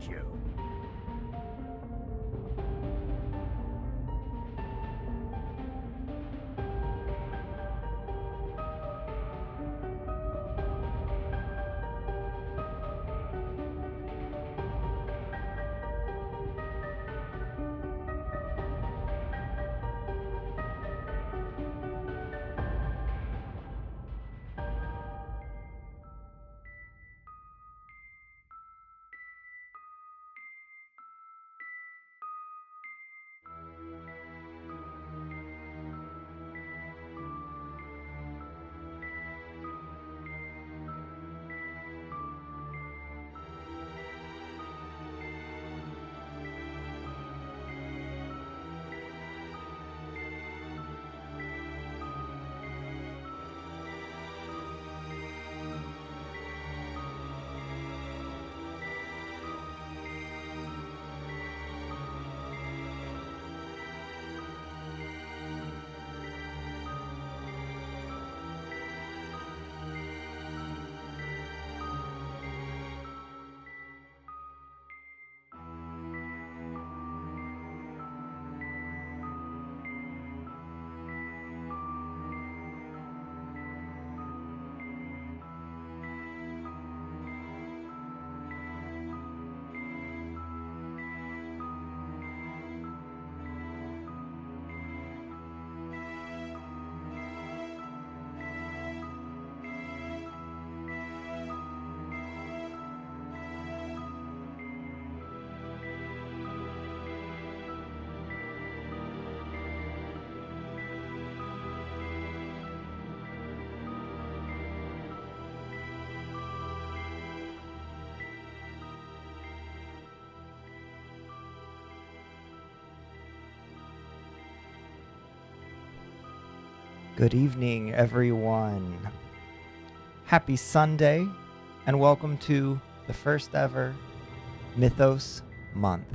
find you. Good evening, everyone. Happy Sunday, and welcome to the first ever Mythos Month.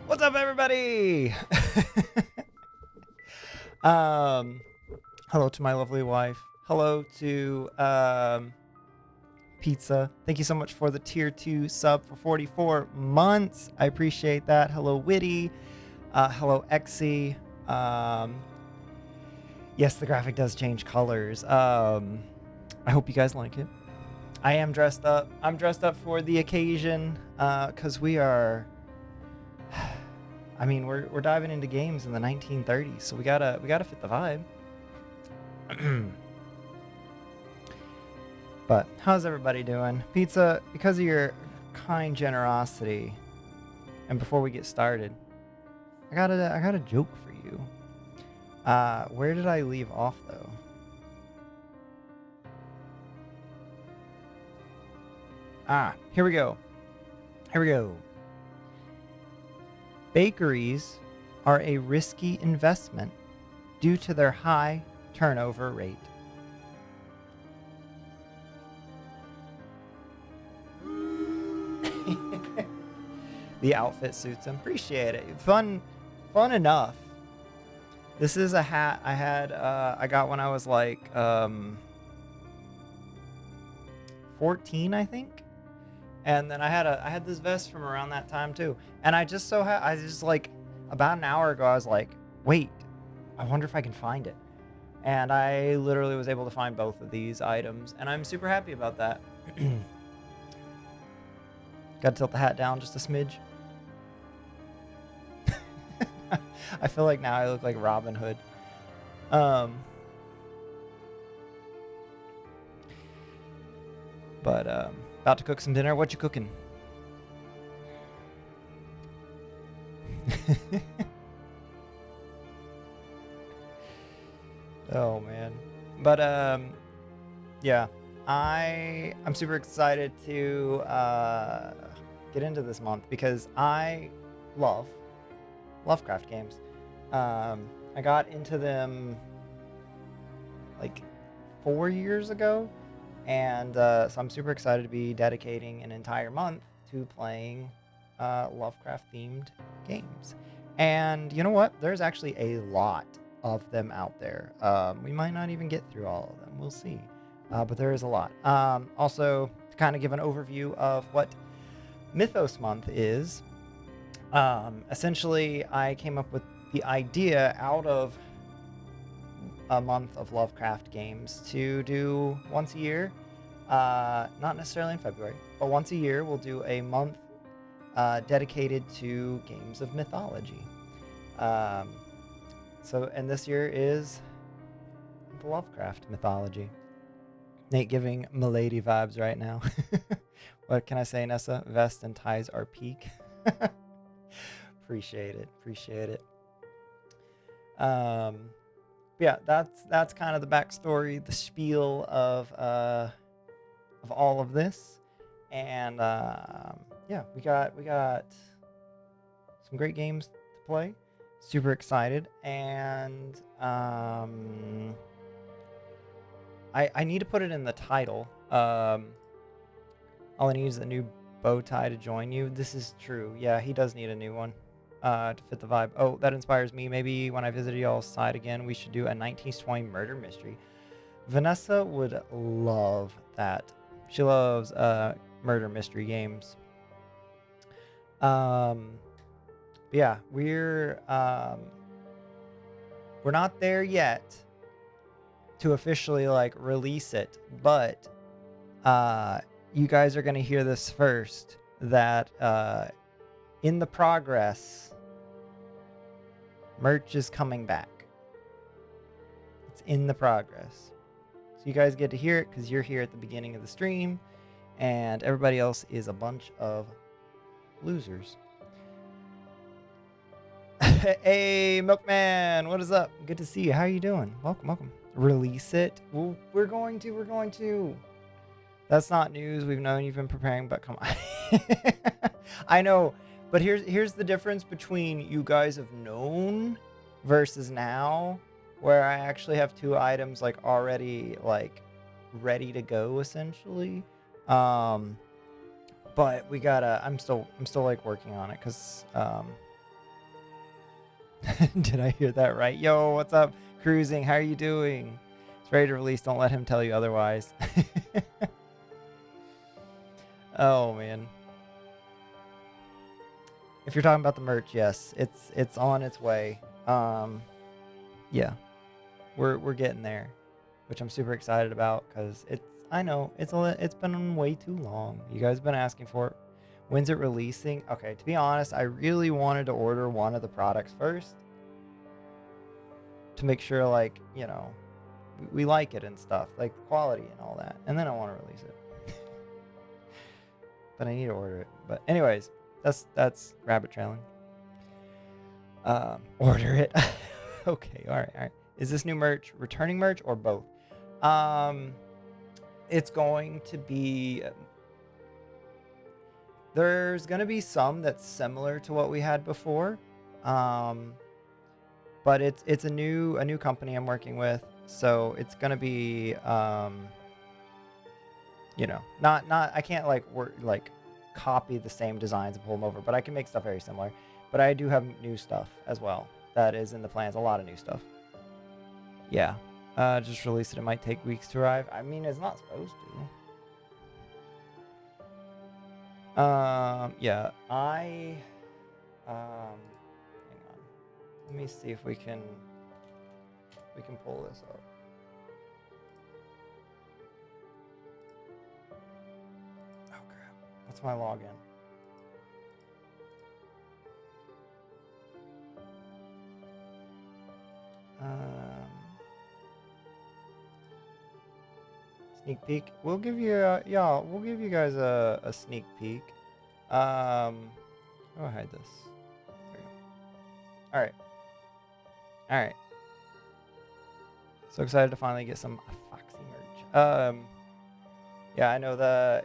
What's up, everybody? Hello to my lovely wife. Hello to Pizza. Thank you so much for the tier 2 sub for 44 months. I appreciate that. Hello, Witty. Hello, Exy. Yes, the graphic does change colors. I hope you guys like it. I am dressed up. I'm dressed up for the occasion because we are... I mean, we're diving into games in the 1930s, so we gotta fit the vibe. But how's everybody doing? Pizza, because of your kind generosity, and before we get started, I got a joke for you. Where did I leave off though? Here we go. Bakeries are a risky investment due to their high turnover rate. The outfit suits him. Appreciate it. Fun enough. This is a hat I got when I was like 14, I think. And then I had this vest from around that time too. And I just like about an hour ago I was like, wait, I wonder if I can find it. And I literally was able to find both of these items, and I'm super happy about that. Got to tilt the hat down just a smidge. I feel like now I look like Robin Hood. But about to cook some dinner. What you cooking? Oh man. But yeah, I'm super excited to get into this month because I love Lovecraft games. I got into them like 4 years ago. And so I'm super excited to be dedicating an entire month to playing Lovecraft-themed games. And you know what? There's actually a lot of them out there. We might not even get through all of them. We'll see. But there is a lot. Also, to kind of give an overview of what Mythos Month is, essentially, I came up with the idea out of a month of Lovecraft games to do once a year. Not necessarily in February, but once a year we'll do a month dedicated to games of mythology. And this year is the Lovecraft mythology. Nate giving Milady vibes right now. What can I say, Nessa? Vest and ties are peak. Appreciate it. Yeah, that's kind of the backstory, the spiel of all of this, and yeah, we got some great games to play. Super excited, and I need to put it in the title. All I need is a new bow tie to join you. This is true. Yeah, he does need a new one to fit the vibe. Oh, that inspires me. Maybe when I visit y'all's side again, we should do a 1920 murder mystery. Vanessa would love that. She loves murder mystery games. Yeah, we're not there yet to officially like release it, but you guys are gonna hear this first. That in the progress, merch is coming back. It's in the progress. So you guys get to hear it because you're here at the beginning of the stream, and everybody else is a bunch of losers. Hey, Milkman, what is up? Good to see you. How are you doing? Welcome. Release it. Well, we're going to. That's not news. We've known you've been preparing, but come on. I know, but here's the difference between you guys have known versus now, where I actually have 2 items like already like ready to go essentially. But we gotta. I'm still like working on it because did I hear that right? Yo, what's up, Cruising? How are you doing? It's ready to release. Don't let him tell you otherwise. Oh man. If you're talking about the merch, yes, it's on its way. Yeah, we're getting there, which I'm super excited about because I know it's been way too long. You guys have been asking for it. When's it releasing? Okay, to be honest, I really wanted to order one of the products first to make sure, like, you know, we like it and stuff, like the quality and all that, and then I want to release it. But I need to order it. But anyways, that's rabbit trailing. Order it. Okay, all right. Is this new merch returning merch or both? It's going to be. There's gonna be some that's similar to what we had before, but it's a new company I'm working with, so it's gonna be you know, not I can't like copy the same designs and pull them over, but I can make stuff very similar. But I do have new stuff as well that is in the plans. A lot of new stuff. Yeah, just release it. It might take weeks to arrive. I mean, it's not supposed to. Yeah, hang on. Let me see if we can pull this up. Oh crap! What's my login? Sneak peek. We'll give you we'll give you guys a sneak peek. I'll hide this. There we go. All right. So excited to finally get some Foxy merch. Yeah, I know the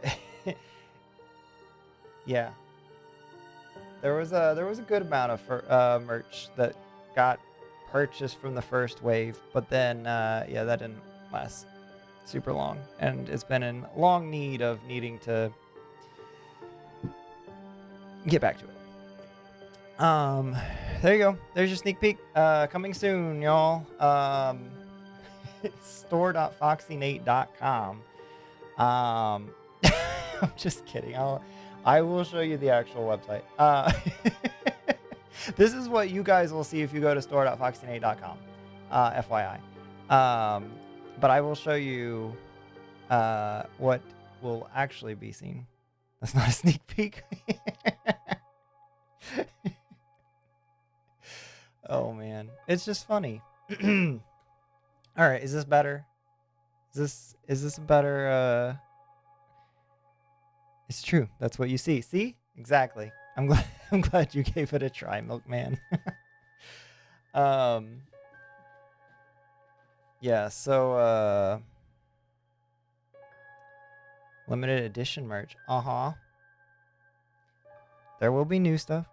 yeah. There was a good amount of merch that got purchased from the first wave, but then yeah, that didn't last super long, and it's been in long need of needing to get back to it. There you go. There's your sneak peek. Coming soon, y'all. store.foxynate.com. I'm just kidding. I will show you the actual website. This is what you guys will see if you go to store.foxynate.com. FYI. But I will show you what will actually be seen. That's not a sneak peek. Oh man, it's just funny. All right, is this better? Is this a better? It's true. That's what you see. See? Exactly. I'm glad you gave it a try, Milkman. Yeah, so limited edition merch. There will be new stuff.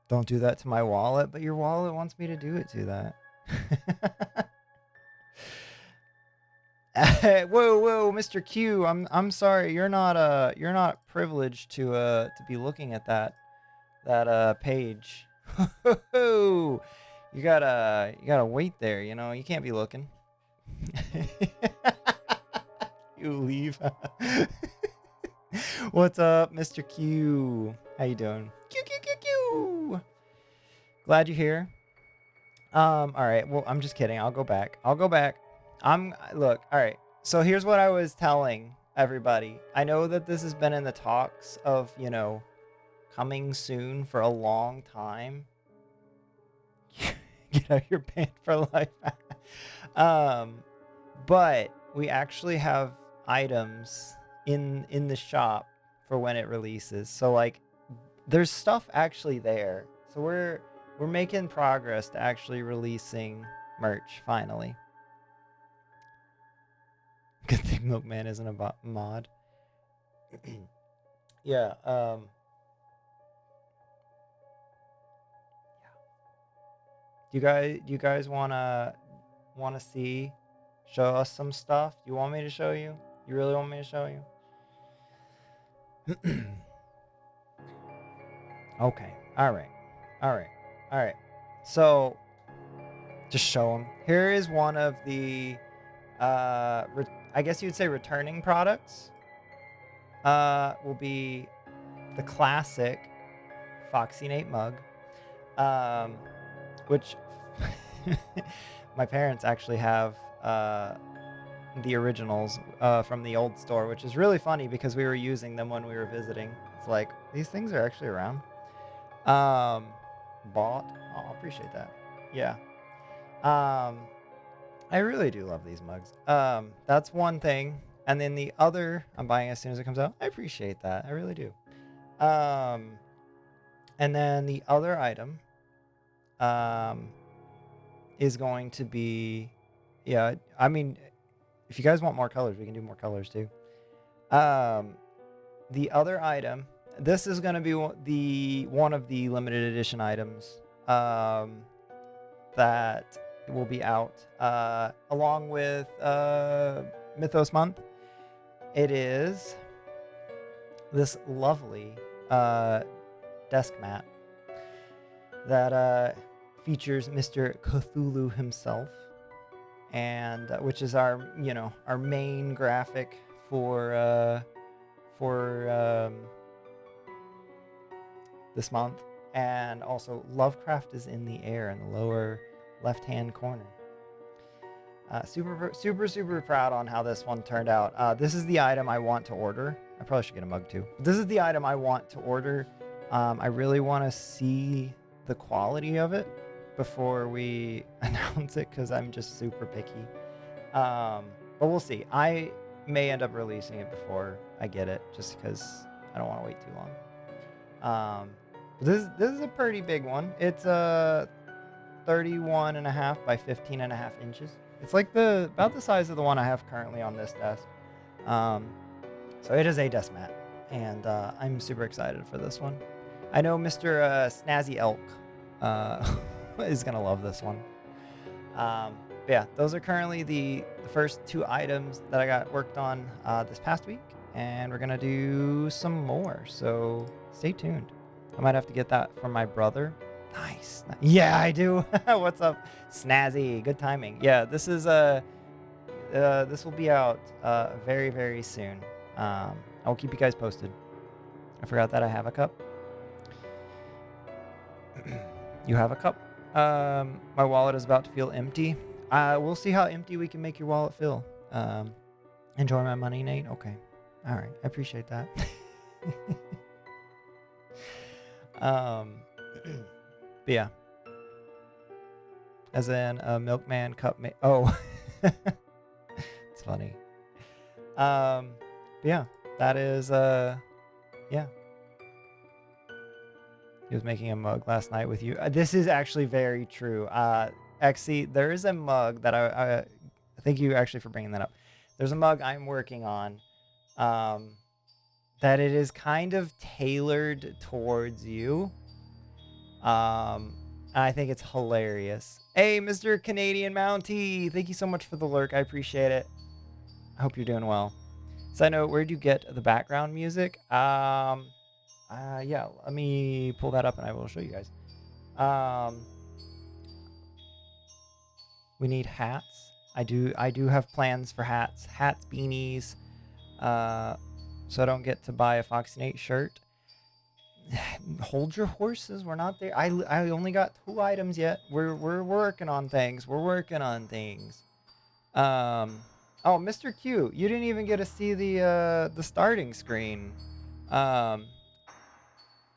Don't do that to my wallet, but your wallet wants me to do it to that. Whoa, Mr. Q, I'm sorry. You're not privileged to be looking at that page. You gotta wait there, you know. You can't be looking. You leave. What's up, Mr. Q? How you doing? Q. Glad you're here. All right. Well, I'm just kidding. I'll go back. Look. All right. So here's what I was telling everybody. I know that this has been in the talks of, you know, coming soon for a long time. Get out your band for life. But we actually have items in the shop for when it releases. So like, there's stuff actually there. So we're making progress to actually releasing merch finally. Good thing Milkman isn't a mod. Yeah. Do you guys wanna show us some stuff? You want me to show you? You really want me to show you? Okay. All right. So, just show them. Here is one of the, I guess you'd say returning products. Will be the classic Foxynate mug, which my parents actually have the originals from the old store, which is really funny because we were using them when we were visiting. It's like, these things are actually around. Bought. Oh, I appreciate that. Yeah. I really do love these mugs. That's one thing. And then the other, I'm buying as soon as it comes out. I appreciate that. I really do. And then the other item is going to be, yeah, I mean, if you guys want more colors, we can do more colors too. The other item, this is going to be one of the limited edition items that will be out along with Mythos Month. It is this lovely desk mat that features Mr. Cthulhu himself, and which is our main graphic for this month. And also Lovecraft is in the air in the lower left-hand corner. Super proud on how this one turned out. This is the item I want to order. I probably should get a mug too. This is the item I want to order. I really want to see the quality of it before we announce it, because I'm just super picky. But we'll see. I may end up releasing it before I get it, just because I don't want to wait too long. This is a pretty big one. It's 31.5 by 15.5 inches. It's like about the size of the one I have currently on this desk. So it is a desk mat, and I'm super excited for this one. I know Mr. Snazzy Elk is gonna love this one. Yeah, those are currently the first 2 items that I got worked on this past week, and we're gonna do some more. So stay tuned. I might have to get that from my brother. Nice. Yeah, I do. What's up, Snazzy? Good timing. Yeah, this will be out very, very soon. I'll keep you guys posted. I forgot that I have a cup. You have a cup. My wallet is about to feel empty. We'll see how empty we can make your wallet feel. Enjoy my money, Nate? Okay. All right. I appreciate that. But yeah. As in a milkman cup. Oh. It's funny. But yeah. That is, yeah. He was making a mug last night with you. This is actually very true. XC, there is a mug that I thank you actually for bringing that up. There's a mug I'm working on that it is kind of tailored towards you. And I think it's hilarious. Hey, Mr. Canadian Mountie, thank you so much for the lurk. I appreciate it. I hope you're doing well. Side note, where'd you get the background music? Yeah, let me pull that up and I will show you guys. We need hats. I do have plans for hats, beanies, so I don't get to buy a Foxy Nate shirt. Hold your horses. We're not there. I only got 2 items yet. We're working on things. Oh, Mr. Q, you didn't even get to see the starting screen. Wow,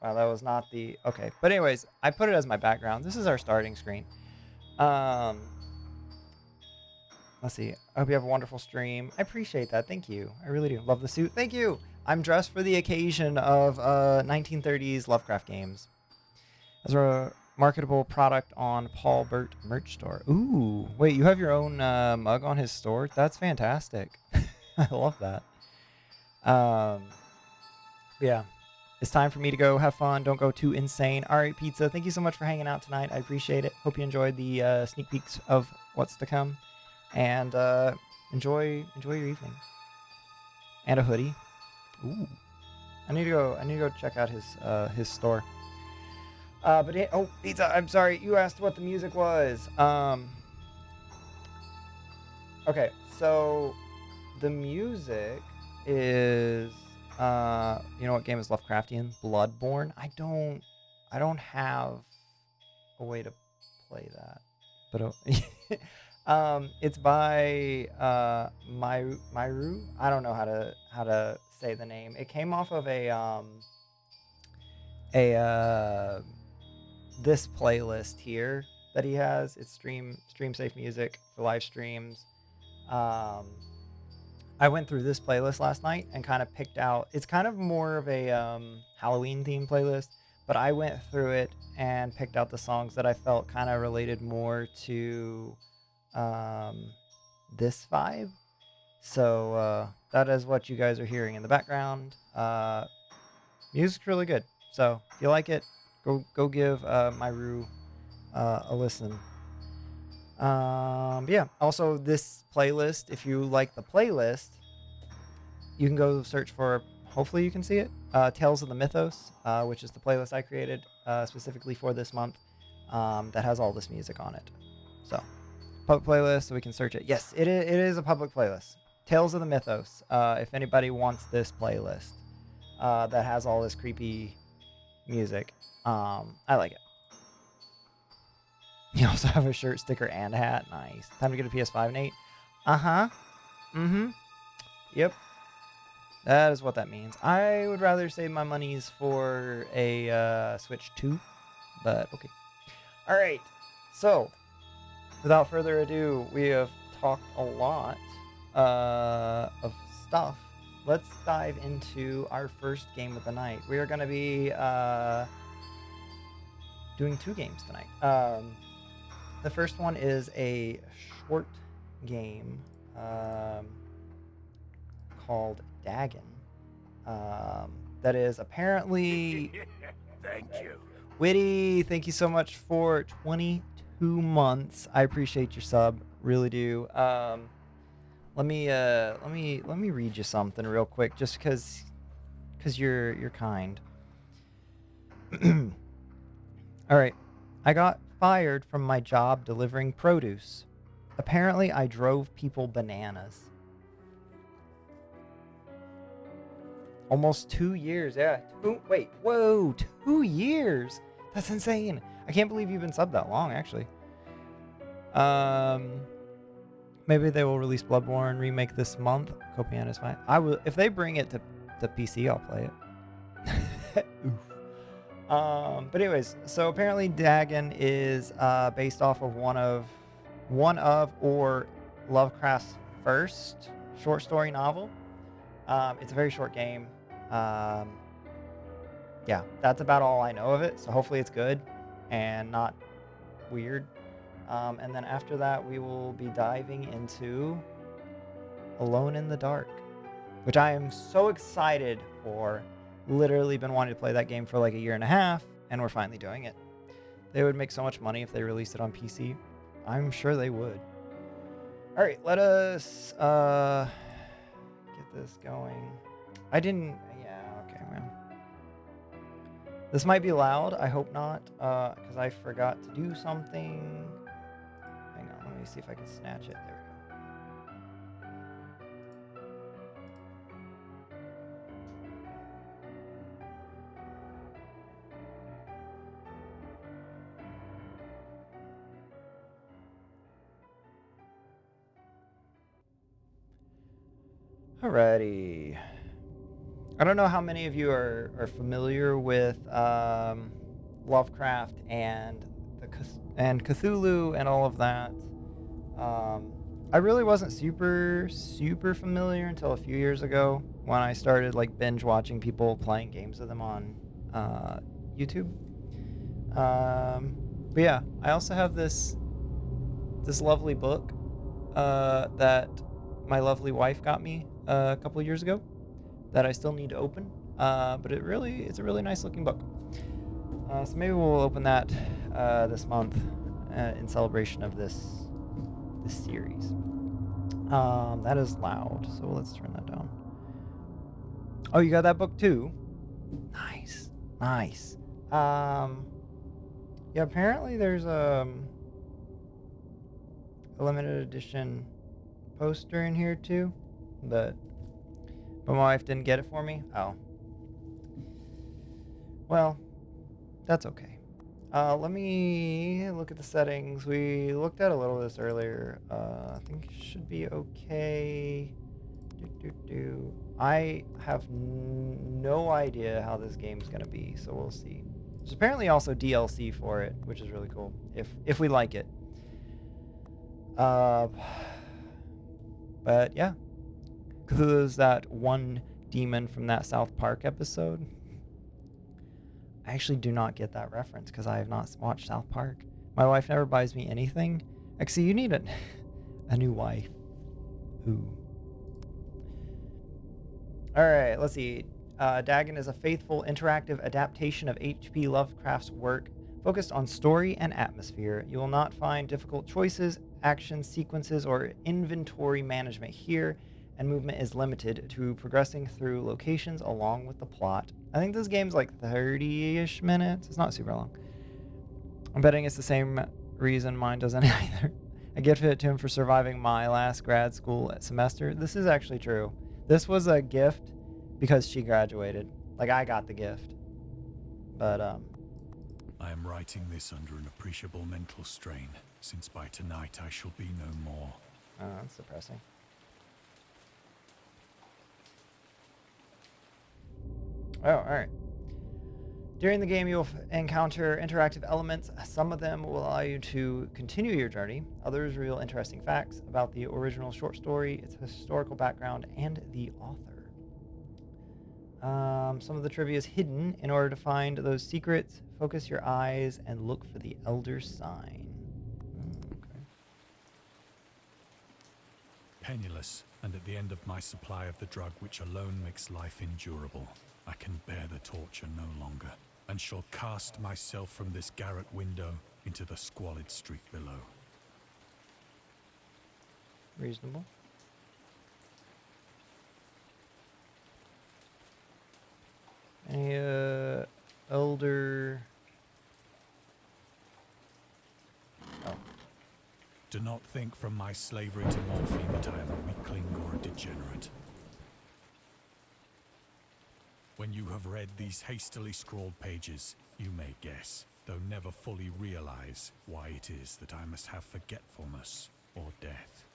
that was not the okay. But anyways, I put it as my background. This is our starting screen. Let's see. I hope you have a wonderful stream. I appreciate that. Thank you. I really do. Love the suit. Thank you. I'm dressed for the occasion of 1930s Lovecraft games. As a marketable product on Paul Burt merch store. Ooh, wait, you have your own mug on his store? That's fantastic. I love that. Yeah. It's time for me to go have fun. Don't go too insane. All right, Pizza, thank you so much for hanging out tonight. I appreciate it. Hope you enjoyed the sneak peeks of what's to come. And enjoy your evening. And a hoodie. Ooh. I need to go check out his store. Oh, Pizza, I'm sorry. You asked what the music was. Okay, so the music is you know what game is Lovecraftian? Bloodborne. I don't have a way to play that, but it's by Myru. I don't know how to say the name. It came off of a this playlist here that he has. It's stream safe music for live streams. I went through this playlist last night and kind of picked out, it's kind of more of a Halloween themed playlist, but I went through it and picked out the songs that I felt kind of related more to this vibe. So that is what you guys are hearing in the background. Music's really good. So if you like it, go give Myru a listen. Yeah, also this playlist, if you like the playlist, you can go search for, hopefully you can see it, Tales of the Mythos, which is the playlist I created specifically for this month, that has all this music on it. So public playlist, so we can search it. Yes, it is a public playlist. Tales of the Mythos, if anybody wants this playlist that has all this creepy music. I like it. You also have a shirt, sticker, and a hat. Nice. Time to get a PS5, Nate. Uh-huh. Mm-hmm. Yep. That is what that means. I would rather save my monies for a Switch 2, but okay. All right. So, without further ado, we have talked a lot of stuff. Let's dive into our first game of the night. We are going to be doing 2 games tonight. The first one is a short game called Dagon. That is apparently... Thank you. Witty, thank you so much for 22 months. I appreciate your sub. Really do. Let me read you something real quick, just because you're kind. All right. I got fired from my job delivering produce. Apparently, I drove people bananas. Almost 2 years. Yeah. Wait. Whoa. 2 years. That's insane. I can't believe you've been subbed that long, actually. Maybe they will release Bloodborne remake this month. Copian is fine. I will if they bring it to PC. I'll play it. Oof. But anyways, so apparently Dagon is based off of one of or Lovecraft's first short story novel. It's a very short game. Yeah, that's about all I know of it. So hopefully it's good and not weird. And then after that, we will be diving into Alone in the Dark, which I am so excited for. Literally been wanting to play that game for like a year and a half, and we're finally doing it. They would make so much money if they released it on PC. I'm sure they would. All right, let us get this going. Yeah, okay, man. This might be loud. I hope not, because I forgot to do something. Hang on, let me see if I can snatch it. There we go. Alrighty. I don't know how many of you are familiar with Lovecraft and Cthulhu and all of that. I really wasn't super familiar until a few years ago when I started like binge watching people playing games of them on YouTube. But yeah, I also have this lovely book that my lovely wife got me a couple of years ago that I still need to open. But it's a really nice looking book. So maybe we'll open that this month in celebration of this series. That is loud, so let's turn that down. Oh, you got that book too? Nice. Yeah, apparently there's a limited edition poster in here too, but my wife didn't get it for me. Oh. Well, that's okay. Let me look at the settings. We looked at a little of this earlier. I think it should be okay. I have no idea how this game's gonna be, so we'll see. There's apparently also DLC for it, which is really cool, if we like it. But yeah. Cthulhu's that one demon from that South Park episode. I actually do not get that reference because I have not watched South Park. My wife never buys me anything. Actually, you need a new wife. Ooh. All right, let's see. Dagon is a faithful, interactive adaptation of H.P. Lovecraft's work focused on story and atmosphere. You will not find difficult choices, action sequences, or inventory management here, and movement is limited to progressing through locations along with the plot. I think this game's like 30-ish minutes. It's not super long. I'm betting it's the same reason mine doesn't either. I gifted it to him for surviving my last grad school semester. This is actually true. This was a gift because she graduated. Like, I got the gift. But, I am writing this under an appreciable mental strain, since by tonight I shall be no more. Oh, that's depressing. Oh, alright. During the game, you'll encounter interactive elements. Some of them will allow you to continue your journey. Others reveal interesting facts about the original short story, its historical background, and the author. Some of the trivia is hidden. In order to find those secrets, focus your eyes and look for the Elder Sign. Okay. Penniless, and at the end of my supply of the drug which alone makes life endurable, I can bear the torture no longer, and shall cast myself from this garret window into the squalid street below. Reasonable. Any elder? Oh, Do not think from my slavery to morphine that I am a weakling or a degenerate. When you have read these hastily scrawled pages, you may guess, though never fully realize, why it is that I must have forgetfulness or death.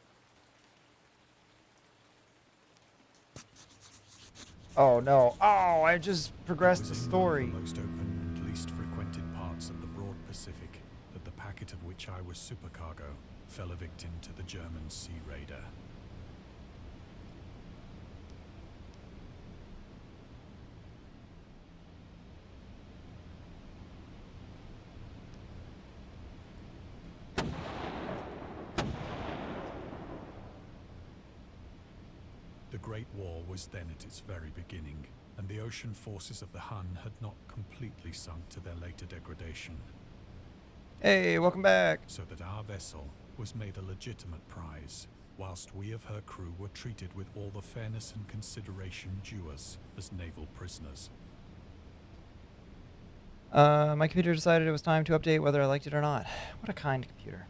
oh no! Oh, I just progressed the It was in story. one of the most open and least frequented parts of the broad Pacific that the packet of which I was supercargo fell a victim to the German sea raider. The Great War was then at its very beginning, and the ocean forces of the Hun had not completely sunk to their later degradation, Hey, welcome back. so that our vessel was made a legitimate prize, whilst we of her crew were treated with all the fairness and consideration due us as naval prisoners. My computer decided it was time to update whether I liked it or not. What a kind computer.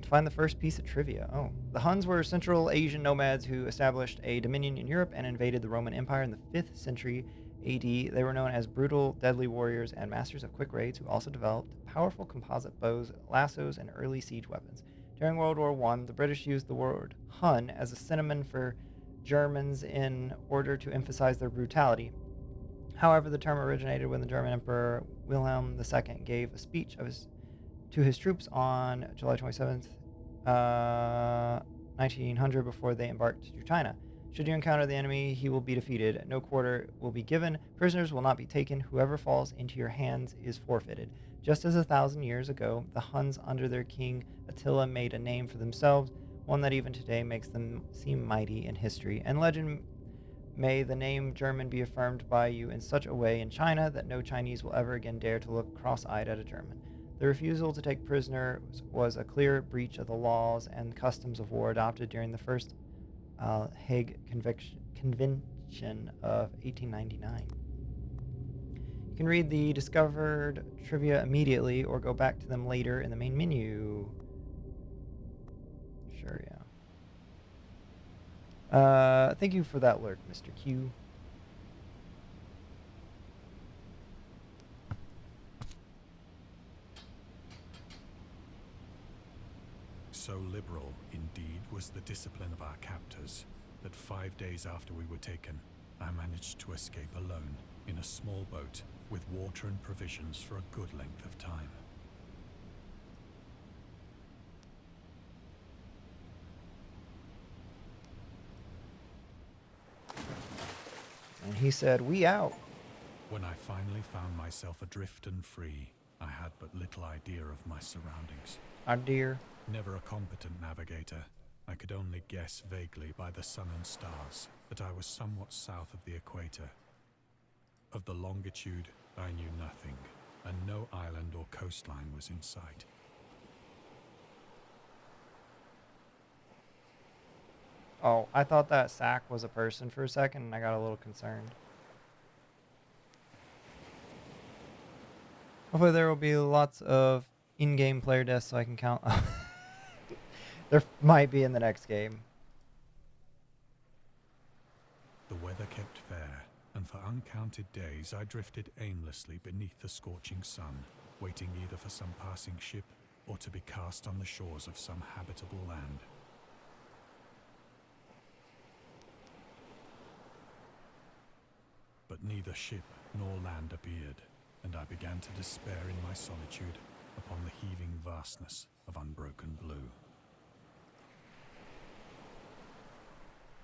Find the first piece of trivia. Oh. The Huns were Central Asian nomads who established a dominion in Europe and invaded the Roman Empire in the 5th century AD. They were known as brutal, deadly warriors and masters of quick raids who also developed powerful composite bows, lassos, and early siege weapons. During World War I, the British used the word Hun as a synonym for Germans in order to emphasize their brutality. However, the term originated when the German Emperor Wilhelm II gave a speech to his troops on July 27th, 1900, before they embarked to China. Should you encounter the enemy, he will be defeated. No quarter will be given. Prisoners will not be taken. Whoever falls into your hands is forfeited. Just as 1,000 years ago, the Huns under their king Attila made a name for themselves, one that even today makes them seem mighty in history and legend. May the name German be affirmed by you in such a way in China that no Chinese will ever again dare to look cross-eyed at a German. The refusal to take prisoners was a clear breach of the laws and customs of war adopted during the First Hague Convention of 1899. You can read the discovered trivia immediately or go back to them later in the main menu. Sure, yeah. Thank you for that lurk, Mr. Q. So liberal, indeed, was the discipline of our captors, that 5 days after we were taken, I managed to escape alone in a small boat with water and provisions for a good length of time. And he said, "We out." When I finally found myself adrift and free, I had but little idea of my surroundings. Our dear. Never a competent navigator, I could only guess vaguely by the sun and stars that I was somewhat south of the equator. Of the longitude, I knew nothing, and no island or coastline was in sight. Oh, I thought that sack was a person for a second, and I got a little concerned. Hopefully there will be lots of in-game player deaths so I can count. There might be in the next game. The weather kept fair, and for uncounted days I drifted aimlessly beneath the scorching sun, waiting either for some passing ship or to be cast on the shores of some habitable land. But neither ship nor land appeared, and I began to despair in my solitude upon the heaving vastness of unbroken blue.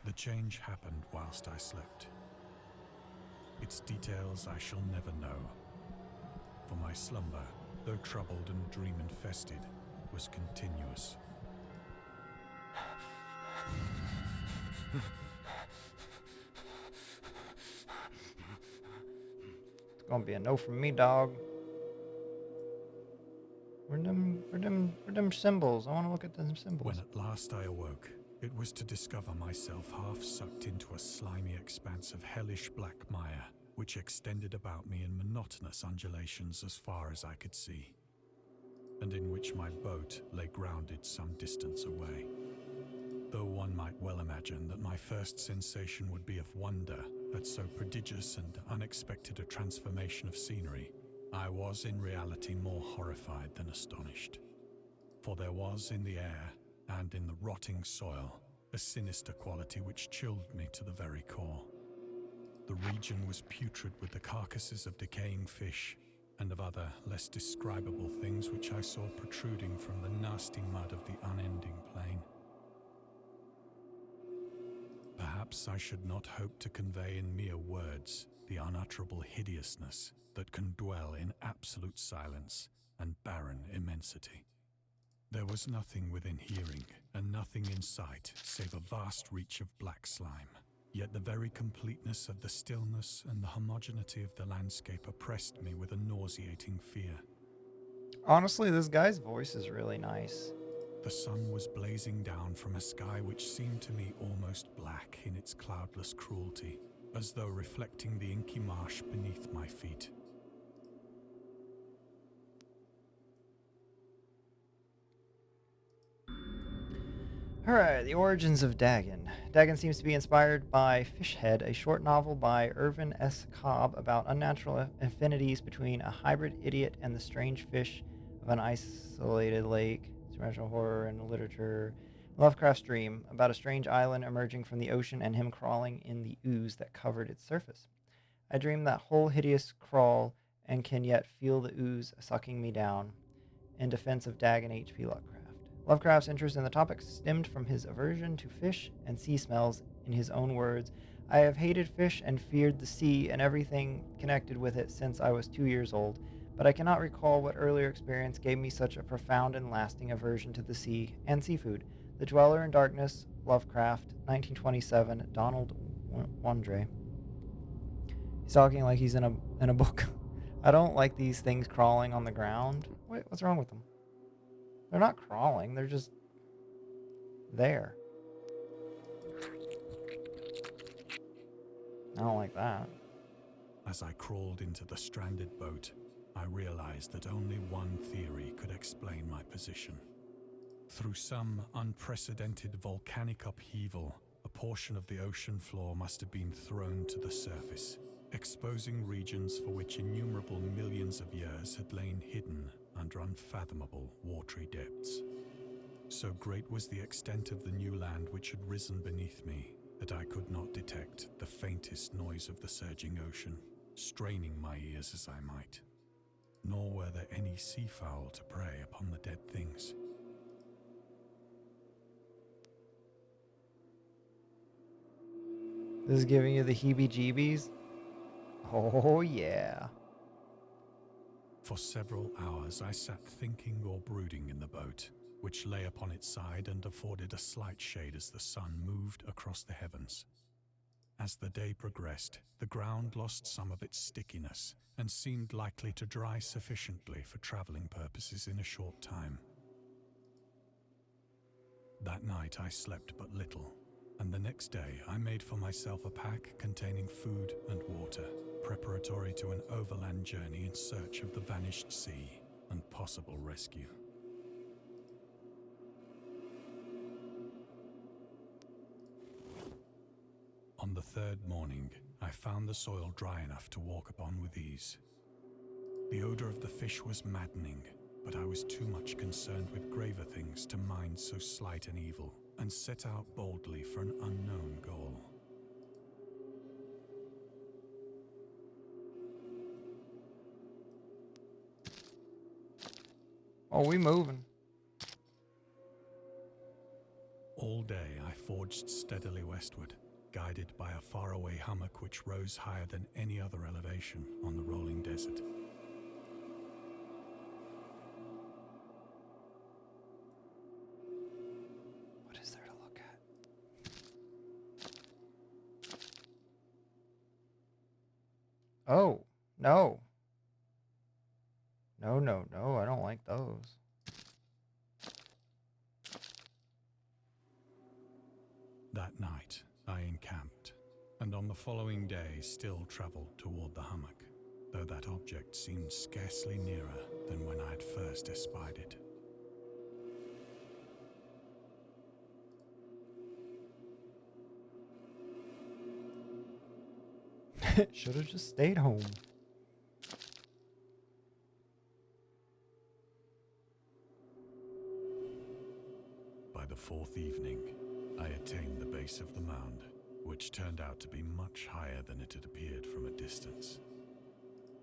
The change happened whilst I slept. Its details I shall never know, for my slumber, though troubled and dream-infested, was continuous. It's gonna be a no from me, dog. For them symbols. I want to look at them symbols. When at last I awoke, it was to discover myself half sucked into a slimy expanse of hellish black mire, which extended about me in monotonous undulations as far as I could see, and in which my boat lay grounded some distance away. Though one might well imagine that my first sensation would be of wonder at so prodigious and unexpected a transformation of scenery, I was in reality more horrified than astonished. For there was in the air, and in the rotting soil, a sinister quality which chilled me to the very core. The region was putrid with the carcasses of decaying fish, and of other, less describable things which I saw protruding from the nasty mud of the unending plain. Perhaps I should not hope to convey in mere words the unutterable hideousness that can dwell in absolute silence and barren immensity. There was nothing within hearing, and nothing in sight, save a vast reach of black slime. Yet the very completeness of the stillness and the homogeneity of the landscape oppressed me with a nauseating fear. Honestly, this guy's voice is really nice. The sun was blazing down from a sky which seemed to me almost black in its cloudless cruelty, as though reflecting the inky marsh beneath my feet. Alright, the origins of Dagon. Dagon seems to be inspired by Fishhead, a short novel by Irvin S. Cobb about unnatural affinities between a hybrid idiot and the strange fish of an isolated lake. Supernatural horror and literature. Lovecraft's dream, about a strange island emerging from the ocean and him crawling in the ooze that covered its surface. I dream that whole hideous crawl and can yet feel the ooze sucking me down. In defense of Dagon H.P. Lovecraft. Lovecraft's interest in the topic stemmed from his aversion to fish and sea smells. In his own words, I have hated fish and feared the sea and everything connected with it since I was 2 years old, but I cannot recall what earlier experience gave me such a profound and lasting aversion to the sea and seafood. The Dweller in Darkness, Lovecraft, 1927, Donald Wandre. He's talking like he's in a book. I don't like these things crawling on the ground. Wait, what's wrong with them? They're not crawling, they're just there. I don't like that. As I crawled into the stranded boat, I realized that only one theory could explain my position. Through some unprecedented volcanic upheaval, a portion of the ocean floor must have been thrown to the surface, exposing regions for which innumerable millions of years had lain hidden under unfathomable watery depths. So great was the extent of the new land which had risen beneath me that I could not detect the faintest noise of the surging ocean, straining my ears as I might. Nor were there any seafowl to prey upon the dead things. This is giving you the heebie-jeebies? Oh, yeah. For several hours I sat thinking or brooding in the boat, which lay upon its side and afforded a slight shade as the sun moved across the heavens. As the day progressed, the ground lost some of its stickiness and seemed likely to dry sufficiently for traveling purposes in a short time. That night I slept but little, and the next day I made for myself a pack containing food and water, preparatory to an overland journey in search of the vanished sea and possible rescue. On the third morning, I found the soil dry enough to walk upon with ease. The odor of the fish was maddening, but I was too much concerned with graver things to mind so slight an evil, and set out boldly for an unknown goal. Oh, we moving. All day I forged steadily westward, guided by a faraway hummock which rose higher than any other elevation on the rolling desert. What is there to look at? Oh, no. No, I don't like those. on the following day still travelled toward the hummock, though that object seemed scarcely nearer than when I had first espied it. Should have just stayed home. By the fourth evening, I attained the base of the mound, which turned out to be much higher than it had appeared from a distance.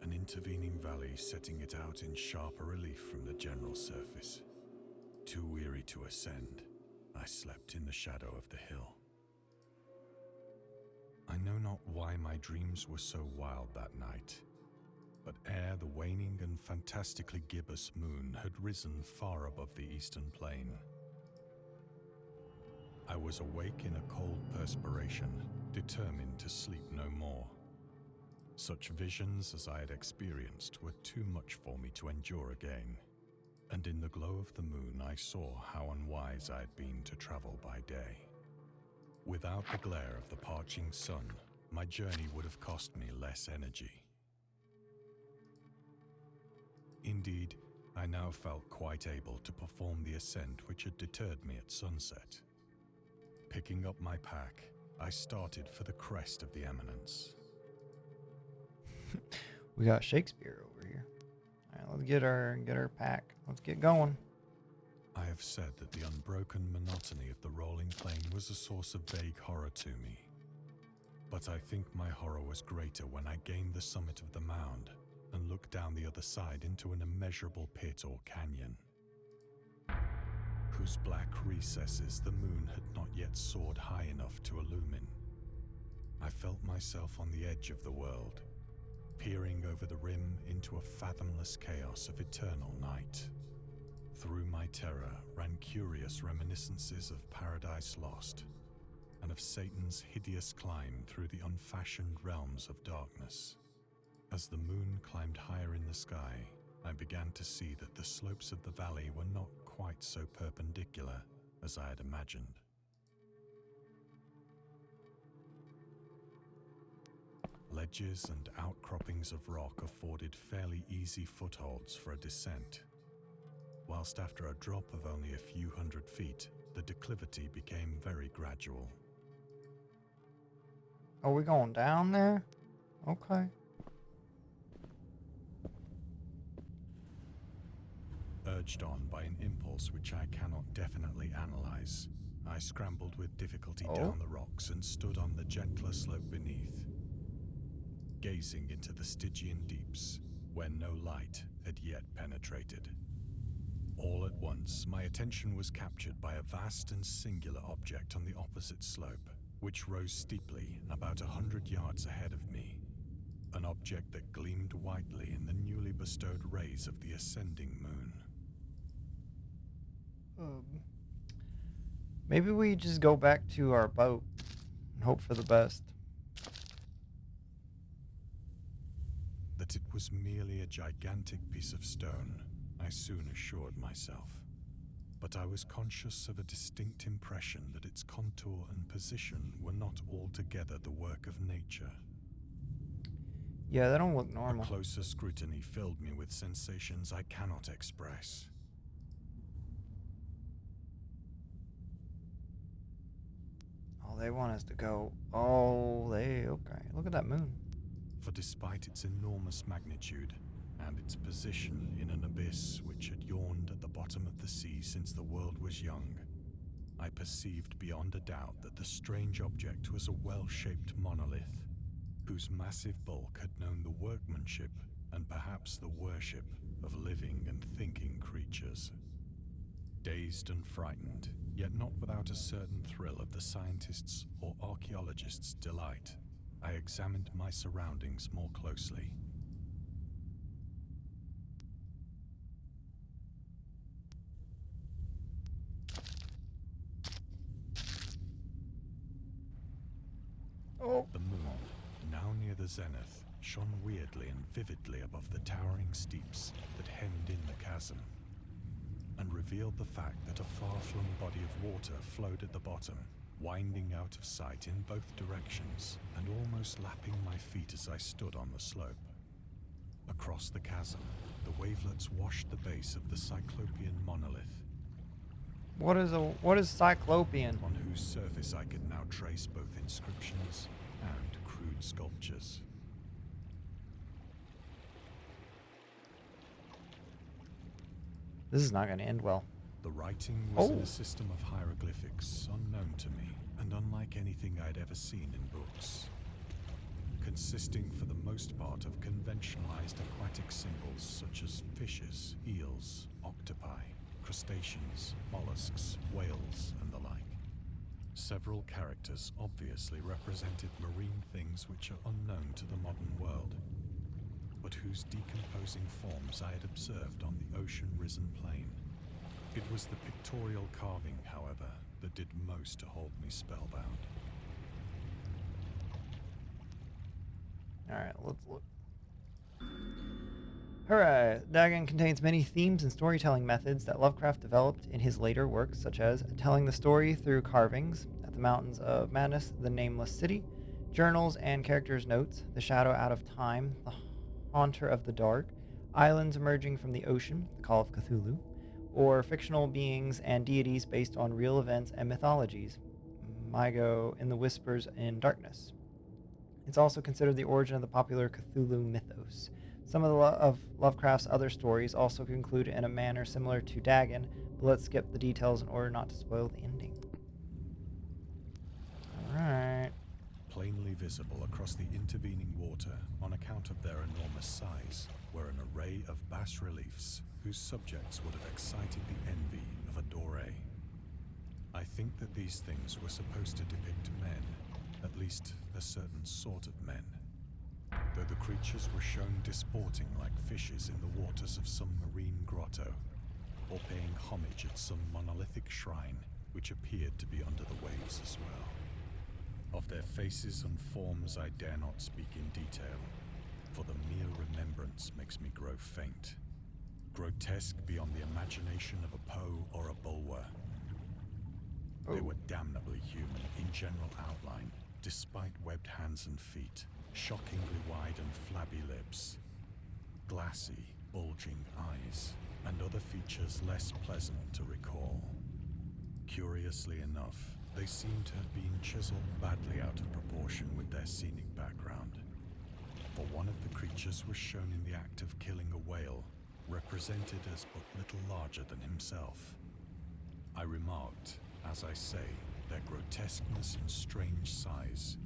An intervening valley setting it out in sharper relief from the general surface. Too weary to ascend, I slept in the shadow of the hill. I know not why my dreams were so wild that night, but ere the waning and fantastically gibbous moon had risen far above the eastern plain, I was awake in a cold perspiration, determined to sleep no more. Such visions as I had experienced were too much for me to endure again, and in the glow of the moon I saw how unwise I had been to travel by day. Without the glare of the parching sun, my journey would have cost me less energy. Indeed, I now felt quite able to perform the ascent which had deterred me at sunset. Picking up my pack, I started for the crest of the eminence. We got Shakespeare over here. All right, let's get our pack. Let's get going. I have said that the unbroken monotony of the rolling plain was a source of vague horror to me. But I think my horror was greater when I gained the summit of the mound and looked down the other side into an immeasurable pit or canyon, whose black recesses the moon had not yet soared high enough to illumine. I felt myself on the edge of the world, peering over the rim into a fathomless chaos of eternal night. Through my terror ran curious reminiscences of Paradise Lost, and of Satan's hideous climb through the unfashioned realms of darkness. As the moon climbed higher in the sky, I began to see that the slopes of the valley were not quite so perpendicular as I had imagined. Ledges and outcroppings of rock afforded fairly easy footholds for a descent, whilst after a drop of only a few hundred feet, the declivity became very gradual. Are we going down there? Okay. Urged on by an impulse which I cannot definitely analyze, I scrambled with difficulty down the rocks and stood on the gentler slope beneath, gazing into the Stygian deeps, where no light had yet penetrated. All at once, my attention was captured by a vast and singular object on the opposite slope, which rose steeply about 100 yards ahead of me. An object that gleamed whitely in the newly bestowed rays of the ascending moon. Maybe we just go back to our boat and hope for the best. That it was merely a gigantic piece of stone, I soon assured myself. But I was conscious of a distinct impression that its contour and position were not altogether the work of nature. Yeah, they don't look normal. A closer scrutiny filled me with sensations I cannot express. Oh, they want us to go. Oh, okay. Look at that moon. For despite its enormous magnitude and its position in an abyss which had yawned at the bottom of the sea since the world was young, I perceived beyond a doubt that the strange object was a well-shaped monolith, whose massive bulk had known the workmanship and perhaps the worship of living and thinking creatures. Dazed and frightened, yet not without a certain thrill of the scientist's or archaeologist's delight, I examined my surroundings more closely. Oh. The moon, now near the zenith, shone weirdly and vividly above the towering steeps that hemmed in the chasm, and revealed the fact that a far-flung body of water flowed at the bottom, winding out of sight in both directions and almost lapping my feet as I stood on the slope. Across the chasm, the wavelets washed the base of the Cyclopean monolith, What is Cyclopean? on whose surface I could now trace both inscriptions and crude sculptures. This is not going to end well. The writing was in Oh. a system of hieroglyphics unknown to me and unlike anything I'd ever seen in books, consisting for the most part of conventionalized aquatic symbols such as fishes, eels, octopi, crustaceans, mollusks, whales, and the like. Several characters obviously represented marine things which are unknown to the modern world, but whose decomposing forms I had observed on the ocean-risen plain. It was the pictorial carving, however, that did most to hold me spellbound. Alright, let's look. Alright, Dagon contains many themes and storytelling methods that Lovecraft developed in his later works, such as telling the story through carvings, At the Mountains of Madness, The Nameless City, journals and characters' notes, The Shadow Out of Time, The Haunter of the Dark, Islands Emerging from the Ocean, The Call of Cthulhu, or fictional beings and deities based on real events and mythologies, Mygo in the Whispers in Darkness. It's also considered the origin of the popular Cthulhu mythos. Some of Lovecraft's other stories also conclude in a manner similar to Dagon, but let's skip the details in order not to spoil the ending. Alright. Plainly visible across the intervening water on account of their enormous size were an array of bas-reliefs whose subjects would have excited the envy of a Doré. I think that these things were supposed to depict men, at least a certain sort of men, though the creatures were shown disporting like fishes in the waters of some marine grotto, or paying homage at some monolithic shrine which appeared to be under the waves as well. Of their faces and forms I dare not speak in detail, for the mere remembrance makes me grow faint, grotesque beyond the imagination of a Poe or a Bulwer. They were damnably human in general outline, despite webbed hands and feet, shockingly wide and flabby lips, glassy, bulging eyes, and other features less pleasant to recall. Curiously enough, they seemed to have been chiseled badly out of proportion with their scenic background, for one of the creatures was shown in the act of killing a whale, represented as but little larger than himself. I remarked, as I say, their grotesqueness and strange size,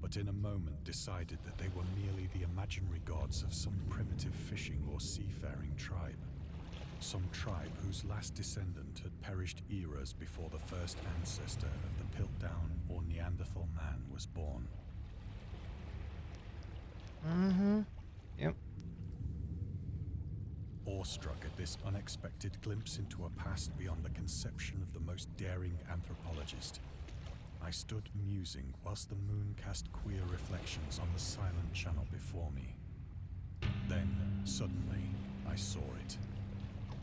but in a moment decided that they were merely the imaginary gods of some primitive fishing or seafaring tribe. Some tribe whose last descendant had perished eras before the first ancestor of the Piltdown or Neanderthal man was born. Yep. Awestruck at this unexpected glimpse into a past beyond the conception of the most daring anthropologist, I stood musing whilst the moon cast queer reflections on the silent channel before me. Then, suddenly, I saw it.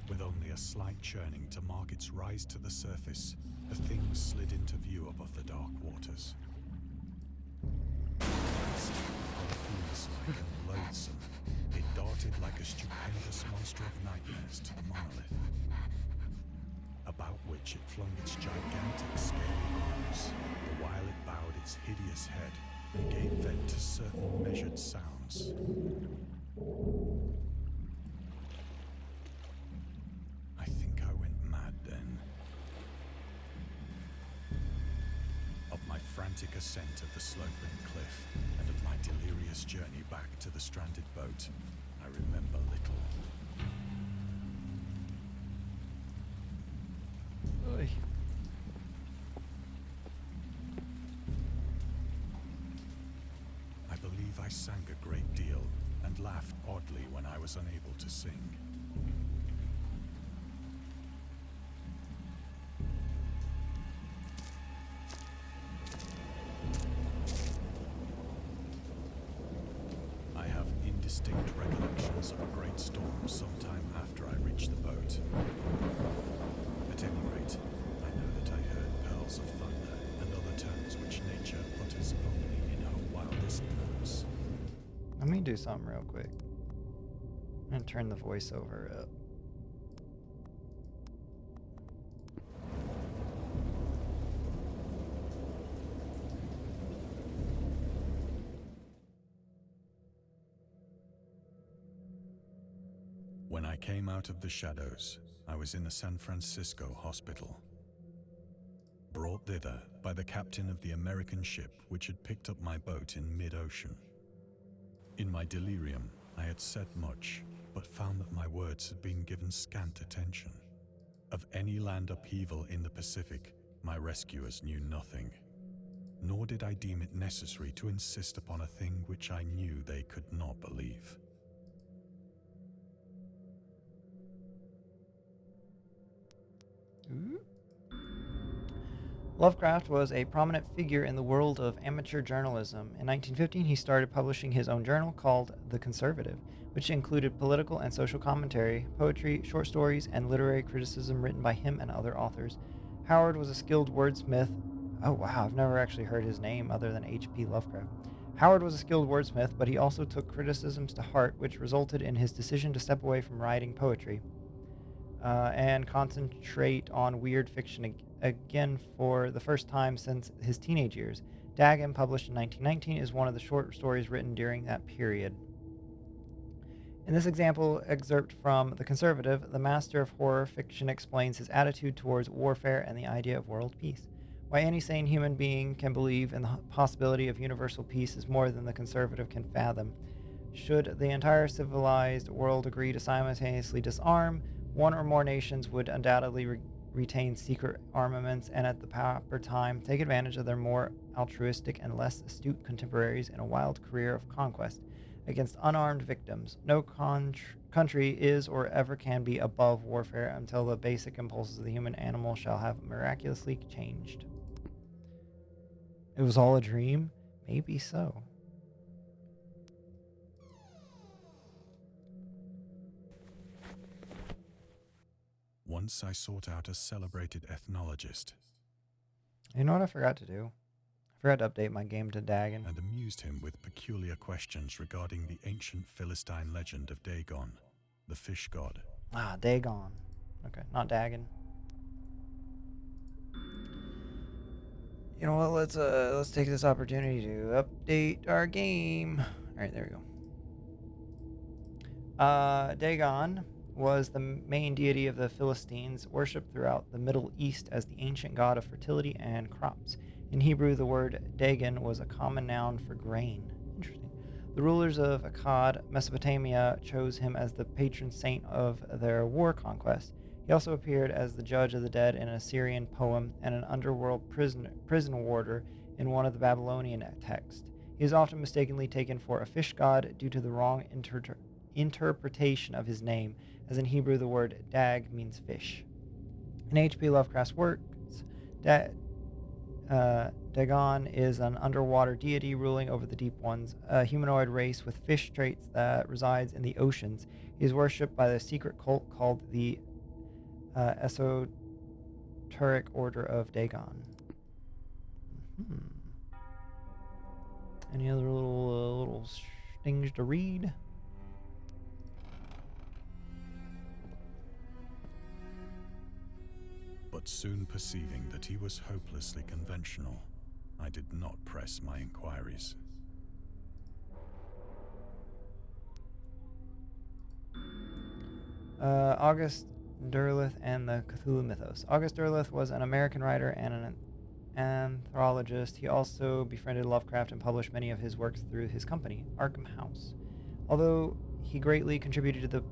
With only a slight churning to mark its rise to the surface, the thing slid into view above the dark waters. Vast, perfume-like and loathsome, it darted like a stupendous monster of nightmares to the monolith, about which it flung its gigantic scaly arms, the while it bowed its hideous head and gave vent to certain measured sounds. I think I went mad then. Of my frantic ascent of the sloping cliff and of my delirious journey back to the stranded boat, I remember little. Oy. I believe I sang a great deal and laughed oddly when I was unable to sing. I have indistinct recollections of a great storm sometime after I reached the boat. At any rate, I know that I heard pearls of thunder and other terms which nature utters only in her wildest notes. Let me do something real quick. I'm going to turn the voiceover up. When I came out of the shadows, I was in a San Francisco hospital, brought thither by the captain of the American ship which had picked up my boat in mid-ocean. In my delirium, I had said much, but found that my words had been given scant attention. Of any land upheaval in the Pacific, my rescuers knew nothing, nor did I deem it necessary to insist upon a thing which I knew they could not believe. Lovecraft was a prominent figure in the world of amateur journalism. In 1915, he started publishing his own journal called The Conservative, which included political and social commentary, poetry, short stories, and literary criticism written by him and other authors. Howard was a skilled wordsmith. Oh wow, I've never actually heard his name other than H.P. Lovecraft. Howard was a skilled wordsmith, but he also took criticisms to heart, which resulted in his decision to step away from writing poetry and concentrate on weird fiction again for the first time since his teenage years. Dagon, published in 1919, is one of the short stories written during that period. In this excerpt from The Conservative, the master of horror fiction explains his attitude towards warfare and the idea of world peace. Why any sane human being can believe in the possibility of universal peace is more than the Conservative can fathom. Should the entire civilized world agree to simultaneously disarm, one or more nations would undoubtedly retain secret armaments and at the proper time take advantage of their more altruistic and less astute contemporaries in a wild career of conquest against unarmed victims. No country is or ever can be above warfare until the basic impulses of the human animal shall have miraculously changed. It was all a dream? Maybe so. Once I sought out a celebrated ethnologist. You know what I forgot to do? I forgot to update my game to Dagon. And amused him with peculiar questions regarding the ancient Philistine legend of Dagon, the fish god. Ah, Dagon. Okay, not Dagon. You know what? Let's take this opportunity to update our game. All right, there we go. Dagon was the main deity of the Philistines, worshipped throughout the Middle East as the ancient god of fertility and crops. In Hebrew, the word Dagon was a common noun for grain. Interesting. The rulers of Akkad, Mesopotamia, chose him as the patron saint of their war conquest. He also appeared as the judge of the dead in an Assyrian poem and an underworld prison warder in one of the Babylonian texts. He is often mistakenly taken for a fish god due to the wrong interpretation of his name, as in Hebrew the word dag means fish. In H.P. Lovecraft's works, Dagon is an underwater deity ruling over the deep ones, a humanoid race with fish traits that resides in the oceans. He is worshipped by the secret cult called the Esoteric Order of Dagon. Any other little things to read? But soon perceiving that he was hopelessly conventional, I did not press my inquiries. August Derleth and the Cthulhu Mythos. August Derleth was an American writer and an anthologist. He also befriended Lovecraft and published many of his works through his company, Arkham House. Although he greatly contributed to the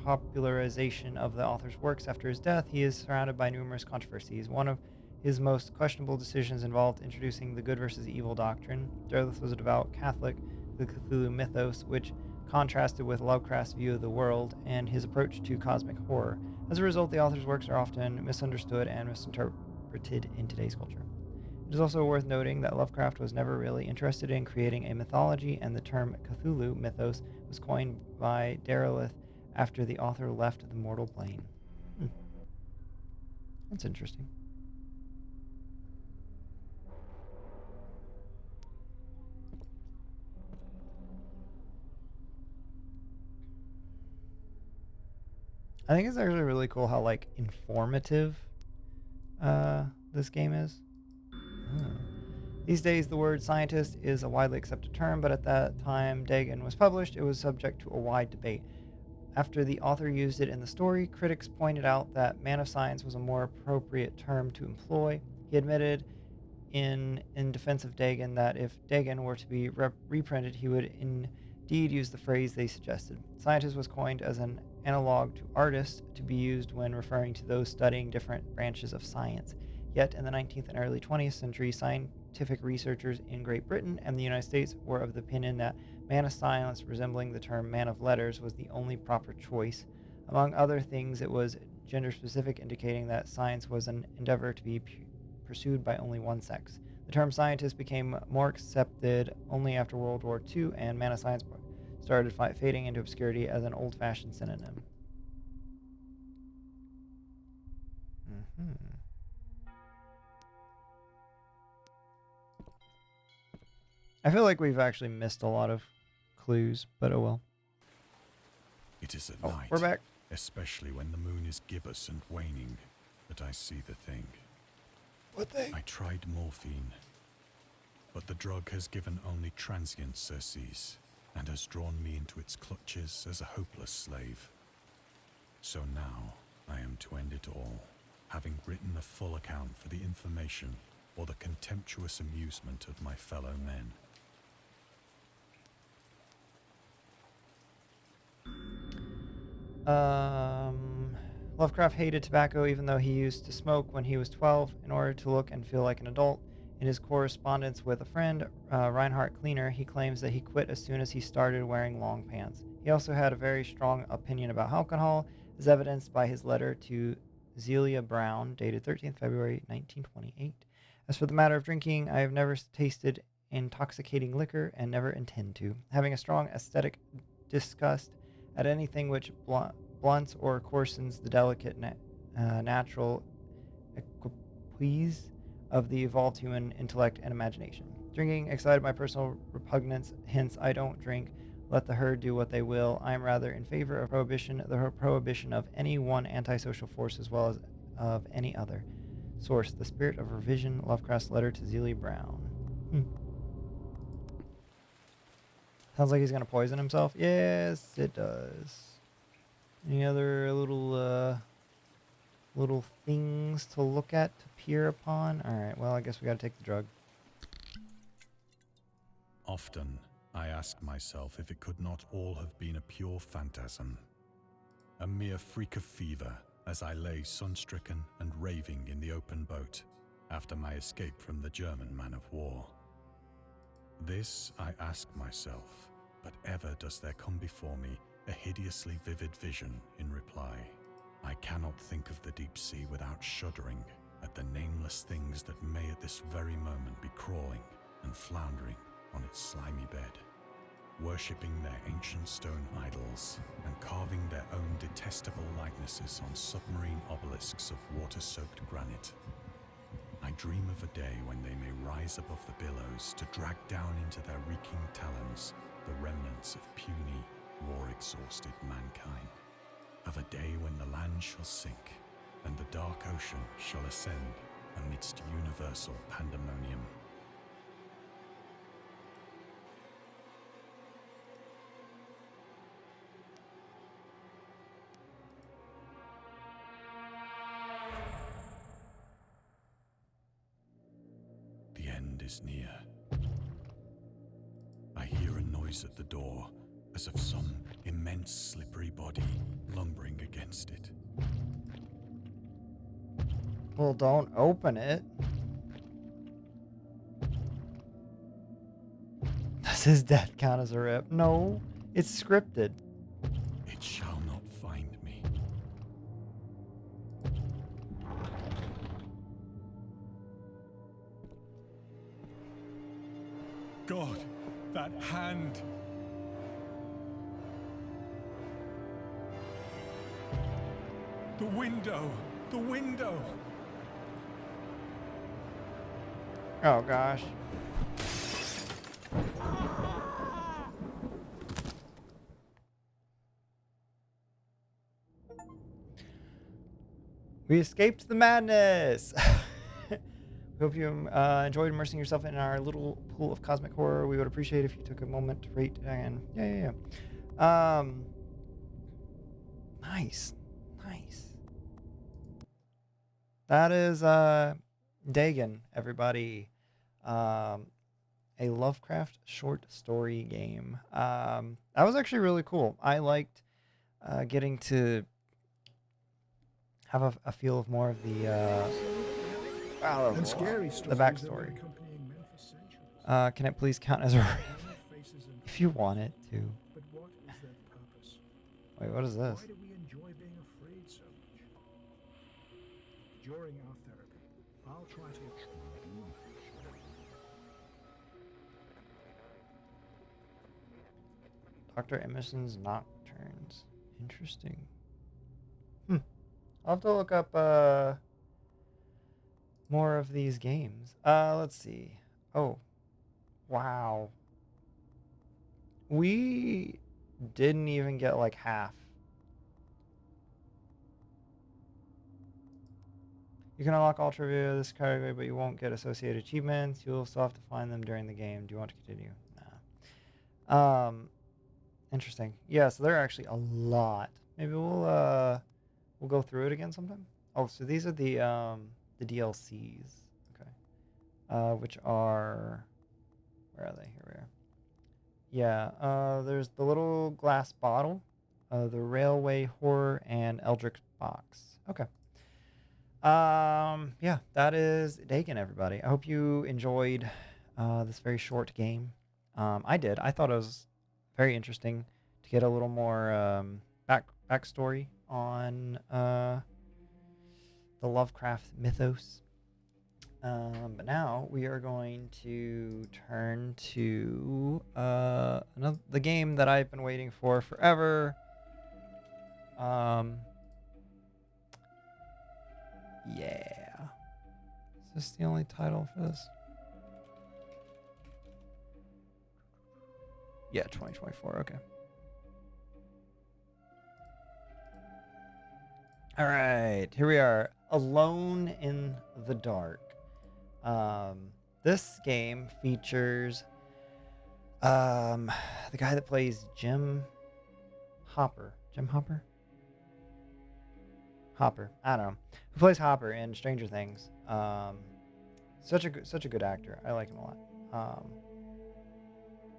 popularization of the author's works after his death, he is surrounded by numerous controversies. One of his most questionable decisions involved introducing the good versus evil doctrine. Derleth was a devout Catholic, the Cthulhu Mythos, which contrasted with Lovecraft's view of the world and his approach to cosmic horror. As a result, the author's works are often misunderstood and misinterpreted in today's culture. It is also worth noting that Lovecraft was never really interested in creating a mythology, and the term Cthulhu Mythos was coined by Derleth after the author left the mortal plane. That's interesting. I think it's actually really cool how like informative this game is. Oh. These days, the word scientist is a widely accepted term, but at that time Dagon was published, it was subject to a wide debate. After the author used it in the story, critics pointed out that man of science was a more appropriate term to employ. He admitted in defense of Dagon that if Dagon were to be reprinted, he would indeed use the phrase they suggested. Scientist was coined as an analog to artist to be used when referring to those studying different branches of science. Yet in the 19th and early 20th century, scientific researchers in Great Britain and the United States were of the opinion that man of science, resembling the term man of letters, was the only proper choice. Among other things, it was gender specific, indicating that science was an endeavor to be pursued by only one sex. The term scientist became more accepted only after World War II, and man of science started fading into obscurity as an old-fashioned synonym. I feel like we've actually missed a lot of clues, but oh well. It is at Oh, night, we're back. especially when the moon is gibbous and waning, that I see the thing. What thing? I tried morphine, but the drug has given only transient surcease and has drawn me into its clutches as a hopeless slave. So now I am to end it all, having written a full account for the information or the contemptuous amusement of my fellow men. Lovecraft hated tobacco even though he used to smoke when he was 12 in order to look and feel like an adult. In his correspondence with a friend, Reinhard Kleiner, he claims that he quit as soon as he started wearing long pants. He also had a very strong opinion about alcohol, as evidenced by his letter to Zelia Brown, dated 13th February 1928. As for the matter of drinking, I have never tasted intoxicating liquor and never intend to. Having a strong aesthetic disgust at anything which blunts or coarsens the delicate natural equipoise of the evolved human intellect and imagination. Drinking excited my personal repugnance, hence I don't drink. Let the herd do what they will. I am rather in favor of the prohibition of any one antisocial force as well as of any other. Source: The Spirit of Revision, Lovecraft's letter to Zelia Brown. Sounds like he's gonna poison himself. Yes, it does. Any other little things to look at, to peer upon? Alright, well, I guess we gotta take the drug. Often, I ask myself if it could not all have been a pure phantasm, a mere freak of fever, as I lay sun-stricken and raving in the open boat after my escape from the German man of war. This I ask myself, but ever does there come before me a hideously vivid vision in reply. I cannot think of the deep sea without shuddering at the nameless things that may at this very moment be crawling and floundering on its slimy bed, worshipping their ancient stone idols and carving their own detestable likenesses on submarine obelisks of water-soaked granite. I dream of a day when they may rise above the billows to drag down into their reeking talons the remnants of puny, war-exhausted mankind. Of a day when the land shall sink and the dark ocean shall ascend amidst universal pandemonium. The end is near. I hear a noise at the door, as of some immense slippery body lumbering against it. Well, don't open it. Does his death count as a rip? No, it's scripted. It shall not find me. God, that hand! The window! The window! Oh gosh. We escaped the madness. We hope you enjoyed immersing yourself in our little pool of cosmic horror. We would appreciate if you took a moment to rate and nice. That is Dagon, everybody. A Lovecraft short story game. That was actually really cool. I liked getting to have a feel of more of the the backstory. Can it please count as a if you want it to? But what is their purpose? Wait, what is this? Why do we enjoy being afraid so much? During our therapy, I'll try to Dr. Emerson's Nocturnes. Interesting. I'll have to look up more of these games. Let's see. Oh, wow. We didn't even get like half. You can unlock all trivia this category, but you won't get associated achievements. You'll still have to find them during the game. Do you want to continue? Nah. Interesting. Yeah, so there are actually a lot. Maybe we'll go through it again sometime. Oh, so these are the DLCs. Okay. Which are, where are they? Here we are. Yeah, there's the little glass bottle, the railway horror, and Eldritch box. Okay. Yeah, that is Dagon, everybody. I hope you enjoyed this very short game. I did. I thought it was very interesting to get a little more backstory on the Lovecraft mythos. But now we are going to turn to the game that I've been waiting for forever. Yeah. Is this the only title for this? Yeah, 2024. Okay. All right, here we are, Alone in the Dark. This game features the guy that plays Jim Hopper. Hopper. I don't know. Who plays Hopper in Stranger Things? Such a good actor. I like him a lot.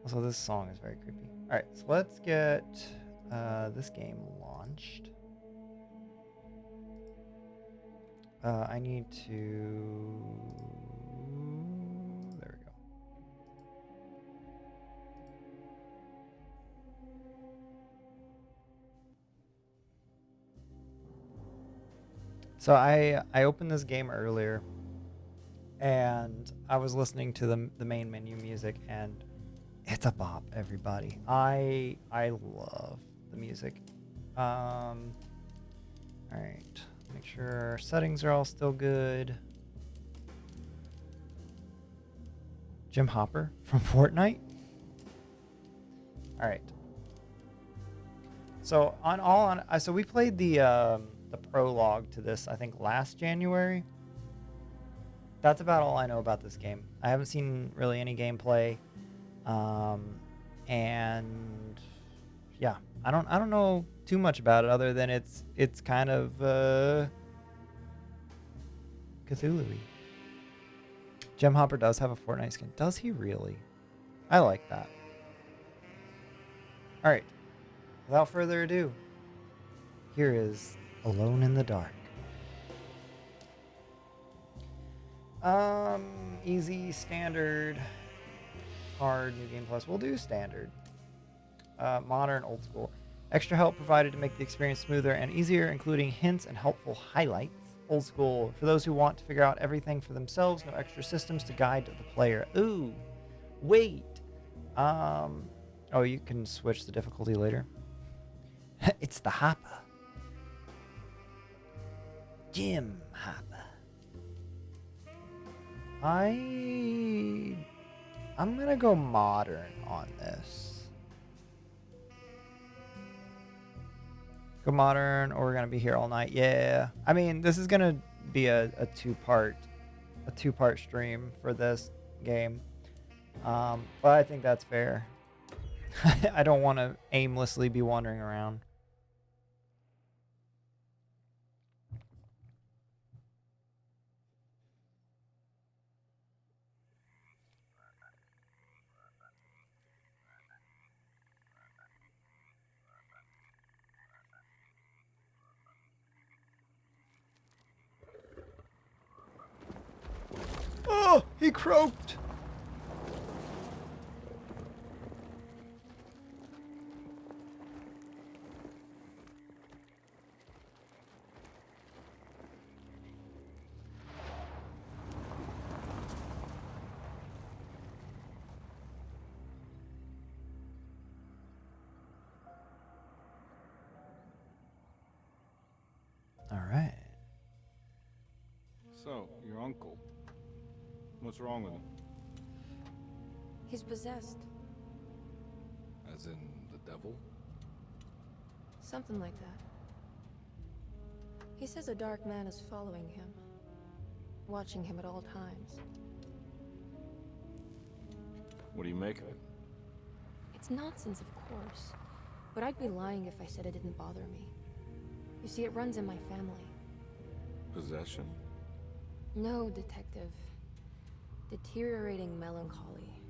Also, this song is very creepy. All right, so let's get this game launched. I need to. There we go. So I opened this game earlier, and I was listening to the main menu music, and it's a bop, everybody. I love the music. All right. Make sure our settings are all still good. Jim Hopper from Fortnite. All right. So so we played the prologue to this, I think, last January. That's about all I know about this game. I haven't seen really any gameplay, and yeah, I don't know too much about it other than it's kind of Cthulhu-y. Jim Hopper does have a Fortnite skin. Does he really? I like that. All right. Without further ado, here is Alone in the Dark. Easy, standard, hard, new game plus. We'll do standard. Modern, old school. Extra help provided to make the experience smoother and easier, including hints and helpful highlights. Old school, for those who want to figure out everything for themselves, no extra systems to guide the player. Ooh, wait. Oh, you can switch the difficulty later. It's the Hopper. Jim Hopper. I'm gonna go modern on this. Go modern, or we're gonna be here all night. Yeah. I mean, this is gonna be a two-part stream for this game. But I think that's fair. I don't want to aimlessly be wandering around. Oh, he croaked. All right. So, your uncle. What's wrong with him? He's possessed. As in the devil? Something like that. He says a dark man is following him, watching him at all times. What do you make of it? It's nonsense, of course. But I'd be lying if I said it didn't bother me. You see, it runs in my family. Possession? No, detective. Deteriorating melancholy.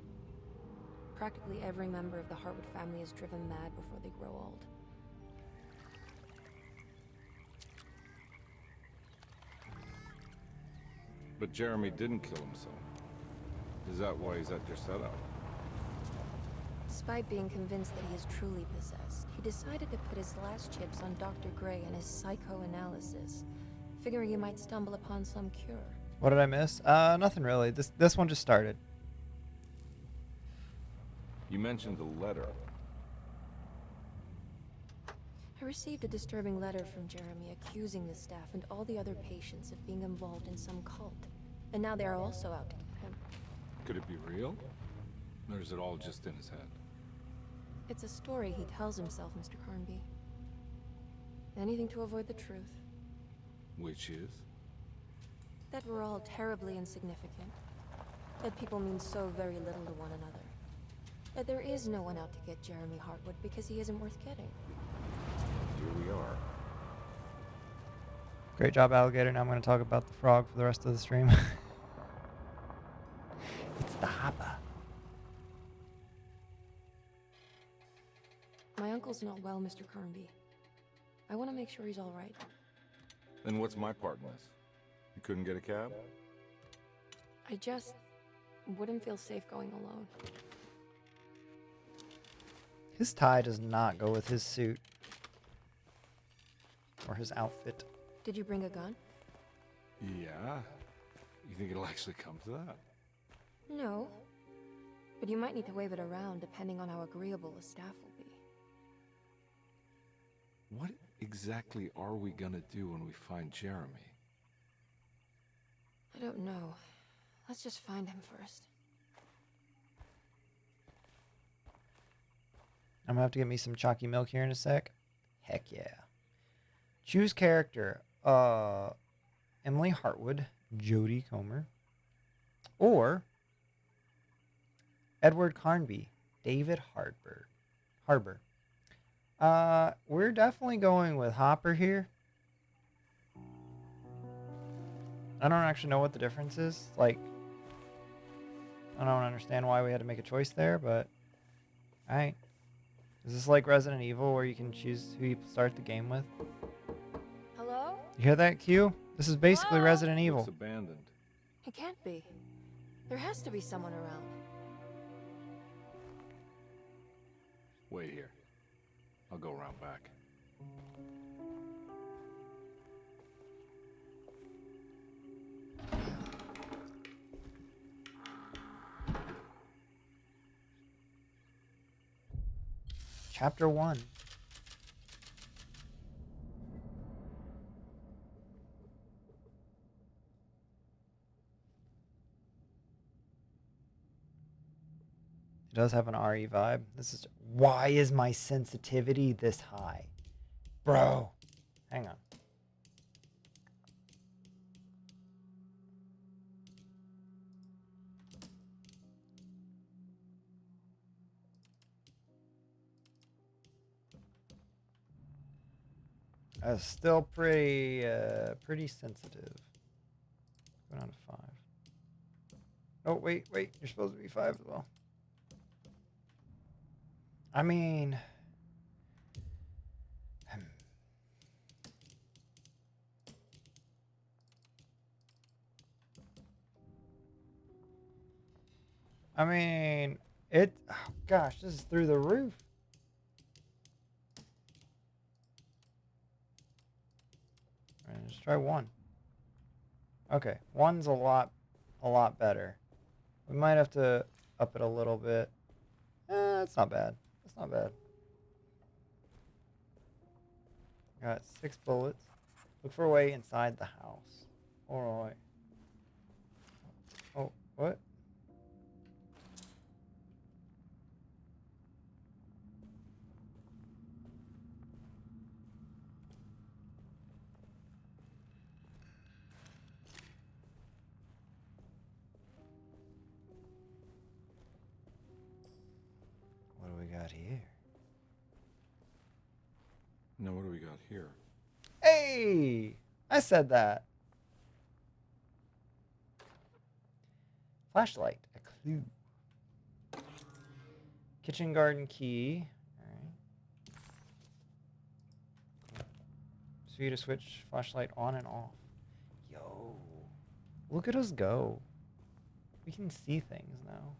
Practically every member of the Hartwood family is driven mad before they grow old. But Jeremy didn't kill himself. Is that why he's at your setup? Despite being convinced that he is truly possessed, he decided to put his last chips on Dr. Gray and his psychoanalysis, figuring he might stumble upon some cure. What did I miss? Nothing really. This one just started. You mentioned the letter. I received a disturbing letter from Jeremy accusing the staff and all the other patients of being involved in some cult. And now they are also out to get him. Could it be real? Or is it all just in his head? It's a story he tells himself, Mr. Carnby. Anything to avoid the truth. Which is? That we're all terribly insignificant. That people mean so very little to one another. That there is no one out to get Jeremy Hartwood because he isn't worth getting. Here we are. Great job, Alligator. Now I'm going to talk about the frog for the rest of the stream. It's the hopper. My uncle's not well, Mr. Carnby. I want to make sure he's all right. Then what's my part in this? You couldn't get a cab? I just wouldn't feel safe going alone. His tie does not go with his suit. Or his outfit. Did you bring a gun? Yeah. You think it'll actually come to that? No. But you might need to wave it around depending on how agreeable the staff will be. What exactly are we gonna do when we find Jeremy? I don't know. Let's just find him first. I'm gonna have to get me some chalky milk here in a sec. Heck yeah. Choose character. Emily Hartwood, Jodie Comer, or Edward Carnby, David Harbour. We're definitely going with Hopper here. I don't actually know what the difference is. Like, I don't understand why we had to make a choice there, but alright. Is this like Resident Evil where you can choose who you start the game with? Hello? You hear that, Q? This is basically Hello? Resident Evil. It's abandoned. It can't be. There has to be someone around. Wait here. I'll go around back. Chapter 1. It does have an RE vibe. This is why is my sensitivity this high? Bro. Hang on. That's still pretty sensitive. Go down to 5. Oh, wait. You're supposed to be 5 as well. I mean... it... Oh, gosh, this is through the roof. All right, let's try 1. Okay, 1's a lot better. We might have to up it a little bit. That's not bad. That's not bad. Got 6 bullets. Look for a way inside the house. All right. Oh, what? What do we got here? Now what do we got here? Hey! I said that. Flashlight. A clue. Kitchen garden key. Alright. Cool. So you to switch flashlight on and off. Yo. Look at us go. We can see things now.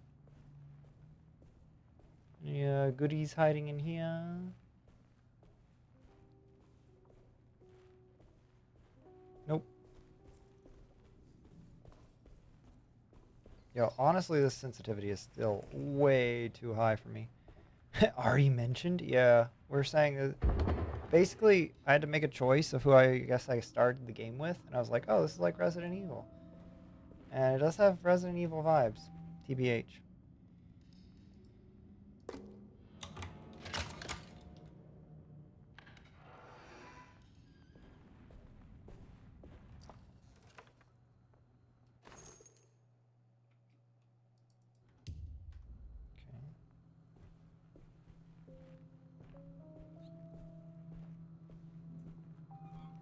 Any goodies hiding in here? Nope. Yo, honestly, this sensitivity is still way too high for me. Already mentioned? Yeah, we're saying that basically I had to make a choice of who I guess I started the game with, and I was like, oh, this is like Resident Evil. And it does have Resident Evil vibes, TBH.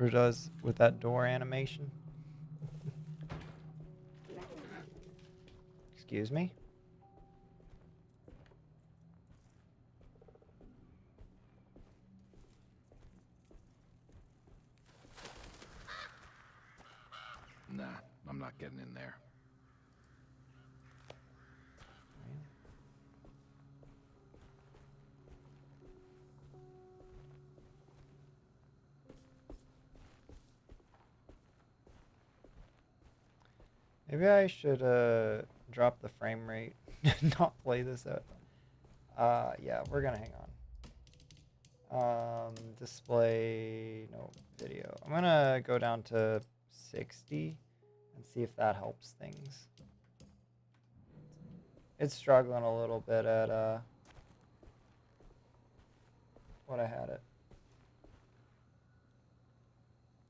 Or does with that door animation. Excuse me? Nah, I'm not getting in there. Maybe I should drop the frame rate and not play this out. Yeah, we're gonna hang on. Display, no, video. I'm gonna go down to 60 and see if that helps things. It's struggling a little bit at what I had it.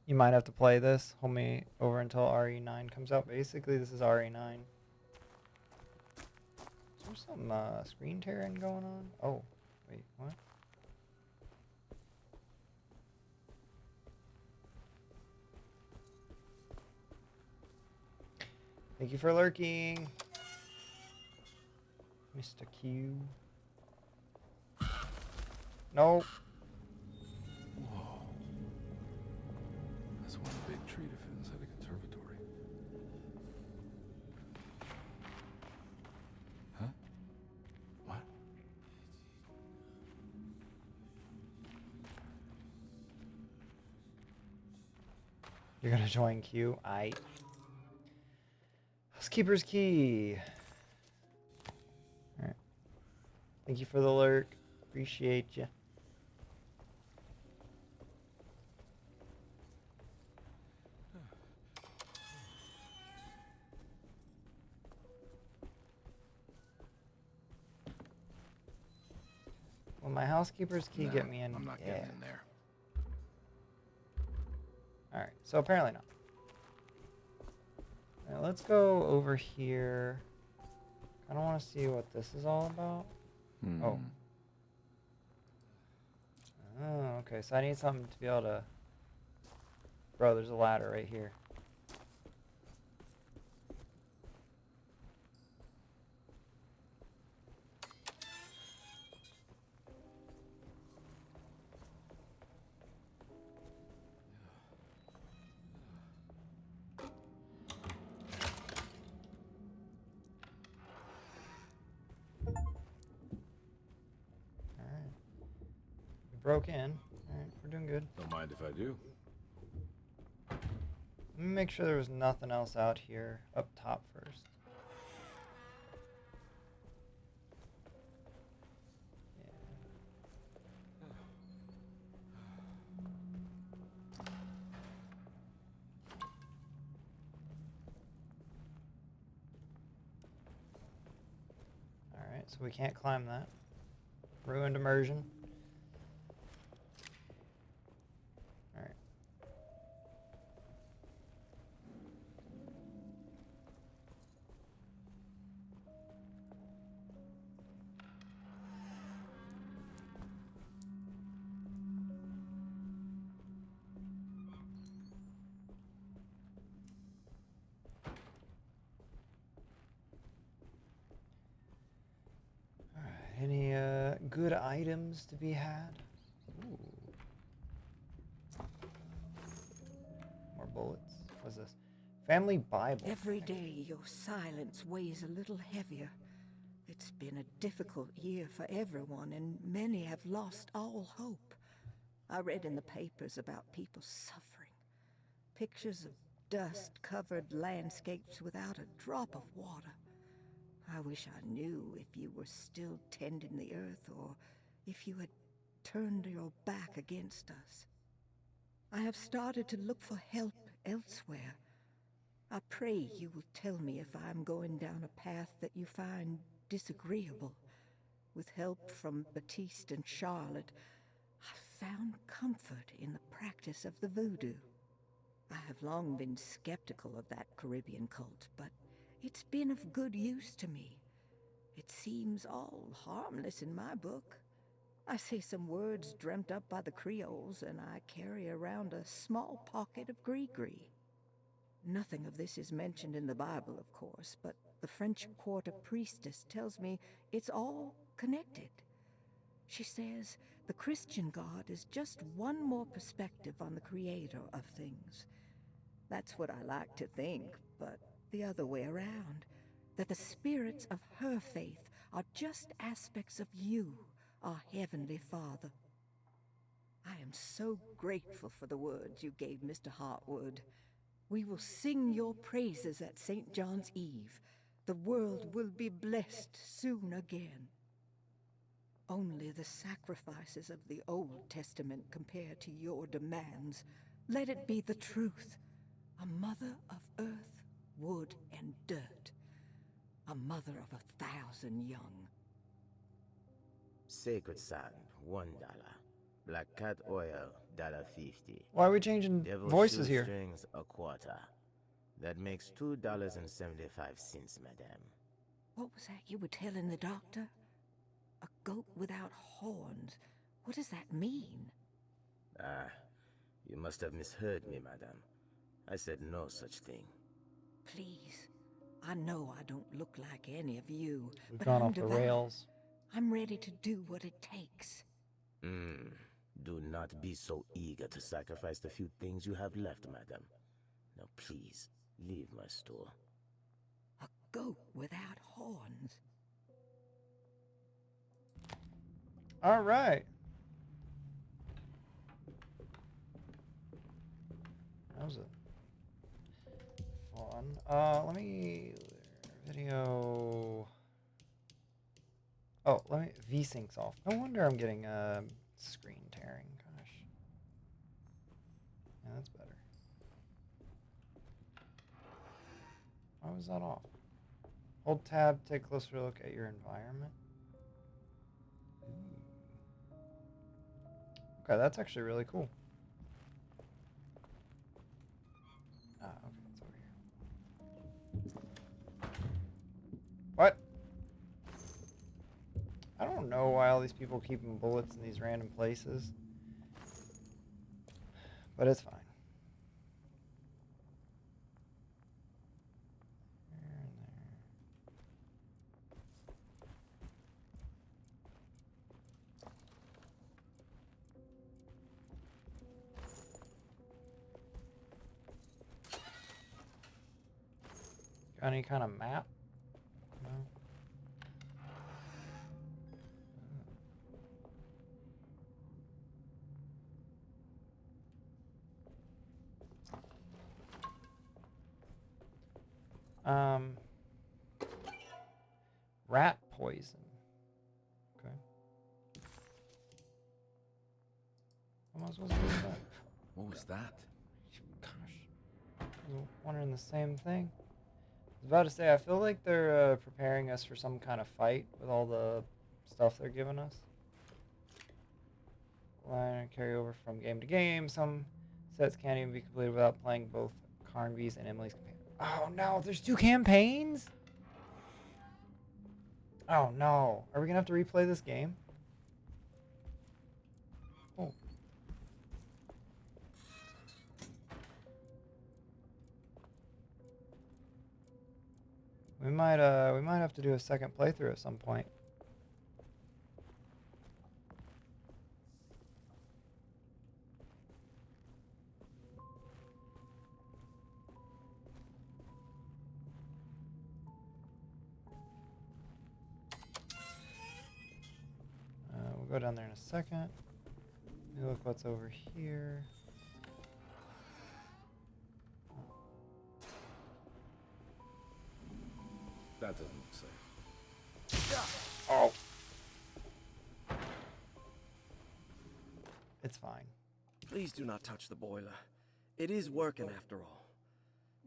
You might have to play this. Hold me over until RE9 comes out. Basically, this is RE9. Is there some screen tearing going on? Oh, wait, what? Thank you for lurking, Mr. Q. Nope. Whoa. That's one big tree to fit inside a conservatory. Huh? What? You're gonna join Q? Housekeeper's key. Alright. Thank you for the lurk. Appreciate you. Will my housekeeper's key Nah, get me in? I'm not getting in there. Alright, so apparently not. Alright, let's go over here. I don't want to see what this is all about. Oh. Oh, okay, so I need something to be able to... Bro, there's a ladder right here. Alright. We broke in. Alright, we're doing good. Don't mind if I do. Let me make sure there was nothing else out here up top first. Yeah. Alright, so we can't climb that. Ruined immersion. Alright. Any good items to be had? Ooh. More bullets. What's this? Family Bible. Every day your silence weighs a little heavier. It's been a difficult year for everyone, and many have lost all hope. I read in the papers about people suffering. Pictures of dust-covered landscapes without a drop of water. I wish I knew if you were still tending the earth, or if you had turned your back against us. I have started to look for help elsewhere. I pray you will tell me if I am going down a path that you find disagreeable. With help from Baptiste and Charlotte, I found comfort in the practice of the voodoo. I have long been skeptical of that Caribbean cult, but it's been of good use to me. It seems all harmless in my book. I say some words dreamt up by the Creoles, and I carry around a small pocket of gree-gree. Nothing of this is mentioned in the Bible, of course, but the French Quarter priestess tells me it's all connected. She says the Christian God is just one more perspective on the creator of things. That's what I like to think, but the other way around, that the spirits of her faith are just aspects of you, our Heavenly Father. I am so grateful for the words you gave Mr. Hartwood. We will sing your praises at St. John's Eve. The world will be blessed soon again. Only the sacrifices of the Old Testament compare to your demands. Let it be the truth. A mother of earth, wood, and dirt. A mother of 1,000 young. Sacred sand, $1. Black cat oil, $1.50. Why are we changing Devil voices here? shoestrings, a quarter. That makes $2.75, madame. What was that you were telling the doctor? A goat without horns. What does that mean? Ah, you must have misheard me, madame. I said no such thing. Please. I know I don't look like any of you, We've but gone I'm off the devout. rails. I'm ready to do what it takes. Do not be so eager to sacrifice the few things you have left, madame. Now please, leave my store. A goat without horns. All right. That was fun. Let me video. Oh, let me V-Sync's off. No wonder I'm getting screen tearing. Gosh. Yeah, that's better. Why was that off? Hold tab, take a closer look at your environment. Ooh. Okay, that's actually really cool. these people keeping bullets in these random places. But it's fine. There and there. Got any kind of map? No. Rat poison. Okay. What am I supposed to do with that? What was that? Gosh. I was wondering the same thing. I was about to say, I feel like they're preparing us for some kind of fight with all the stuff they're giving us. Line carry over from game to game. Some sets can't even be completed without playing both Carnby's and Emily's campaign. Oh no, there's 2 campaigns? Oh no. Are we gonna have to replay this game? Oh. We might have to do a second playthrough at some point. We'll go down there in a second. Let me look what's over here. That doesn't look safe. Oh. It's fine. Please do not touch the boiler. It is working after all.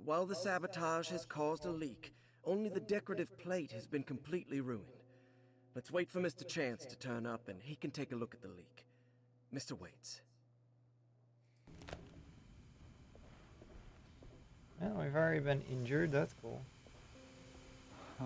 While the sabotage has caused a leak, only the decorative plate has been completely ruined. Let's wait for Mr. Chance to turn up and he can take a look at the leak. Mr. Waits. Well, we've already been injured. That's cool. Huh.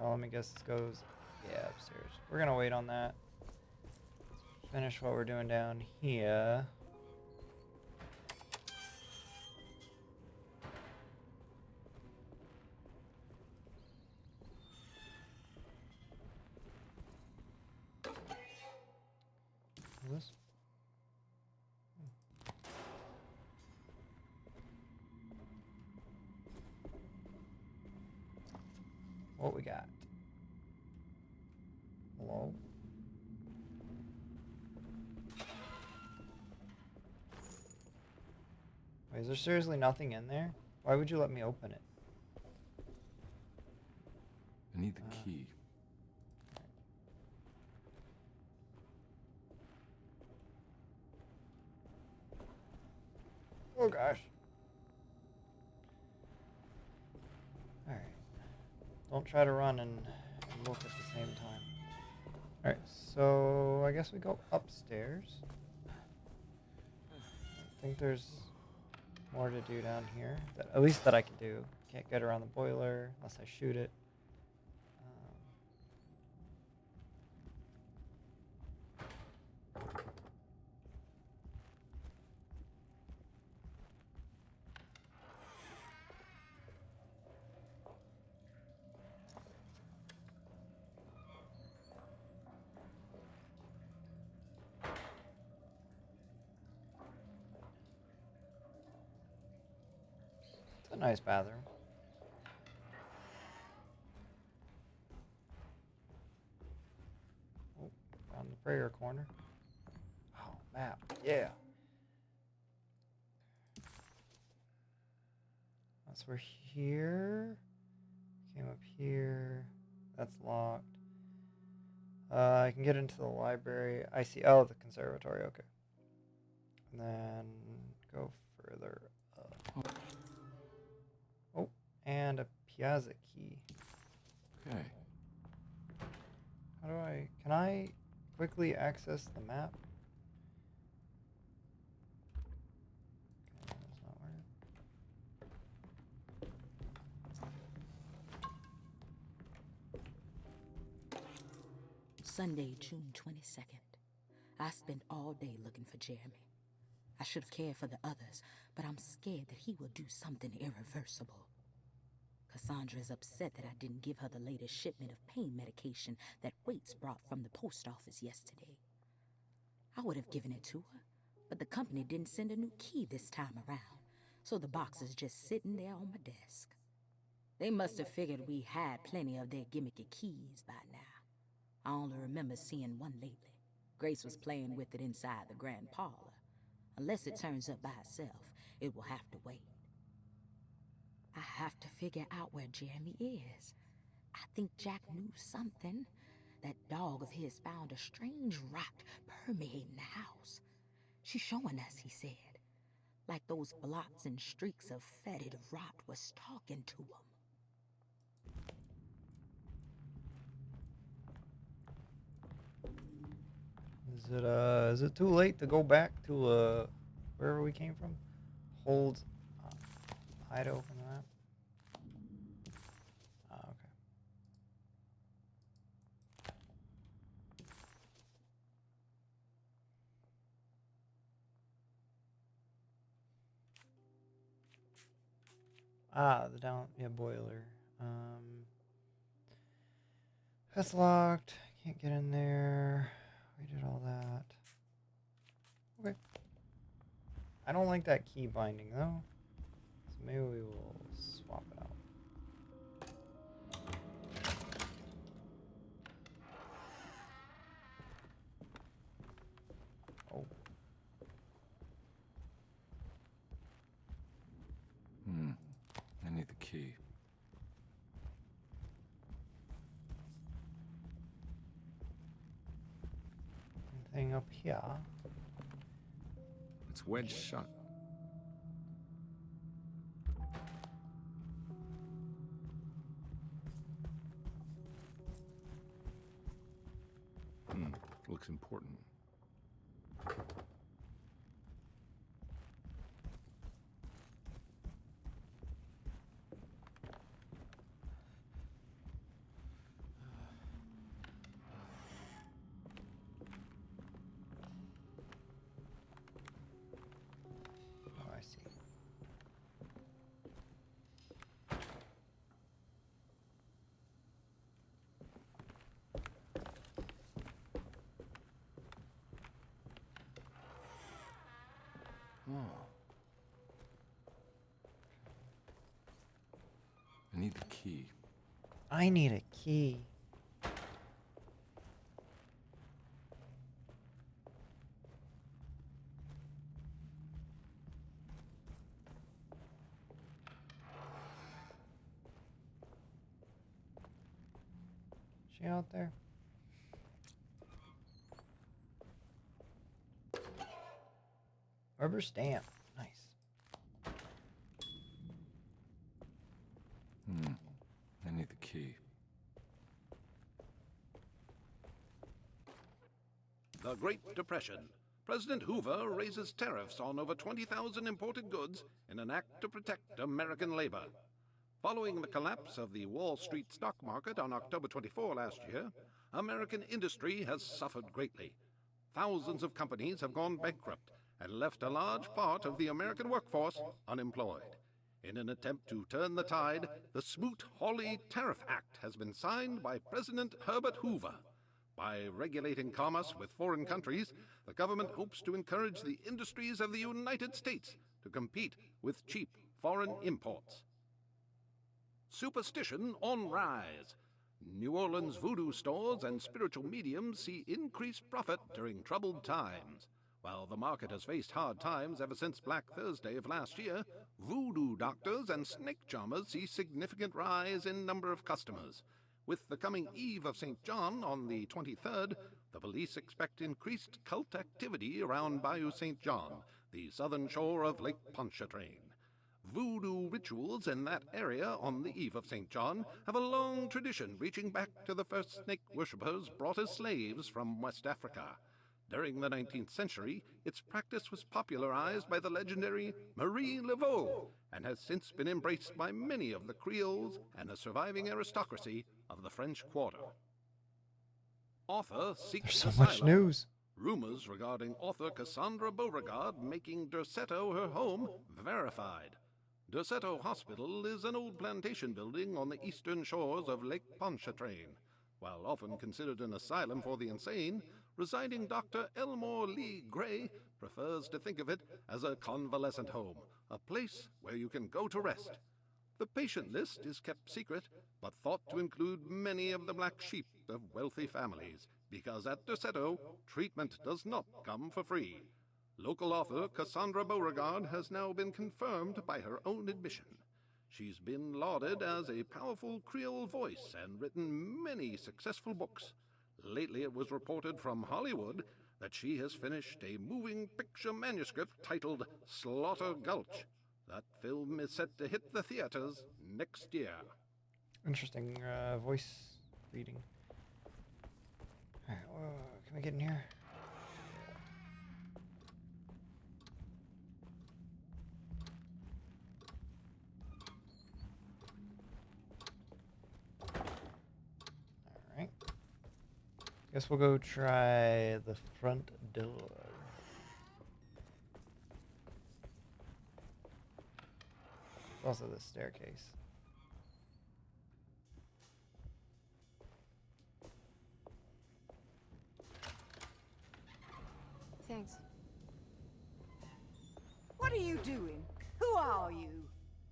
Oh, let me guess this goes, yeah, upstairs. We're gonna wait on that. Finish what we're doing down here. This? What we got? Hello? Wait, is there seriously nothing in there? Why would you let me open it? I need the key. Oh gosh. Alright. Don't try to run and look at the same time. Alright, so I guess we go upstairs. I think there's more to do down here. At least that I can do. Can't get around the boiler unless I shoot it. It's a nice bathroom. Oh, around the prayer corner. Oh, map. Yeah. That's where here. Came up here. That's locked. I can get into the library. I see. Oh, the conservatory. Okay. And then go further up. Oh, and a Piazza key. Okay. How do can I quickly access the map? Okay, that's not working. Sunday, June 22nd. I spent all day looking for Jeremy. I should have cared for the others, but I'm scared that he will do something irreversible. Cassandra is upset that I didn't give her the latest shipment of pain medication that Waits brought from the post office yesterday. I would have given it to her, but the company didn't send a new key this time around, so the box is just sitting there on my desk. They must have figured we had plenty of their gimmicky keys by now. I only remember seeing one lately. Grace was playing with it inside the grand parlor. Unless it turns up by itself, it will have to wait. I have to figure out where Jeremy is. I think Jack knew something. That dog of his found a strange rot permeating the house. She's showing us, he said. Like those blots and streaks of fetid rot was talking to him. Is it too late to go back to wherever we came from? Hold hide open that. Okay. The boiler. That's locked. Can't get in there. We did all that. Okay. I don't like that key binding though. So maybe we will swap it out. Oh. I need the key. Anything up here? It's wedged shut. Looks important. Oh, I see. Oh. I need the key. I need a key. She out there? Rubber stamp. Nice. I need the key. The Great Depression. President Hoover raises tariffs on over 20,000 imported goods in an act to protect American labor. Following the collapse of the Wall Street stock market on October 24 last year, American industry has suffered greatly. Thousands of companies have gone bankrupt and left a large part of the American workforce unemployed. In an attempt to turn the tide, the Smoot-Hawley Tariff Act has been signed by President Herbert Hoover. By regulating commerce with foreign countries, the government hopes to encourage the industries of the United States to compete with cheap foreign imports. Superstition on rise. New Orleans voodoo stores and spiritual mediums see increased profit during troubled times. While the market has faced hard times ever since Black Thursday of last year, voodoo doctors and snake charmers see significant rise in number of customers. With the coming eve of St. John on the 23rd, the police expect increased cult activity around Bayou St. John, the southern shore of Lake Pontchartrain. Voodoo rituals in that area on the eve of St. John have a long tradition reaching back to the first snake worshippers brought as slaves from West Africa. During the 19th century, its practice was popularized by the legendary Marie Laveau and has since been embraced by many of the Creoles and a surviving aristocracy of the French Quarter. Author seeks There's so much asylum. news. Rumors regarding author Cassandra Beauregard making Derceto her home verified. Derceto Hospital is an old plantation building on the eastern shores of Lake Pontchartrain. While often considered an asylum for the insane, residing Dr. Elmore Lee Gray prefers to think of it as a convalescent home, a place where you can go to rest. The patient list is kept secret, but thought to include many of the black sheep of wealthy families, because at Derceto, treatment does not come for free. Local author Cassandra Beauregard has now been confirmed by her own admission. She's been lauded as a powerful Creole voice and written many successful books. Lately it was reported from Hollywood that she has finished a moving picture manuscript titled Slaughter Gulch. That film is set to hit the theaters next year. Interesting voice reading. Alright, can we get in here? Alright. Guess we'll go try the front door. Also the staircase. Thanks. What are you doing? Who are you?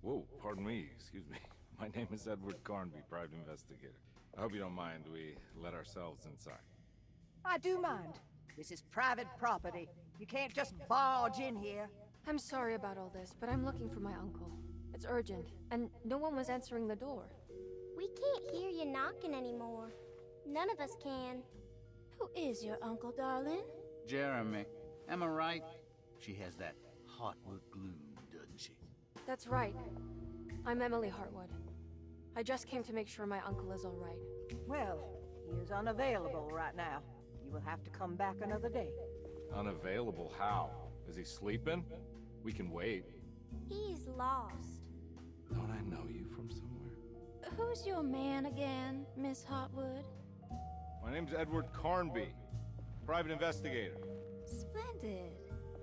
Whoa, pardon me, excuse me. My name is Edward Carnby, private investigator. I hope you don't mind we let ourselves inside. I do mind. This is private property. You can't just barge in here. I'm sorry about all this, but I'm looking for my uncle. It's urgent, and no one was answering the door. We can't hear you knocking anymore. None of us can. Who is your uncle, darling? Jeremy. Am I right? She has that Heartwood gloom, doesn't she? That's right. I'm Emily Hartwood. I just came to make sure my uncle is all right. Well, he is unavailable right now. You will have to come back another day. Unavailable how? Is he sleeping? We can wait. He's lost. Don't I know you from somewhere? Who's your man again, Miss Hartwood? My name's Edward Carnby, private investigator. Splendid.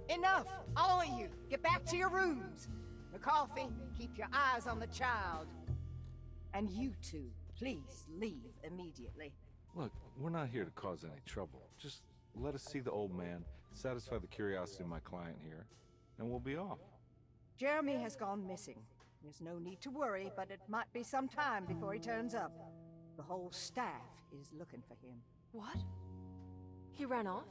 Enough! All of you! Get back to your rooms! McCarthy, keep your eyes on the child. And you two, please leave immediately. Look, we're not here to cause any trouble. Just let us see the old man, satisfy the curiosity of my client here, and we'll be off. Jeremy has gone missing. There's no need to worry, but it might be some time before he turns up. The whole staff is looking for him. What? He ran off?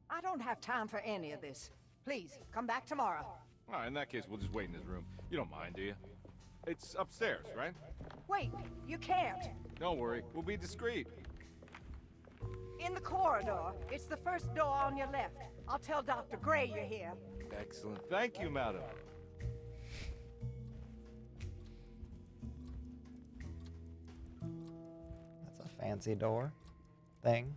I don't have time for any of this. Please, come back tomorrow. All right, in that case, we'll just wait in his room. You don't mind, do you? It's upstairs, right? Wait, you can't. Don't worry, we'll be discreet. In the corridor. It's the first door on your left. I'll tell Dr. Gray you're here. Excellent. Thank you, madam. That's a fancy door thing.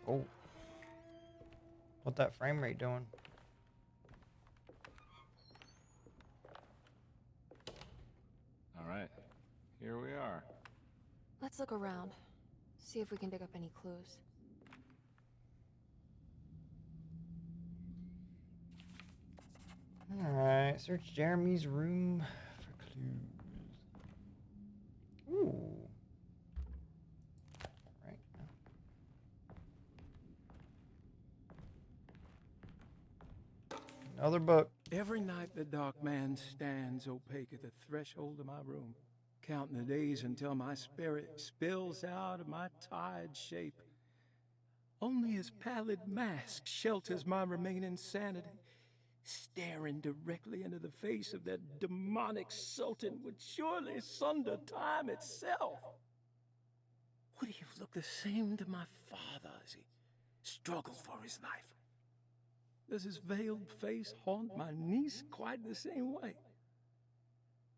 Oh. What that frame rate doing? All right, here we are. Let's look around. See if we can dig up any clues. Alright, search Jeremy's room for clues. Ooh. Right. Another book. Every night the dark man stands opaque at the threshold of my room, counting the days until my spirit spills out of my tired shape. Only his pallid mask shelters my remaining sanity. Staring directly into the face of that demonic sultan would surely sunder time itself. Would he have looked the same to my father as he struggles for his life. Does his veiled face haunt my niece quite the same way?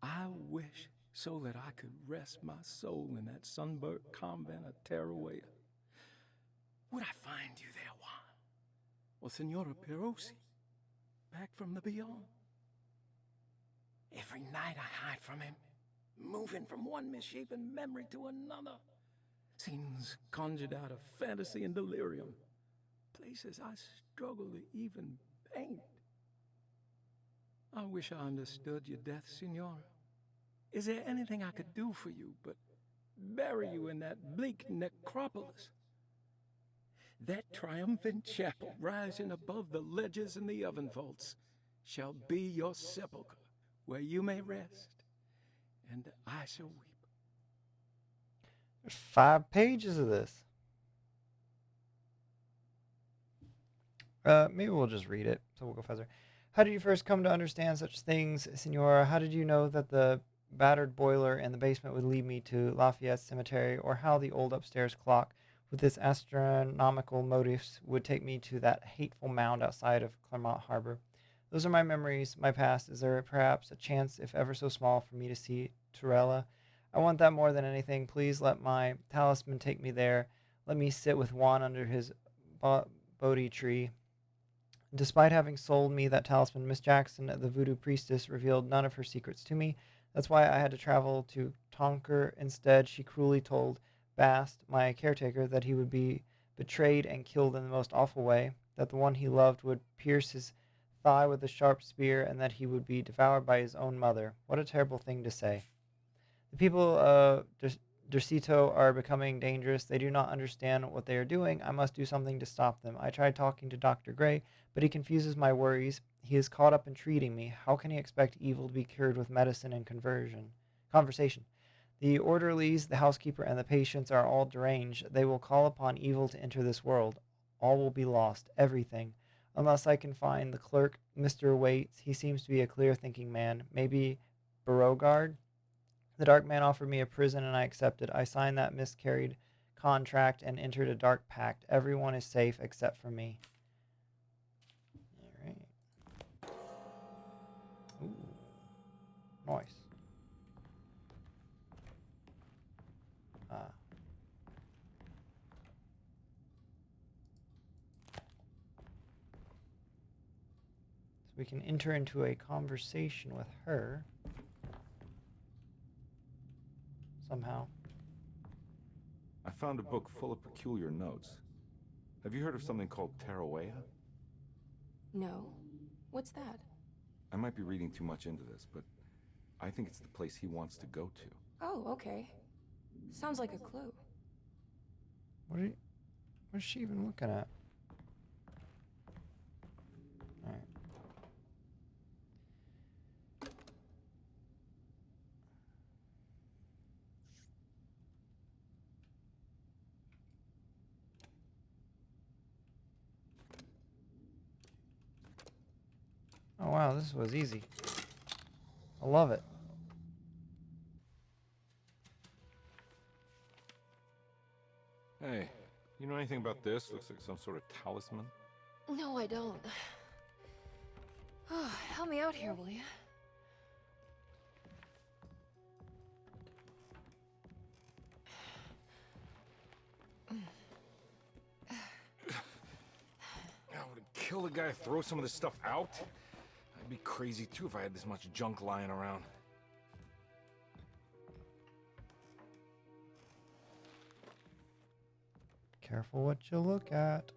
I wish so that I could rest my soul in that sunburnt convent of Tarawea. Would I find you there, Juan? Or Senora Perosi, back from the beyond? Every night I hide from him, moving from one misshapen memory to another. Scenes conjured out of fantasy and delirium. Places I struggle to even paint. I wish I understood your death, Senora. Is there anything I could do for you but bury you in that bleak necropolis? That triumphant chapel rising above the ledges and the oven vaults shall be your sepulchre, where you may rest, and I shall weep. There's 5 pages of this. Maybe we'll just read it, so we'll go faster. How did you first come to understand such things, Senora? How did you know that the battered boiler in the basement would lead me to Lafayette Cemetery, or how the old upstairs clock with its astronomical motifs would take me to that hateful mound outside of Clermont Harbor? Those are my memories, my past. Is there perhaps a chance, if ever so small, for me to see Torella? I want that more than anything. Please let my talisman take me there. Let me sit with Juan under his Bodhi tree. Despite having sold me that talisman, Miss Jackson, the voodoo priestess, revealed none of her secrets to me. That's why I had to travel to Tonker. Instead, she cruelly told Bast, my caretaker, that he would be betrayed and killed in the most awful way, that the one he loved would pierce his thigh with a sharp spear, and that he would be devoured by his own mother. What a terrible thing to say. The people of Dercito are becoming dangerous. They do not understand what they are doing. I must do something to stop them. I tried talking to Dr. Gray, but he confuses my worries. He is caught up in treating me. How can he expect evil to be cured with medicine and conversation? The orderlies, the housekeeper, and the patients are all deranged. They will call upon evil to enter this world. All will be lost, everything. Unless I can find the clerk, Mr. Waits. He seems to be a clear-thinking man. Maybe Beauregard? The dark man offered me a prison, and I accepted. I signed that miscarried contract and entered a dark pact. Everyone is safe except for me. All right. Ooh. Nice. So we can enter into a conversation with her. Somehow. I found a book full of peculiar notes. Have you heard of something called Tarawea? No. What's that? I might be reading too much into this, but I think it's the place he wants to go to. Oh, okay. Sounds like a clue. What is she even looking at? All right. Oh wow, this was easy. I love it. Hey, you know anything about this? Looks like some sort of talisman. No, I don't. Oh, help me out here, will you? I would kill the guy, throw some of this stuff out. I'd be crazy too if I had this much junk lying around. Careful what you look at.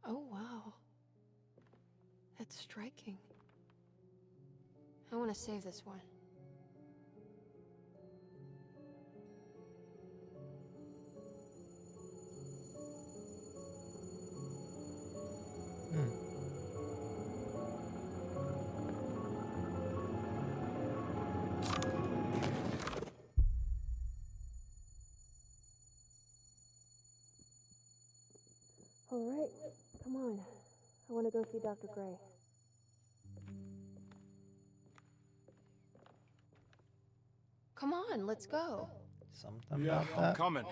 Oh, wow. That's striking. I want to save this one. All right, come on. I want to go see Dr. Gray. Come on, let's go. Something Yeah, about I'm that. coming.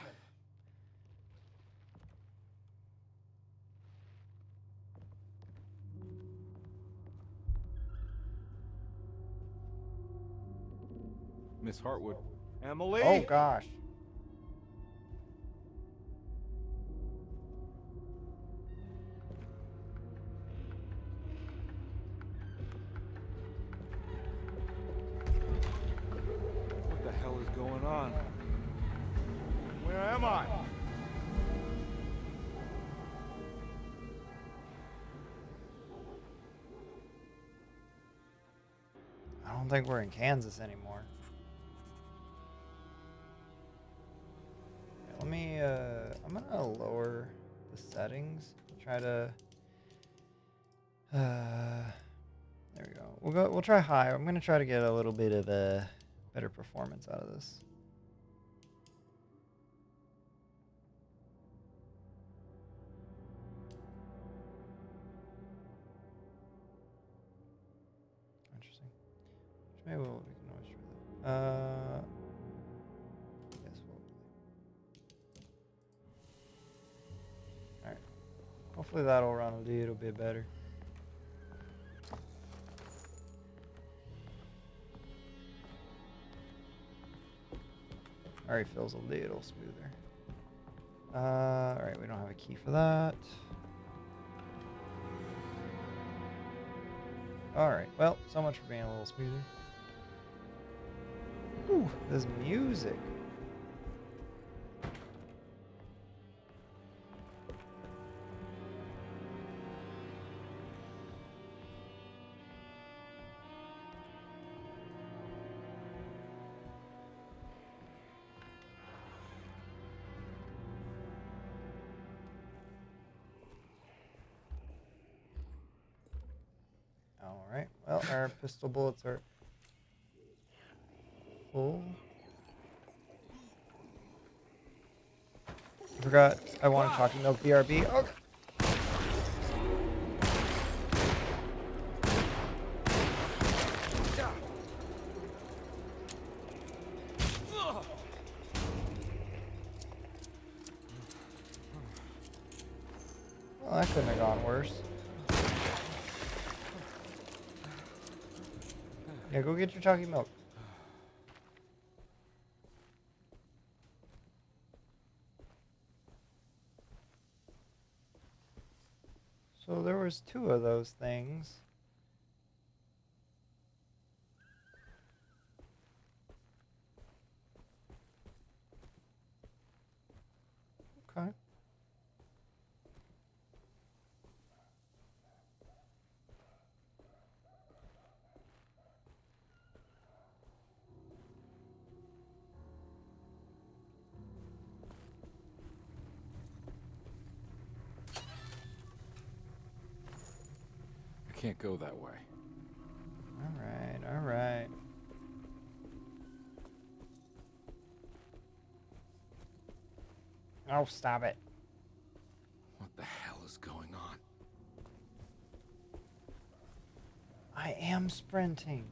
Miss Hartwood. Emily! Oh gosh. What the hell is going on? Where am I? I don't think we're in Kansas anymore. Yeah, let me, I'm gonna lower the settings. Try to, there we go. We'll try high. I'm gonna try to get a little bit of a better performance out of this. Interesting. Maybe we can always try that. Yes, we'll. Alright. Hopefully that'll run a little bit better. Alright, feels a little smoother. Alright, we don't have a key for that. Alright, well, so much for being a little smoother. Ooh, this music. Alright, well, our pistol bullets are full. I forgot I wanted Talking Milk BRB. Oh! Well, that couldn't have gone worse. Yeah, go get your chalky milk. So there was 2 of those things. Okay. I can't go that way. Alright, alright. Oh, stop it. What the hell is going on? I am sprinting.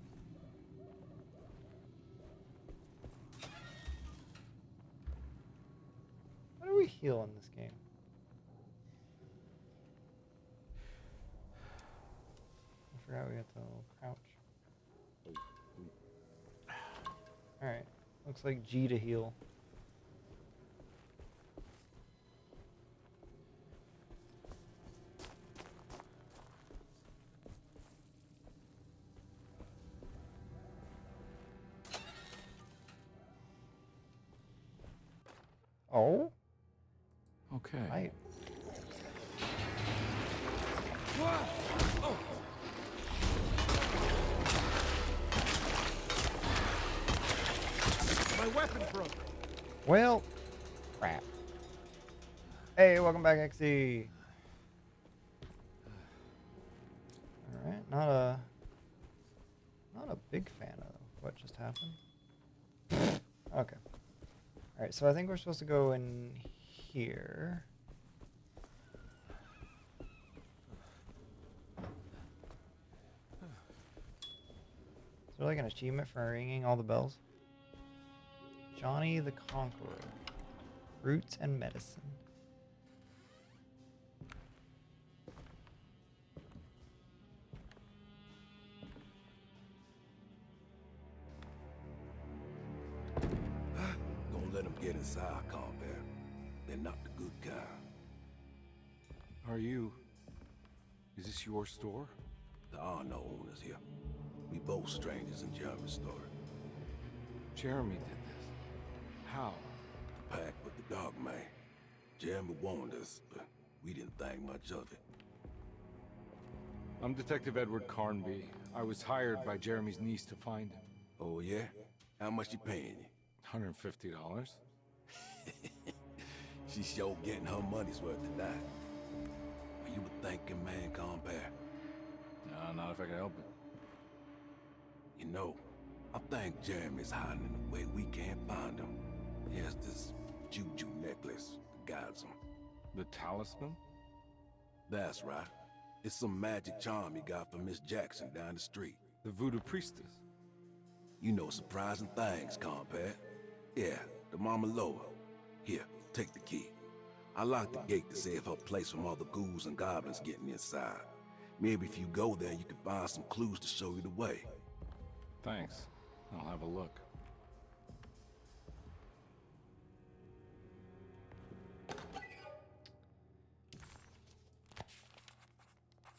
How do we heal in this game? I forgot we got the little crouch. Alright. Looks like G to heal. Oh? Okay. I... My weapon broke. Well, crap. Hey, welcome back, XE. Alright, not a big fan of what just happened. Okay. Alright, so I think we're supposed to go in here. Is there like an achievement for ringing all the bells? Johnny the Conqueror. Roots and medicine. Don't let them get inside, combat. They're not the good kind. Are you... Is this your store? There are no owners here. We both strangers in Jeremy's story. Jeremy did this. How? The pact with the dog man. Jeremy warned us, but we didn't think much of it. I'm Detective Edward Carnby. I was hired by Jeremy's niece to find him. Oh, yeah? How much she paying you? $150. She's sure getting her money's worth tonight. Are you a thinking man, compare? No, not if I can help it. You know, I think Jeremy's hiding in a way we can't find him. He has this juju necklace that guides him. The talisman? That's right. It's some magic charm he got from Miss Jackson down the street. The voodoo priestess? You know surprising things, compare. Yeah, the Mama Loa. Here, take the key. I locked the gate to save her place from all the ghouls and goblins getting inside. Maybe if you go there, you can find some clues to show you the way. Thanks. I'll have a look.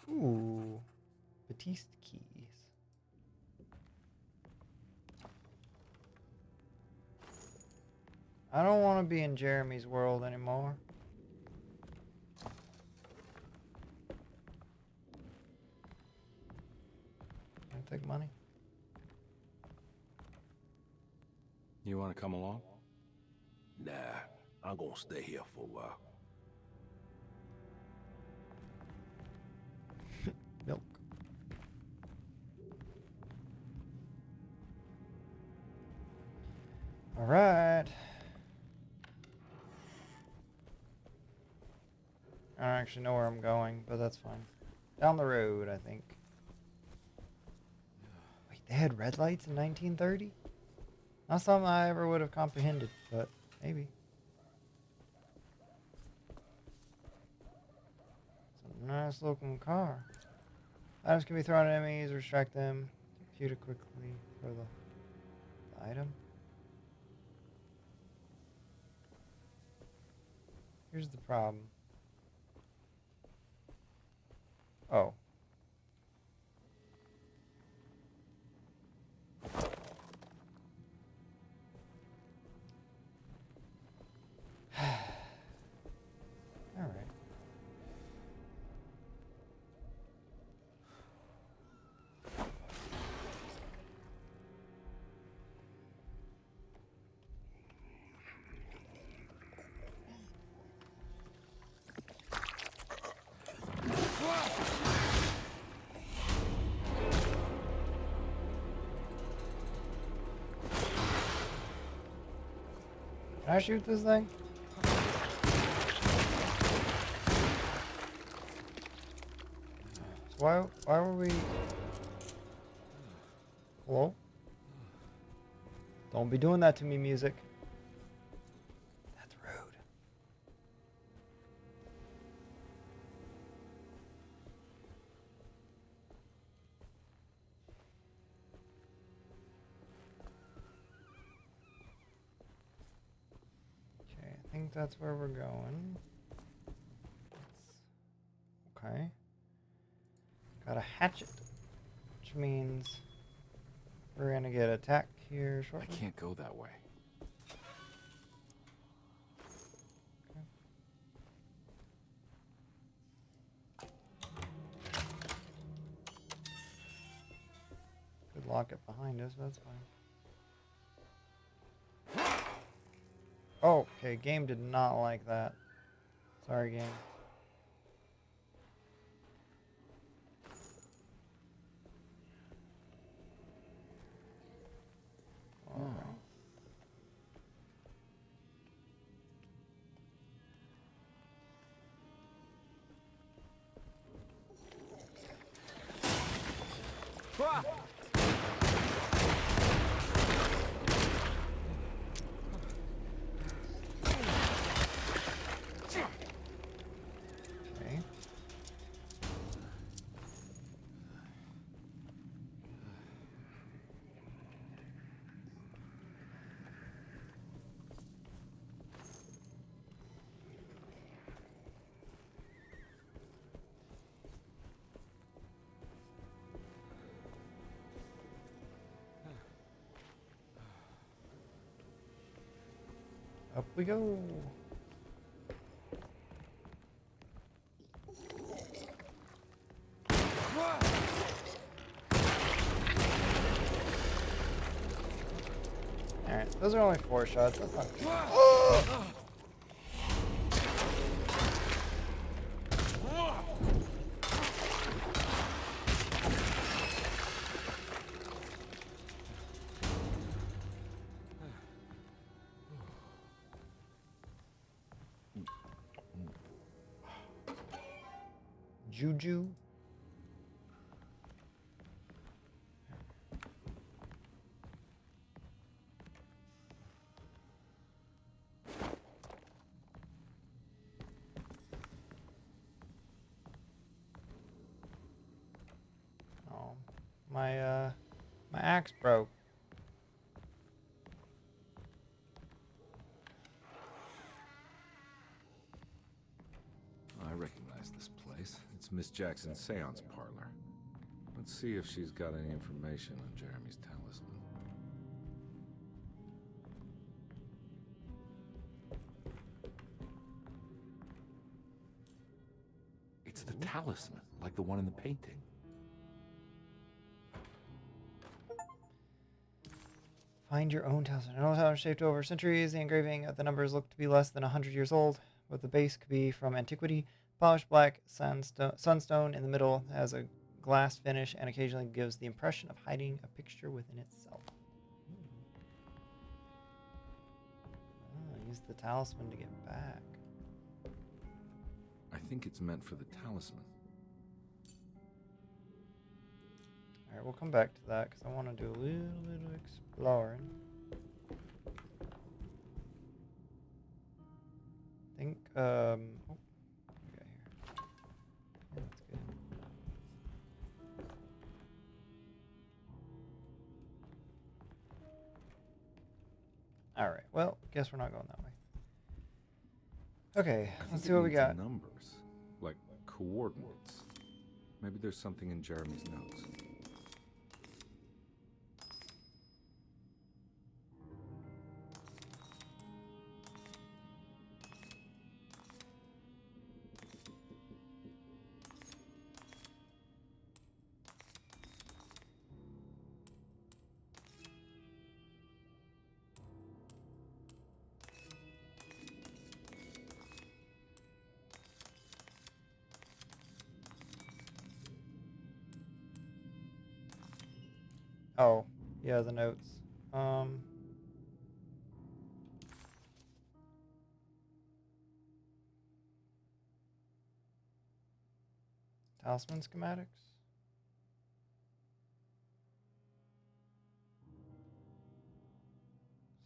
Ooh. Batiste keys. I don't want to be in Jeremy's world anymore. Can I take money? You want to come along? Nah, I'm gonna stay here for a while. Milk. All right. I don't actually know where I'm going, but that's fine. Down the road, I think. Wait, they had red lights in 1930? Not something I ever would have comprehended, but maybe. It's a nice looking car. Items can be thrown at enemies or distract them. Compute it quickly for the item. Here's the problem. Oh. All right. Can I shoot this thing? Why were we... Hello? Don't be doing that to me, music. That's rude. Okay, I think that's where we're going. Okay. Got a hatchet, which means we're gonna get attacked here shortly. I can't go that way. Could lock it behind us, that's fine. Oh, okay, game did not like that. Sorry, game. Up we go. Alright, those are only 4 shots. That's not. Oh! Juju. Oh, my axe broke. I recognize this place. It's Miss Jackson's seance parlor. Let's see if she's got any information on Jeremy's talisman. It's the talisman, like the one in the painting. Find your own talisman. An old talisman shaped over centuries. The engraving of the numbers look to be less than 100 years old, but the base could be from antiquity. Polished black sunstone in the middle has a glass finish and occasionally gives the impression of hiding a picture within itself. Use the talisman to get back. I think it's meant for the talisman. Alright, we'll come back to that because I want to do a little bit of exploring. I think, oh, what we got here? Yeah, that's good. Alright, well, guess we're not going that way. Okay, let's see what we got. Numbers, like coordinates. Maybe there's something in Jeremy's notes. Oh, yeah, the notes. Talisman schematics?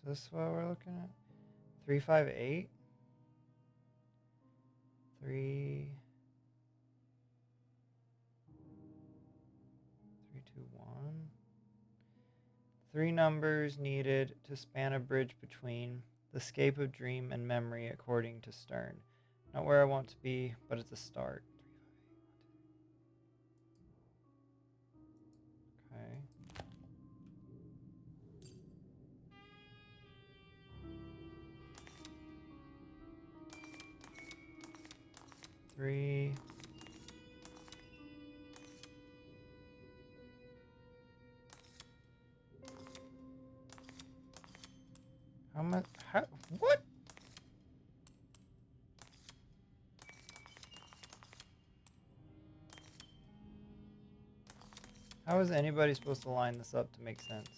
Is this what we're looking at? 358? 3... 321. 3 numbers needed to span a bridge between the scape of dream and memory, according to Stern. Not where I want to be, but it's a start. 358. Okay. 3. How much? How? What? How is anybody supposed to line this up to make sense?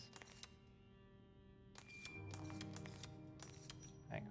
Hang on.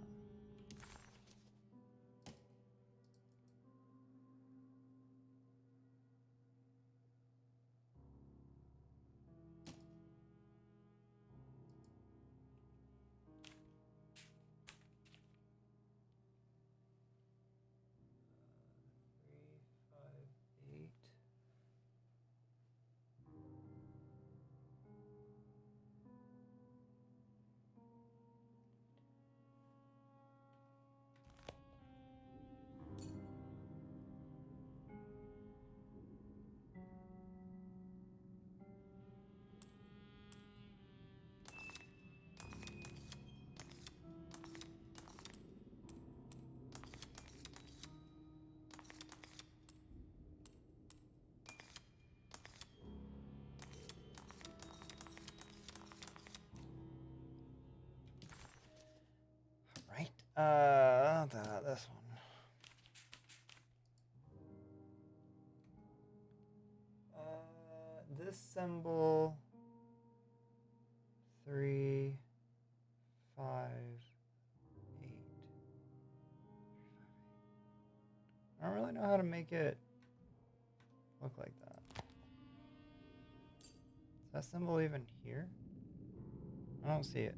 This one. This symbol. 3, 5, 8. I don't really know how to make it look like that. Is that symbol even here? I don't see it.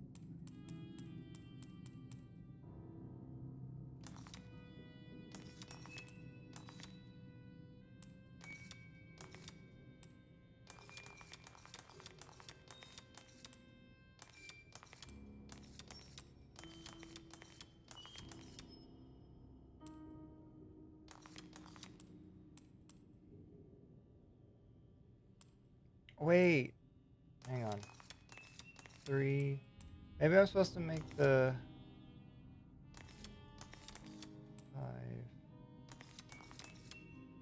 Wait, hang on. 3. Maybe I'm supposed to make the 5,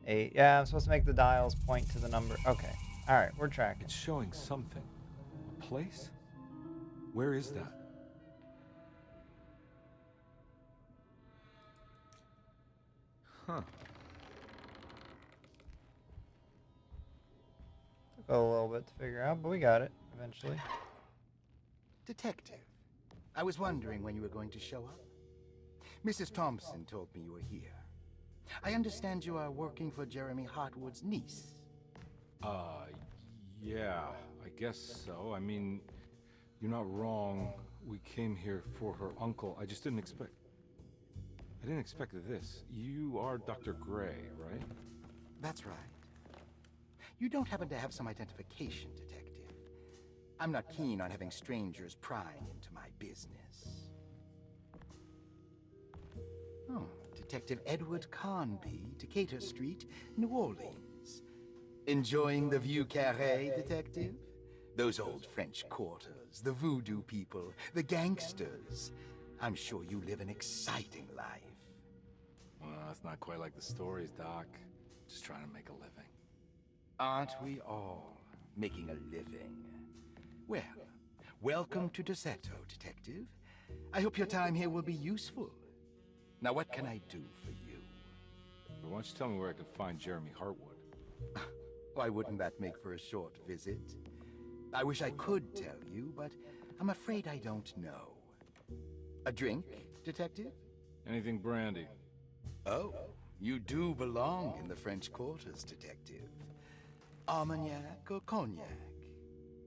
8. Yeah, I'm supposed to make the dials point to the number. Okay. All right, we're tracking. It's showing something. A place? Where is that? Huh. Took a little bit to figure out, but we got it eventually. Detective, I was wondering when you were going to show up. Mrs. Thompson told me you were here. I understand you are working for Jeremy Hartwood's niece. Yeah, I guess so. I mean, you're not wrong. We came here for her uncle. I didn't expect this. You are Dr. Gray, right? That's right. You don't happen to have some identification, Detective. I'm not keen on having strangers prying into my business. Oh, Detective Edward Carnby, Decatur Street, New Orleans. Enjoying the Vieux Carré, Detective? Those old French quarters, the voodoo people, the gangsters. I'm sure you live an exciting life. Well, it's not quite like the stories, Doc. Just trying to make a living. Aren't we all making a living? Well, welcome to Deseto, Detective. I hope your time here will be useful. Now, what can I do for you? Why don't you tell me where I can find Jeremy Hartwood? Why wouldn't that make for a short visit? I wish I could tell you, but I'm afraid I don't know. A drink, Detective? Anything brandy. Oh, you do belong in the French quarters, Detective. Armagnac or cognac?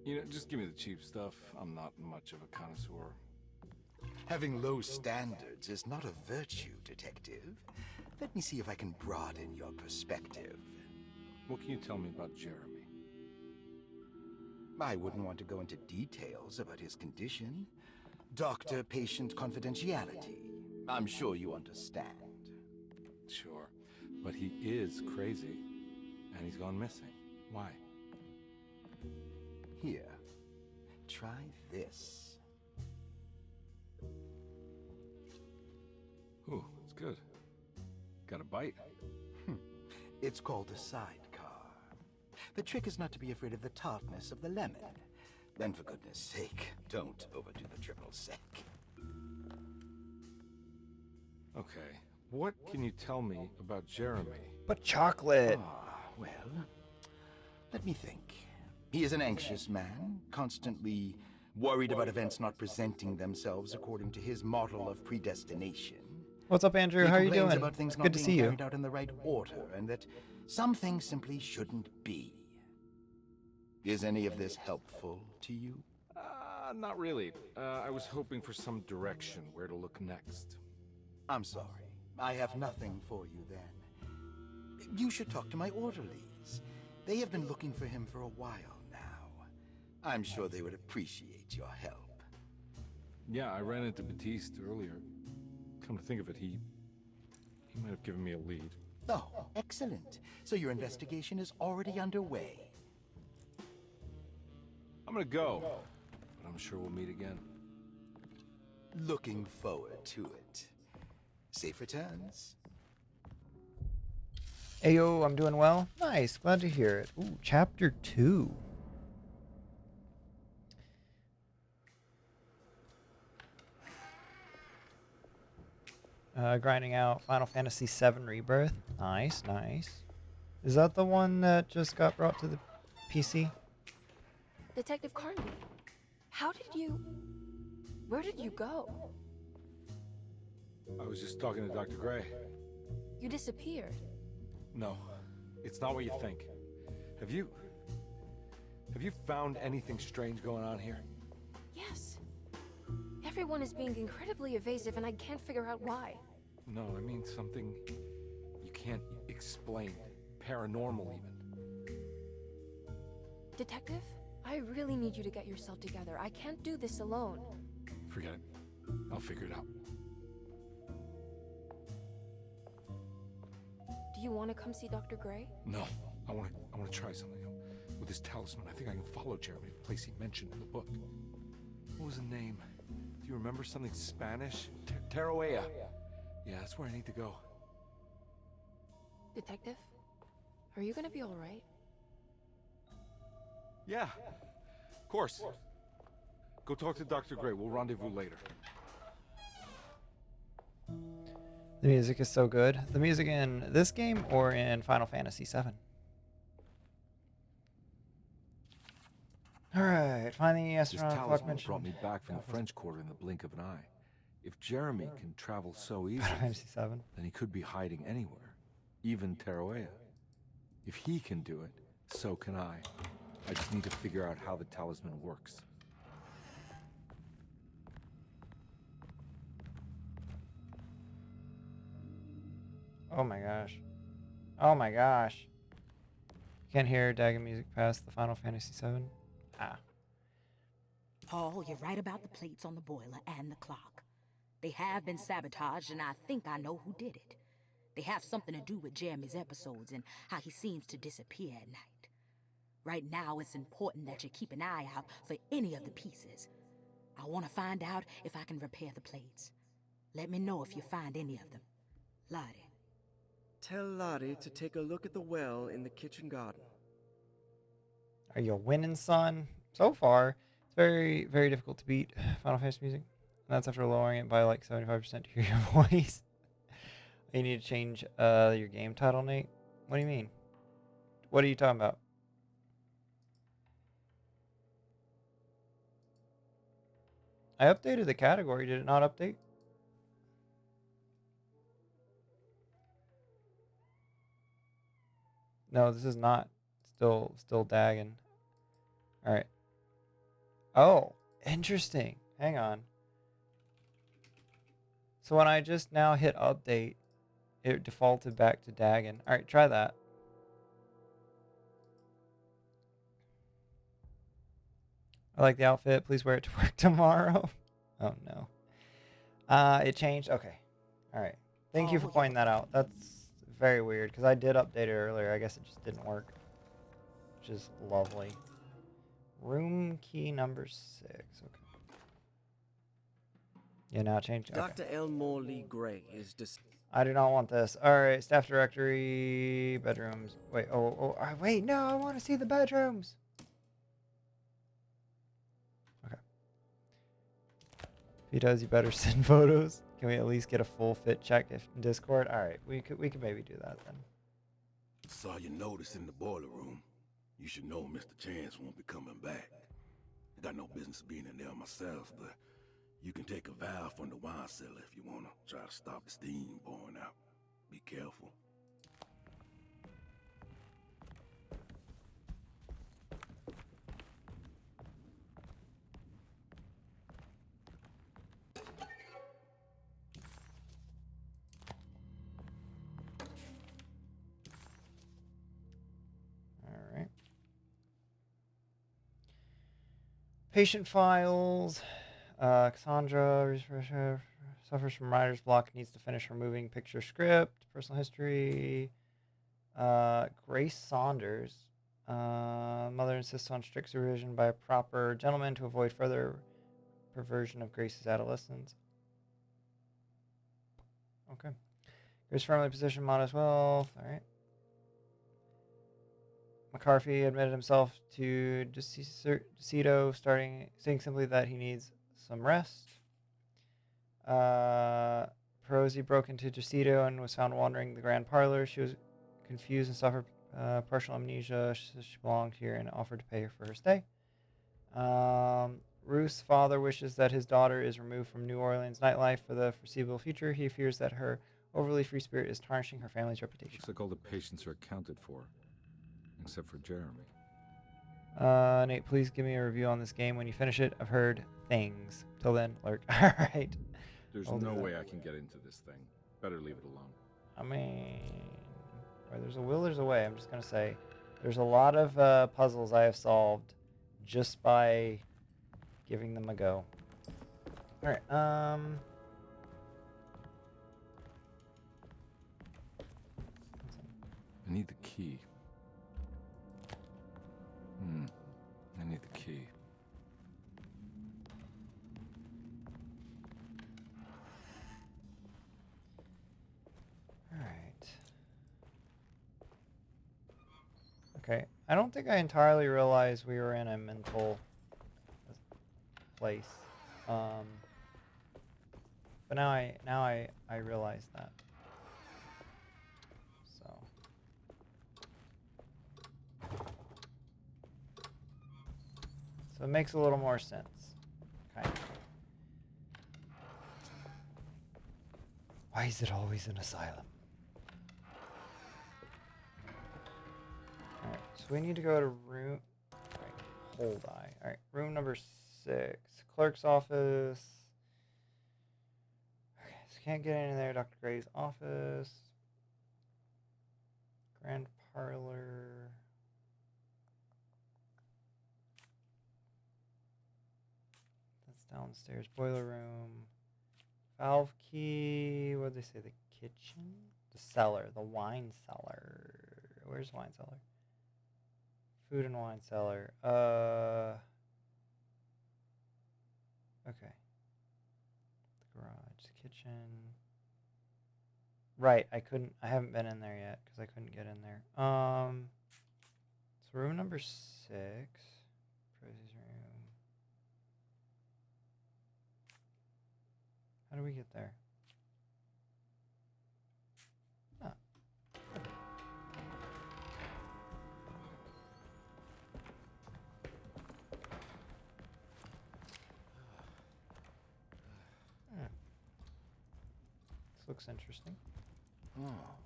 You know, just give me the cheap stuff. I'm not much of a connoisseur. Having low standards is not a virtue, Detective. Let me see if I can broaden your perspective. What can you tell me about Jeremy? I wouldn't want to go into details about his condition. Doctor-patient confidentiality. I'm sure you understand. Sure, but he is crazy, and he's gone missing. Why? Here, try this. Ooh, it's good. Got a bite? It's called a sidecar. The trick is not to be afraid of the tartness of the lemon. Then, for goodness sake, don't overdo the triple sec. Okay, what can you tell me about Jeremy? But chocolate. Well, let me think. He is an anxious man, constantly worried about events not presenting themselves according to his model of predestination. What's up, Andrew? He How are you complains doing? about things It's not good to being see you. carried out in the right order, and that some things simply shouldn't be. Is any of this helpful to you? Not really. I was hoping for some direction where to look next. I'm sorry. I have nothing for you then. You should talk to my orderlies. They have been looking for him for a while now. I'm sure they would appreciate your help. Yeah, I ran into Batiste earlier. Come to think of it, he might have given me a lead. Oh, excellent. So your investigation is already underway. I'm gonna go, but I'm sure we'll meet again. Looking forward to it. Safe returns. Ayo, I'm doing well. Nice, glad to hear it. Ooh, chapter 2. grinding out Final Fantasy VII Rebirth. Nice, nice. Is that the one that just got brought to the PC? Detective Carnby, how did you... Where did you go? I was just talking to Dr. Gray. You disappeared. No, it's not what you think. Have you found anything strange going on here? Yes. Everyone is being incredibly evasive and I can't figure out why. No, I mean something you can't explain. Paranormal, even. Detective, I really need you to get yourself together. I can't do this alone. Forget it. I'll figure it out. Do you want to come see Dr. Gray? No, I want to try something. With this talisman, I think I can follow Jeremy to the place he mentioned in the book. What was the name? Do you remember something Spanish? Tarawea. Yeah, that's where I need to go. Detective, are you gonna be all right? Yeah, of course. Go talk to Dr. Gray. We'll rendezvous later. The music is so good. The music in this game or in Final Fantasy VII? Alright, find the This astronaut clock talisman mentioned. brought me back from the French Quarter in the blink of an eye. If Jeremy can travel so easily, Final Fantasy VII. then he could be hiding anywhere, even Tarawea. If he can do it, so can I. I just need to figure out how the talisman works. Oh my gosh. Oh my gosh. Can't hear Dagon music past the Final Fantasy VII. Ah. Paul, you're right about the plates on the boiler and the clock. They have been sabotaged, and I think I know who did it. They have something to do with Jeremy's episodes and how he seems to disappear at night. Right now, it's important that you keep an eye out for any of the pieces. I want to find out if I can repair the plates. Let me know if you find any of them. Lottie. Tell Lottie to take a look at the well in the kitchen garden. Are you winning, son? So far, it's very, very difficult to beat Final Fantasy music. And that's after lowering it by like 75% to hear your voice. You need to change your game title, Nate. What do you mean? What are you talking about? I updated the category. Did it not update? No, this is not still Dagon. All right. Oh, interesting. Hang on. So when I just now hit update, it defaulted back to Dagon. All right, try that. I like the outfit. Please wear it to work tomorrow. Oh no. It changed. Okay. All right. Thank you for pointing that out. That's very weird because I did update it earlier. I guess it just didn't work, which is lovely. Room key number 6. Okay. Yeah, now it changed. Okay. Dr. Elmore Lee Gray is I do not want this. All right, staff directory, bedrooms. Wait, wait, no, I want to see the bedrooms. Okay. If he does, you better send photos. Can we at least get a full fit check in Discord? All right, we could maybe do that then. Saw your notice in the boiler room. You should know Mr. Chance won't be coming back. I got no business being in there myself, but you can take a valve from the wine cellar if you want to try to stop the steam pouring out. Be careful. All right. Patient files. Cassandra suffers from writer's block, needs to finish removing picture script. Personal history. Grace Saunders. Mother insists on strict supervision by a proper gentleman to avoid further perversion of Grace's adolescence. Okay. Grace firmly positioned modest wealth. All right. McCarthy admitted himself to Decito, saying simply that he needs some rest. Perosi broke into Jacinto and was found wandering the grand parlor. She was confused and suffered partial amnesia. She said she belonged here and offered to pay her for her stay. Ruth's father wishes that his daughter is removed from New Orleans nightlife for the foreseeable future. He fears that her overly free spirit is tarnishing her family's reputation. Looks like all the patients are accounted for, except for Jeremy. Nate, please give me a review on this game when you finish it. I've heard things. Till then, lurk. All right. There's no way I can get into this thing. Better leave it alone. I mean, where there's a will, there's a way. I'm just going to say there's a lot of puzzles I have solved just by giving them a go. All right. I need the key. I need the key. All right. Okay. I don't think I entirely realized we were in a mental place. But now I realize that. So it makes a little more sense. Kind of. Why is it always an asylum? Alright, so we need to go to room... Right, hold eye. Alright, room number 6. Clerk's office. Okay, so can't get in there. Dr. Gray's office. Grand parlor. Downstairs, boiler room, valve key. What did they say? The kitchen, the cellar, the wine cellar. Where's wine cellar? Food and wine cellar. Okay. The garage, the kitchen. Right, I haven't been in there yet because I couldn't get in there. So room number 6. Rosie's room. How do we get there? Ah. Okay. This looks interesting. Oh.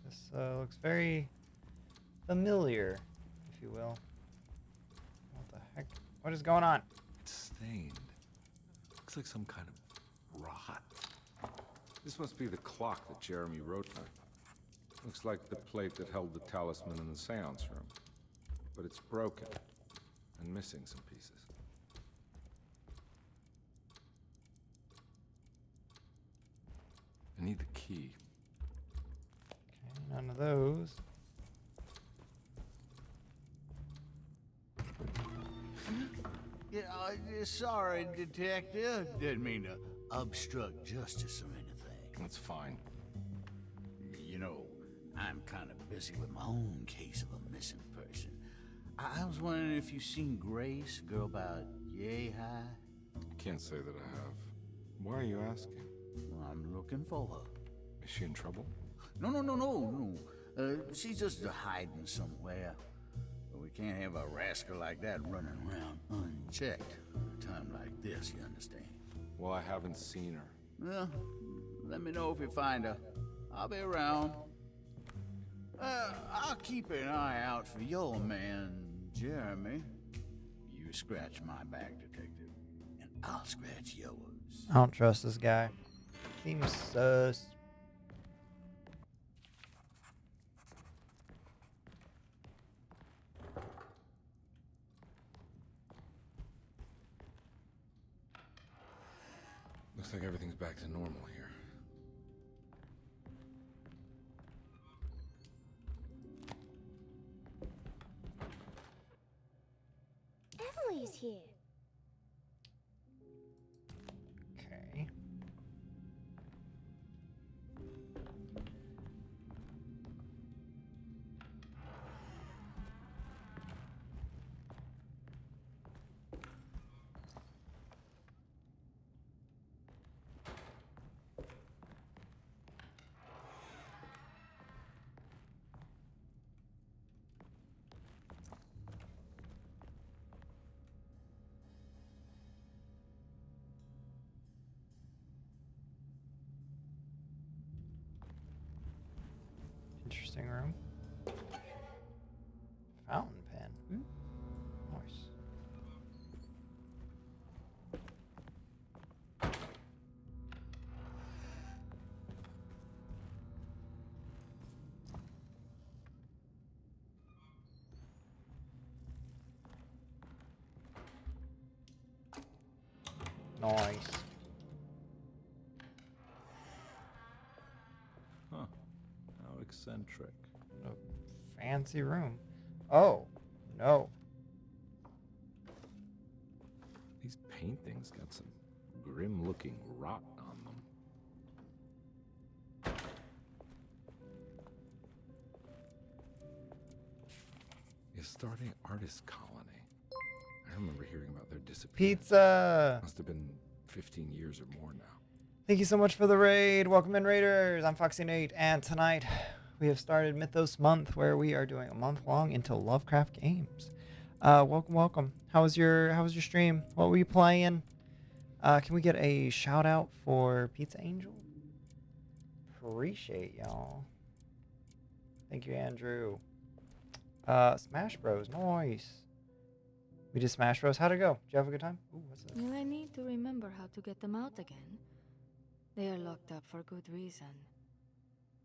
This looks very familiar, if you will. What the heck? What is going on? It's stained. Looks like some kind of rot. This must be the clock that Jeremy wrote by. Looks like the plate that held the talisman in the seance room. But it's broken and missing some pieces. I need the key. Okay, none of those. Yeah, sorry, Detective. Didn't mean to obstruct justice or anything. That's fine. You know, I'm kind of busy with my own case of a missing person. I was wondering if you've seen Grace, a girl about yay high? Can't say that I have. Why are you asking? Well, I'm looking for her. Is she in trouble? No. She's just hiding somewhere. But we can't have a rascal like that running around unchecked at a time like this, you understand? Well, I haven't seen her. Well, let me know if you find her. I'll be around. I'll keep an eye out for your man, Jeremy. You scratch my back, Detective, and I'll scratch yours. I don't trust this guy. Seems sus. Looks like everything's back to normal here. Emily's here. Okay. Nice. Huh. How eccentric. A fancy room. Oh, no. These paintings got some grim-looking rot on them. The Astarte Artist Colony. I remember hearing about their disappearance. Pizza! Must have been 15 years or more now. Thank you so much for the raid. Welcome in, Raiders. I'm Foxy Nate, and tonight we have started Mythos Month, where we are doing a month long into Lovecraft games. Welcome, welcome. How was your stream? What were you playing? Can we get a shout out for Pizza Angel? Appreciate y'all. Thank you, Andrew. Smash Bros. Nice. We did Smash Bros. How'd it go? Did you have a good time? Ooh, what's this? Will I need to remember how to get them out again? They are locked up for good reason.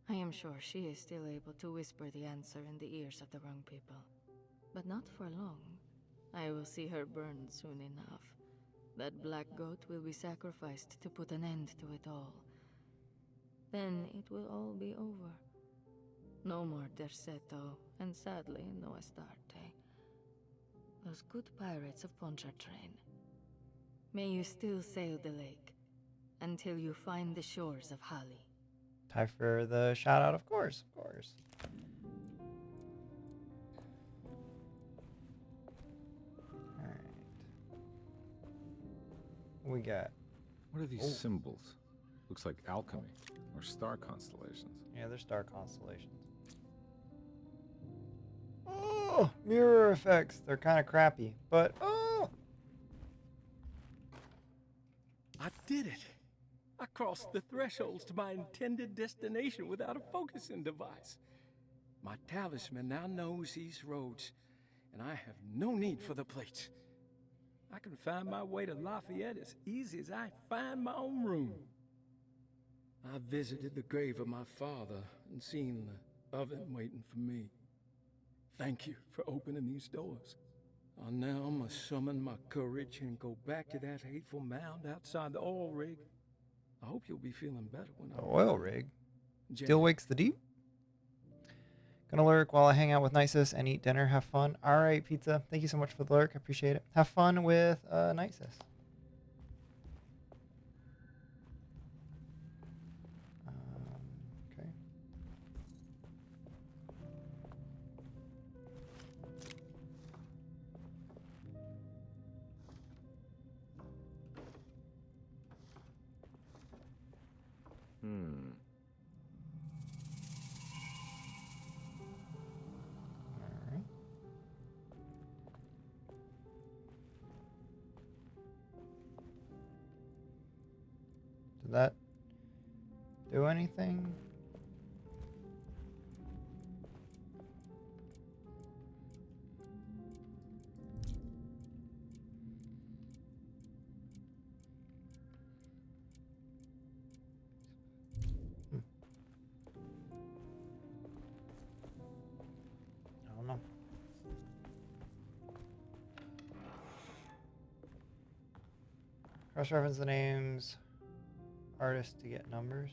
I am sure she is still able to whisper the answer in the ears of the wrong people. But not for long. I will see her burned soon enough. That black goat will be sacrificed to put an end to it all. Then it will all be over. No more Derceto, and sadly, no Astarte. Those good pirates of Pontchartrain. May you still sail the lake, until you find the shores of Hali. Time for the shout out, of course, of course. Alright. What we got? What are these symbols? Looks like alchemy or star constellations. Yeah, they're star constellations. Oh, mirror effects. They're kind of crappy, but oh! I did it! I crossed the thresholds to my intended destination without a focusing device. My talisman now knows these roads, and I have no need for the plates. I can find my way to Lafayette as easy as I find my own room. I visited the grave of my father and seen the oven waiting for me. Thank you for opening these doors. I now must summon my courage and go back to that hateful mound outside the oil rig. I hope you'll be feeling better when The oil rig still wakes the deep. Gonna lurk while I hang out with Nisus and eat dinner. Have fun. All right, Pizza. Thank you so much for the lurk. I appreciate it. Have fun with Nisus. Okay. Alright. Did that do anything? I don't know. Cross-reference the names, artists to get numbers.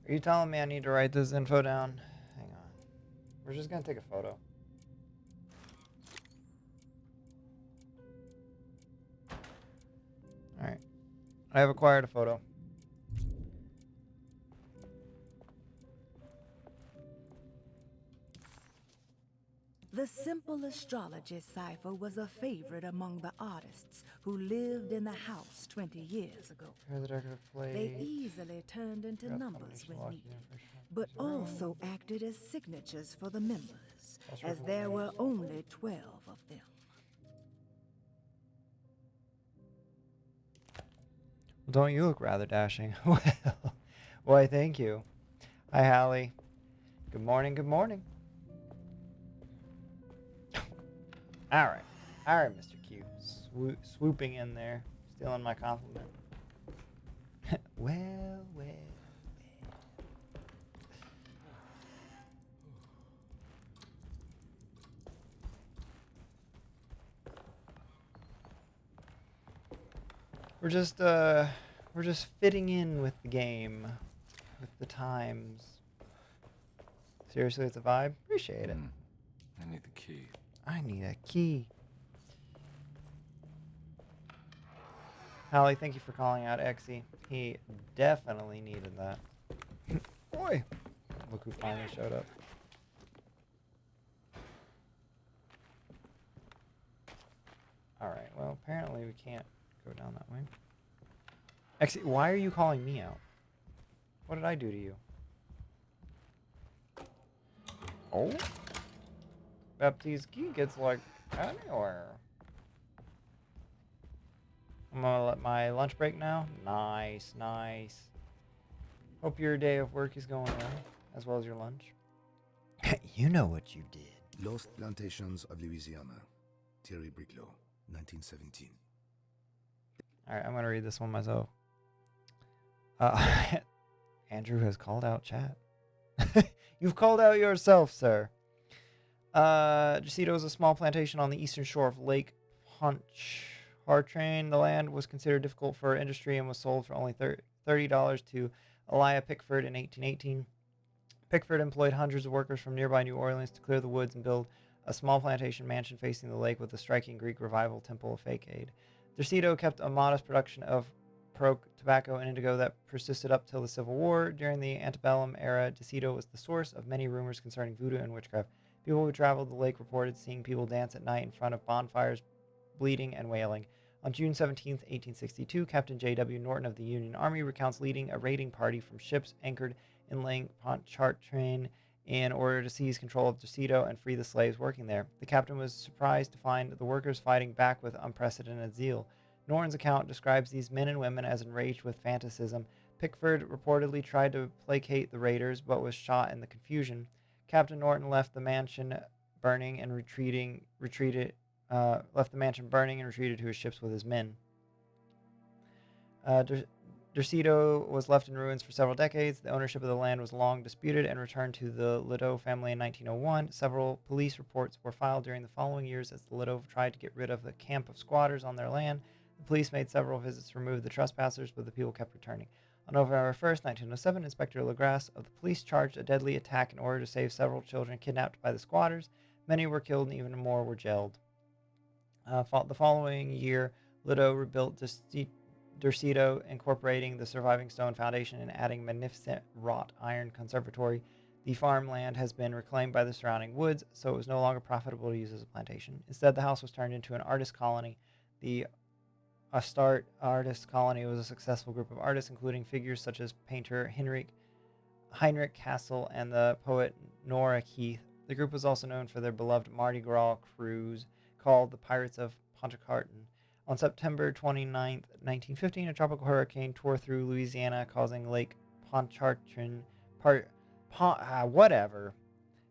Are you telling me I need to write this info down? Hang on. We're just gonna take a photo. Alright. I have acquired a photo. The simple astrology cipher was a favorite among the artists who lived in the house 20 years ago. Here the decorative plate. They easily turned into Graph numbers combination when locked needed, in but for zero. also acted as signatures for the members, Cross as reference there were names. only 12 of them. Well, don't you look rather dashing? Well, why, thank you. Hi, Hallie. Good morning, good morning. All right, Mr. Q. Swooping in there, stealing my compliment. Well, well, well. We're just fitting in with the game, with the times. Seriously, it's a vibe. Appreciate it. I need the key. I need a key. Hallie, thank you for calling out Exy. He definitely needed that. Boy, look who finally showed up. Alright, well, apparently we can't go down that way. Exy, why are you calling me out? What did I do to you? Oh? Baptiste key gets like anywhere. I'm gonna let my lunch break now. Nice, nice. Hope your day of work is going well, as well as your lunch. You know what you did. Lost Plantations of Louisiana. Thierry Briclot, 1917. Alright, I'm gonna read this one myself. Andrew has called out chat. You've called out yourself, sir. Jacinto is a small plantation on the eastern shore of Lake Pontchartrain. The land was considered difficult for industry and was sold for only $30 to Elia Pickford in 1818. Pickford employed hundreds of workers from nearby New Orleans to clear the woods and build a small plantation mansion facing the lake with a striking Greek revival temple of fake aid. Jacinto kept a modest production of tobacco and indigo that persisted up till the Civil War. During the antebellum era, Jacinto was the source of many rumors concerning voodoo and witchcraft. People who traveled the lake reported seeing people dance at night in front of bonfires, bleating and wailing. On June 17, 1862, Captain J.W. Norton of the Union Army recounts leading a raiding party from ships anchored in Lake Pontchartrain in order to seize control of Jacinto and free the slaves working there. The captain was surprised to find the workers fighting back with unprecedented zeal. Norton's account describes these men and women as enraged with fanaticism. Pickford reportedly tried to placate the raiders, but was shot in the confusion. Captain Norton left the mansion burning and retreated to his ships with his men. Jacinto was left in ruins for several decades. The ownership of the land was long disputed and returned to the Lido family in 1901. Several police reports were filed during the following years as the Lido tried to get rid of the camp of squatters on their land. The police made several visits to remove the trespassers, but the people kept returning. On November 1st, 1907, Inspector Legrasse of the police charged a deadly attack in order to save several children kidnapped by the squatters. Many were killed and even more were jailed. The following year, Lido rebuilt Jacinto, incorporating the surviving stone foundation and adding magnificent wrought iron conservatory. The farmland has been reclaimed by the surrounding woods, so it was no longer profitable to use as a plantation. Instead, the house was turned into an artist colony. The Astarte Artist Colony was a successful group of artists, including figures such as painter Heinrich Kassel and the poet Nora Keith. The group was also known for their beloved Mardi Gras cruise called the Pirates of Pontchartrain. On September 29, 1915, a tropical hurricane tore through Louisiana, causing Lake Pontchartrain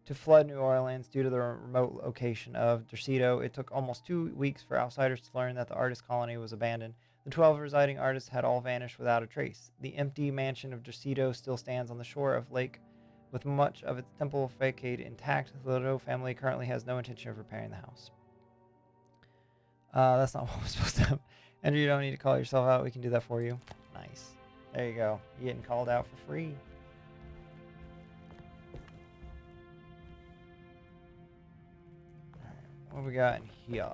to flood New Orleans due to the remote location of Jacinto. It took almost 2 weeks for outsiders to learn that the artist colony was abandoned. The 12 residing artists had all vanished without a trace. The empty mansion of Jacinto still stands on the shore of lake with much of its temple facade intact. The Lido family currently has no intention of repairing the house. That's not what we're supposed to have. Andrew, you don't need to call yourself out. We can do that for you. Nice. There you go. You're getting called out for free. What we got in here?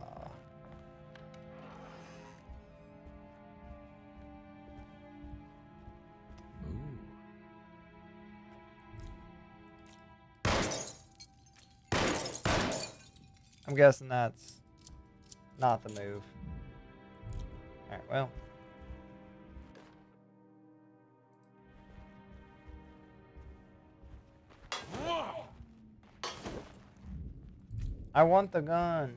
I'm guessing that's not the move. Alright, well. I want the gun.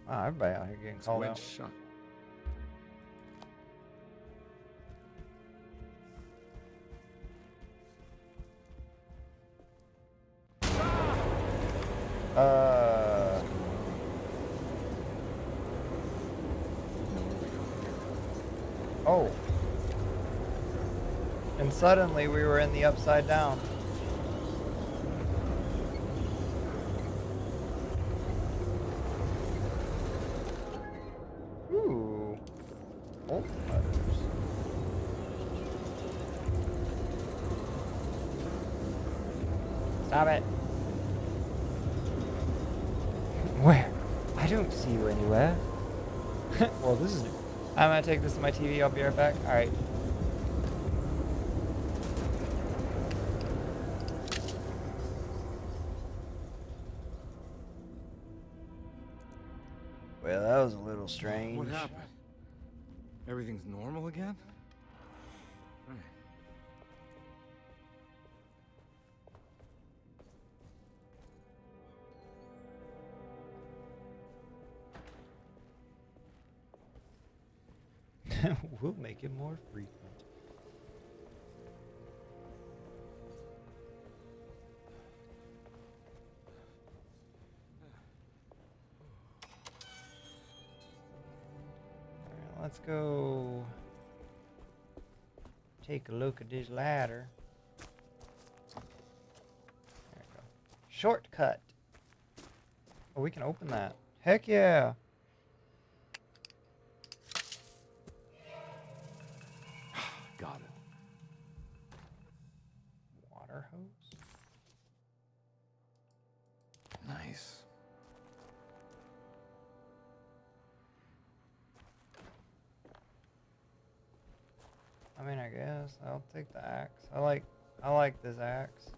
Wow, everybody out here getting called out. Shot. Oh. And suddenly we were in the upside down. Stop it. Where? I don't see you anywhere. Well, this is new. I'm gonna take this to my TV. I'll be right back. All right. Well, that was a little strange. What happened? Everything's normal again? Right. We'll make it more frequent. Alright, let's go take a look at this ladder. There we go. Shortcut. Oh, we can open that. Heck yeah. Got it. Water hose. Nice. I mean, I guess I'll take the axe. I like this axe.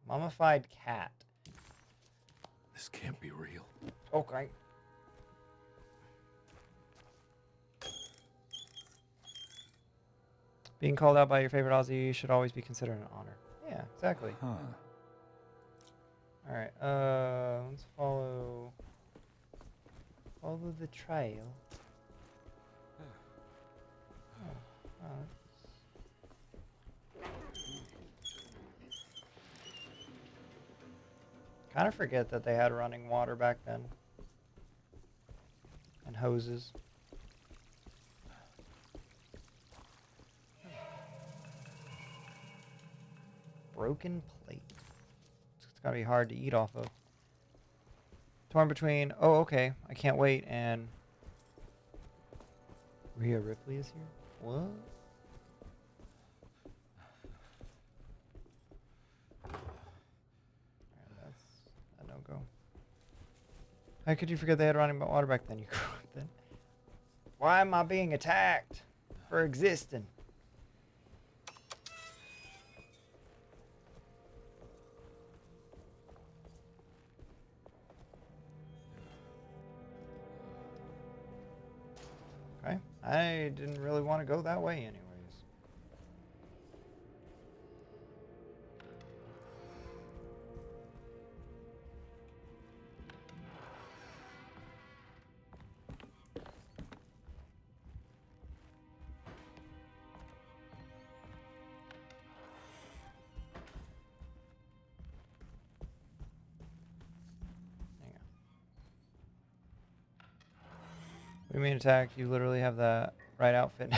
Mummified cat. This can't be real. Okay. Being called out by your favorite Aussie should always be considered an honor. Yeah, exactly. Huh. All right. Let's follow the trail. Kind of forget that they had running water back then. And hoses. Broken plate. It's gotta be hard to eat off of. Torn between, oh, okay, I can't wait, and Rhea Ripley is here? What? Alright, that don't go. How could you forget they had running water back then, you then? Why am I being attacked for existing? Okay, I didn't really want to go that way anyways. What do you mean attack? You literally have the right outfit.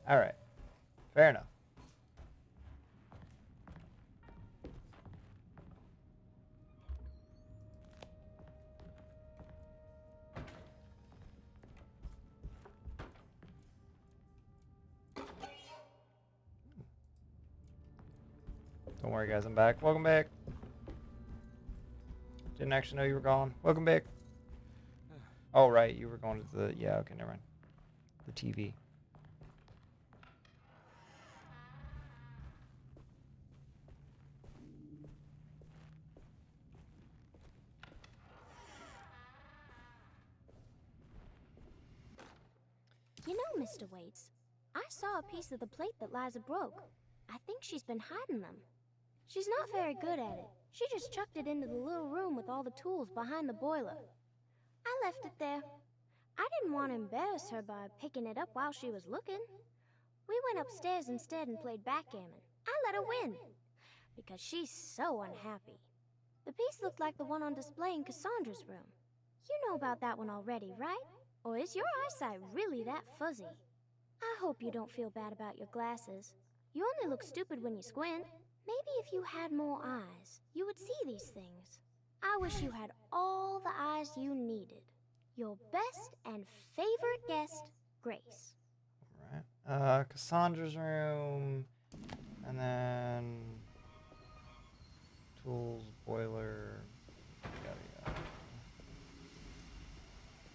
Alright. Fair enough. Don't worry guys, I'm back. Welcome back. Didn't actually know you were gone. Welcome back. Oh, right. You were going to the... Yeah, okay, never mind. The TV. You know, Mr. Waits, I saw a piece of the plate that Liza broke. I think she's been hiding them. She's not very good at it. She just chucked it into the little room with all the tools behind the boiler. I left it there. I didn't want to embarrass her by picking it up while she was looking. We went upstairs instead and played backgammon. I let her win, because she's so unhappy. The piece looked like the one on display in Cassandra's room. You know about that one already, right? Or is your eyesight really that fuzzy? I hope you don't feel bad about your glasses. You only look stupid when you squint. Maybe if you had more eyes, you would see these things. I wish you had all the eyes you needed. Your best and favorite guest, Grace. Right. Cassandra's room, and then tools, boiler, yada yada.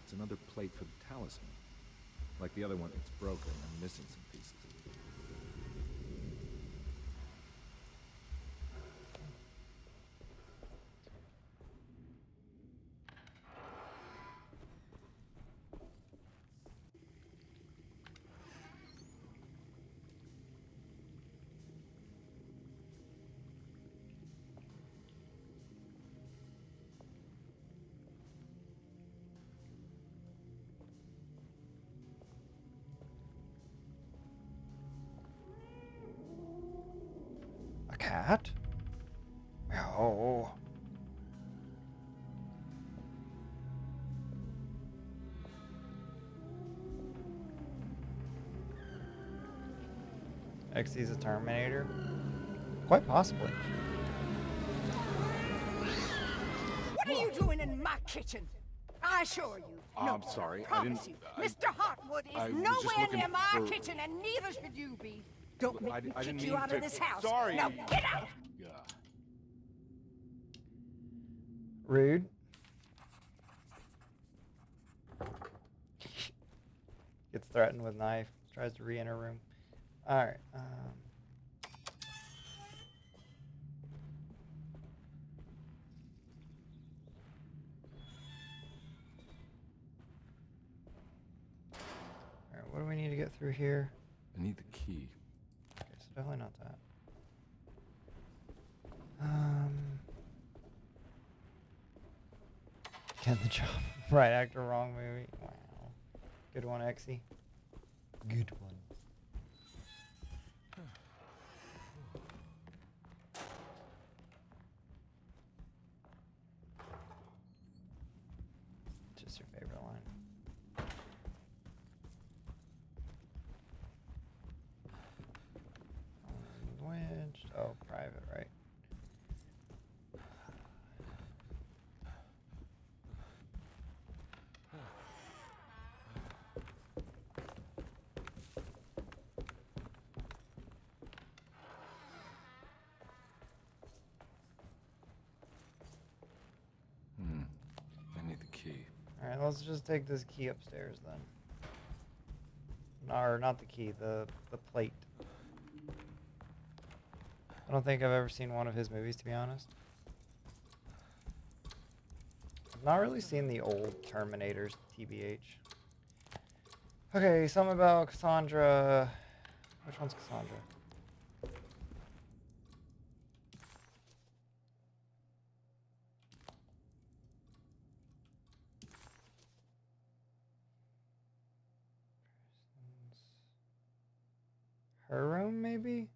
It's another plate for the talisman. Like the other one, it's broken and missing some pieces. A cat? Oh. Xy's a Terminator? Quite possibly. What are you doing in my kitchen? I assure you. No, I'm sorry, I promise didn't- you. Mr. Hartwood I is was just nowhere looking near my for- kitchen, and neither should you be. Don't make me I kick didn't you mean out to- of this house. Sorry. Now get out! Yeah. Rude. Gets threatened with knife. Tries to re-enter room. Alright. Alright, what do we need to get through here? I need the key. Okay, so definitely not that. Get the job. Right actor, wrong movie. Wow. Good one, Exy. Good one. Just your favorite line. Wedged. Oh, private, right. I need the key. Alright, let's just take this key upstairs then. No, or not the key, the plate. I don't think I've ever seen one of his movies, to be honest. I've not really seen the old Terminators, TBH. Okay, something about Cassandra. Which one's Cassandra? Her room, maybe?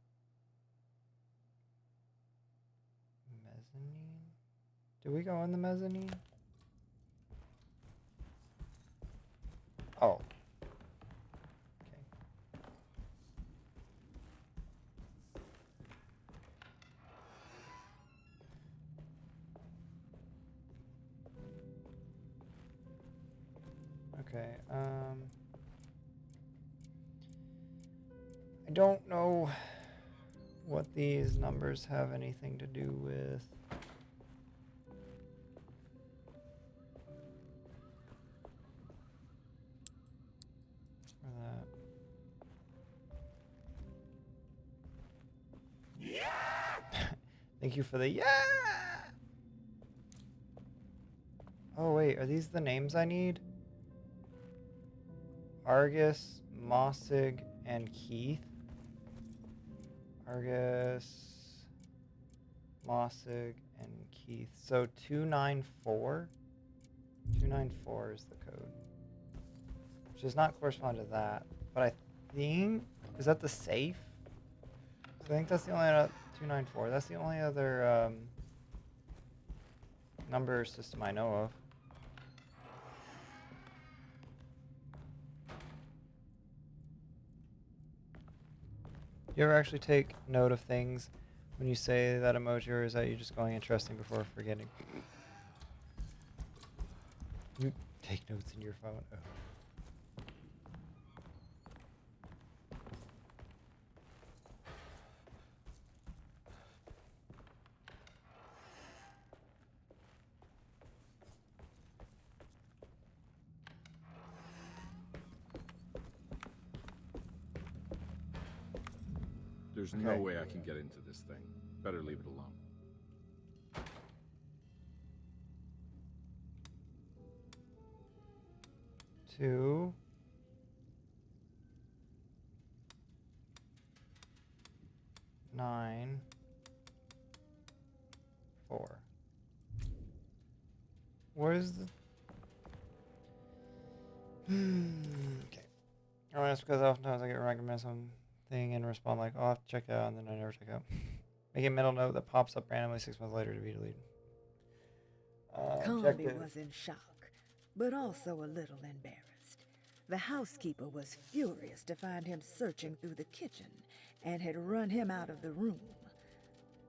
Mezzanine? Do we go in the mezzanine? Oh. Okay, I don't know what these numbers have anything to do with. For that. Thank you for the yeah! Oh wait, are these the names I need? Argus, Mossig, and Keith. Argus, Mossig, and Keith. So 294? 294 is the code. Which does not correspond to that. But I think... Is that the safe? I think that's the only... 294. That's the only other number system I know of. You ever actually take note of things when you say that emoji, or is that you just going interesting before forgetting? You take notes in your phone. Oh. There's Okay. no way I can get into this thing. Better leave it alone. Two. Nine. 4. Where's the... Okay. Oh, that's because oftentimes I get recommended something and respond like, oh, I'll have to check it out, and then I never check it out. Make a mental note that pops up randomly 6 months later to be deleted. Conby Objective. was in shock, but also a little embarrassed. The housekeeper was furious to find him searching through the kitchen and had run him out of the room.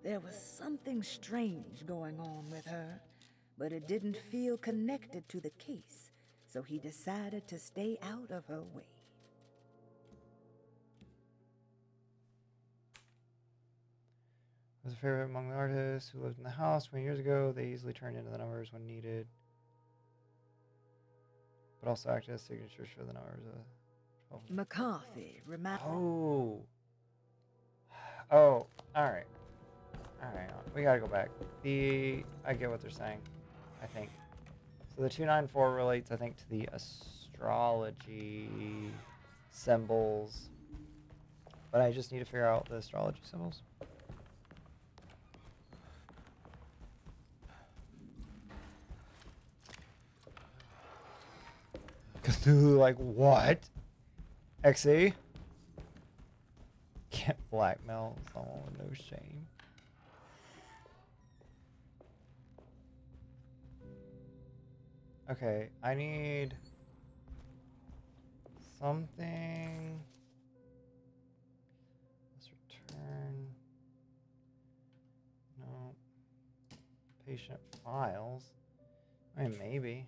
There was something strange going on with her, but it didn't feel connected to the case, so he decided to stay out of her way. Was a favorite among the artists who lived in the house 20 years ago. They easily turned into the numbers when needed, but also acted as signatures for the numbers. McCarthy reminded... Oh, all right. We gotta go back. I get what they're saying, I think. So the 294 relates, I think, to the astrology symbols, but I just need to figure out the astrology symbols. Cthulhu, like what? XE? Can't blackmail someone with no shame. Okay, I need something. Let's return. No. Patient files. I mean, maybe.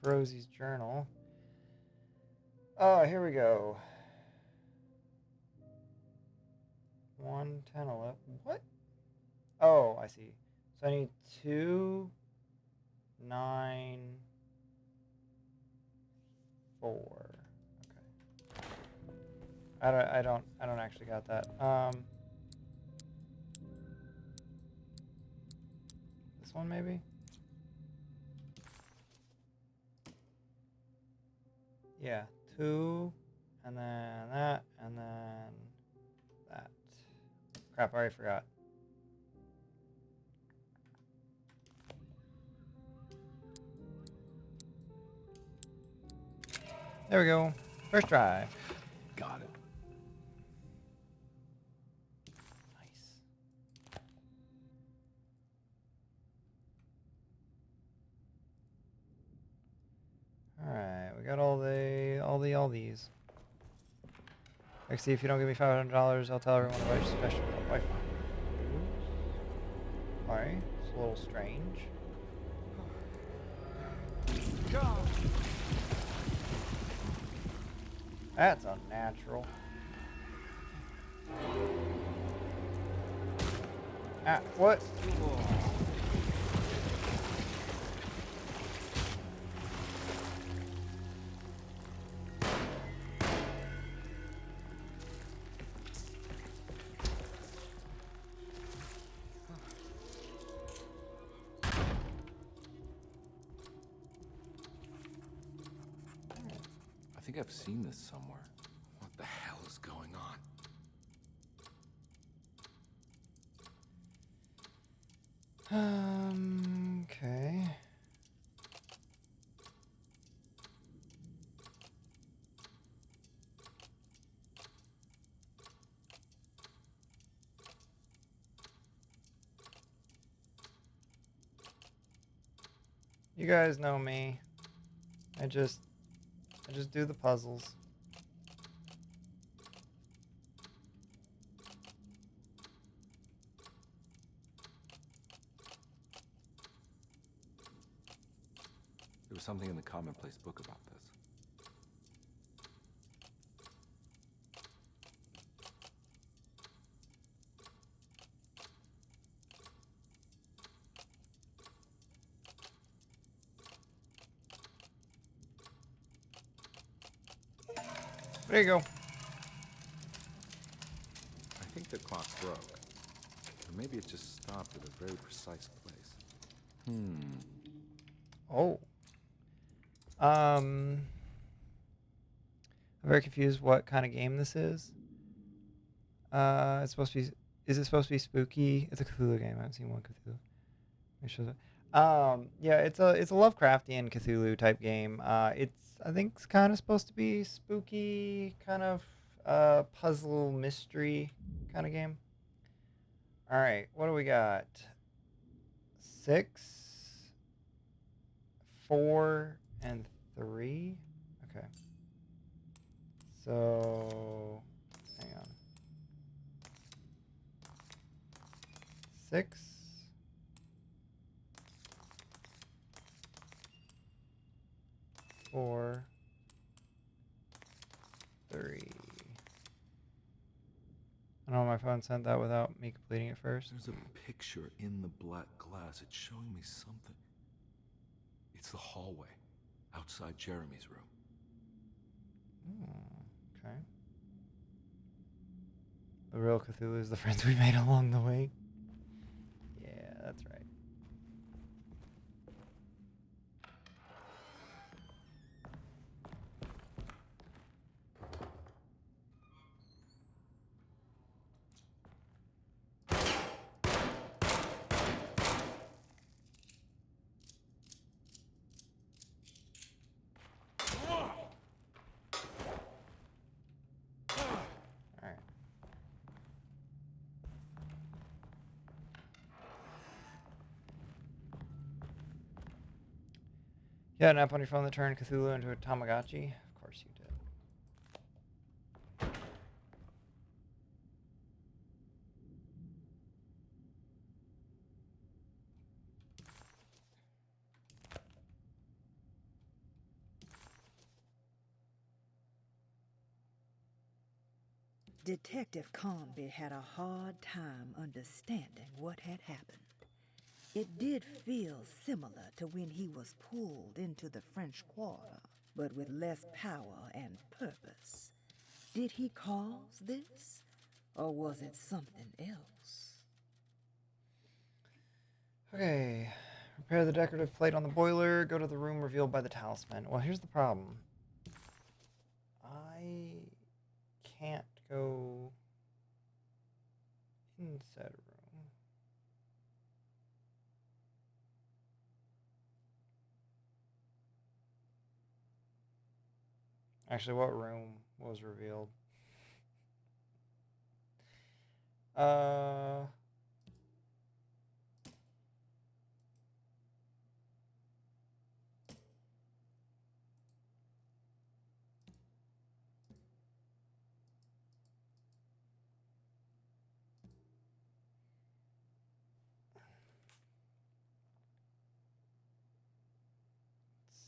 Rosie's journal. Oh, here we go. 1, 10, 11. What? Oh, I see. So I need 2, 9, 4. Okay. I don't actually got that. This one maybe? Yeah, 2, and then that, and then that. Crap, I already forgot. There we go. First try. Got it. Alright, we got all these. Like, see, if you don't give me $500, I'll tell everyone about your special Wi-Fi. Alright, it's a little strange. That's unnatural. Ah, what? I think I've seen this somewhere. What the hell is going on? Okay. You guys know me. I just do the puzzles. There was something in the commonplace book about this. There you go. I think the clock's broke. Or maybe it just stopped at a very precise place. Oh. I'm very confused what kind of game this is. It's supposed to be. Is it supposed to be spooky? It's a Cthulhu game. I haven't seen one Cthulhu. Make sure that. Yeah, it's a Lovecraftian Cthulhu type game. I think it's kind of supposed to be spooky, kind of puzzle mystery kind of game. All right, what do we got? 6, 4, and 3. Okay. So, hang on. 6. 4, 3. I don't know, my phone sent that without me completing it first. There's a picture in the black glass. It's showing me something. It's the hallway outside Jeremy's room. Okay. The real Cthulhu is the friends we made along the way. Yeah, that's right. You had an app on your phone that turned Cthulhu into a Tamagotchi? Of course you did. Detective Conby had a hard time understanding what had happened. It did feel similar to when he was pulled into the French Quarter, but with less power and purpose. Did he cause this, or was it something else? Okay. Repair the decorative plate on the boiler. Go to the room revealed by the talisman. Well, here's the problem. I can't go in said room. Actually, what room was revealed? Let's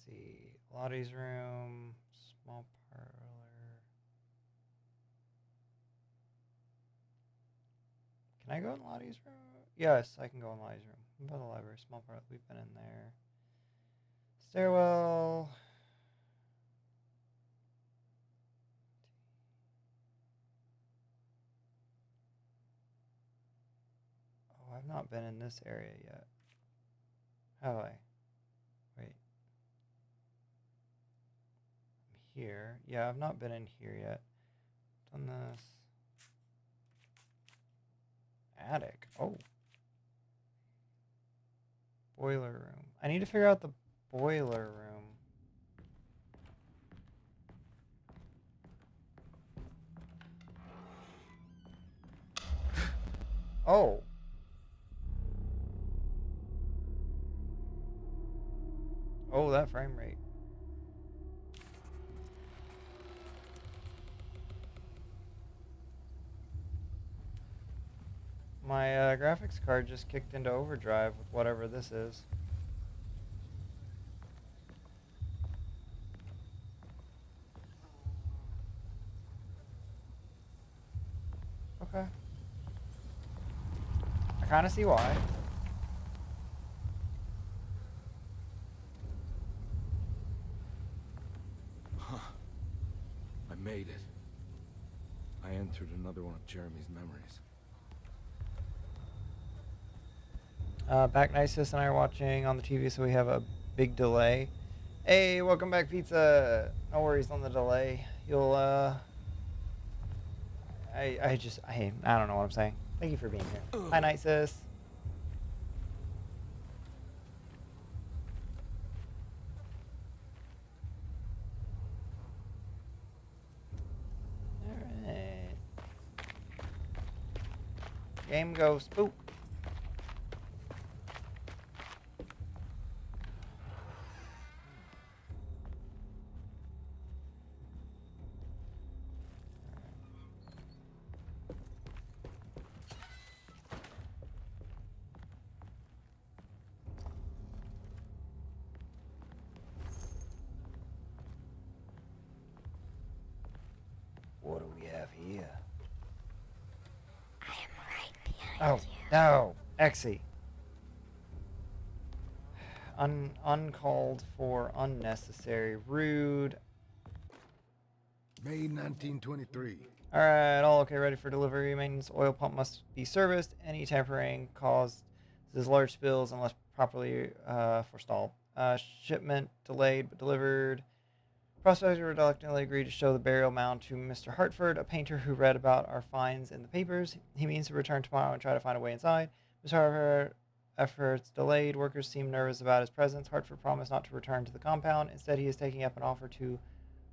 see. Lottie's room, small parlor. Can I go in Lottie's room? Yes, I can go in Lottie's room. What about the library? Small parlor. We've been in there. Stairwell. Oh, I've not been in this area yet. Have I? Wait. I'm here. Yeah, I've not been in here yet. Done this. Attic. Oh. Boiler room. I need to figure out the boiler room. Oh. Oh, that frame rate. My graphics card just kicked into overdrive with whatever this is. Okay. I kind of see why. Huh. I made it. I entered another one of Jeremy's memories. Back Nisus and I are watching on the TV, so we have a big delay. Hey, welcome back, Pizza. No worries on the delay. You'll, I don't know what I'm saying. Thank you for being here. Hi, Nisus. Alright. Game go spook. What do we have here? I am right behind Oh, no. Exy. Uncalled for, unnecessary, rude. May 1923. Alright, all okay, ready for delivery. Maintenance oil pump must be serviced. Any tampering causes large spills unless properly forestalled. Shipment delayed but delivered. Prospector reluctantly agreed to show the burial mound to Mr. Hartford, a painter who read about our finds in the papers. He means to return tomorrow and try to find a way inside. Mr. Hartford efforts delayed. Workers seem nervous about his presence. Hartford promised not to return to the compound. Instead, he is taking up an offer to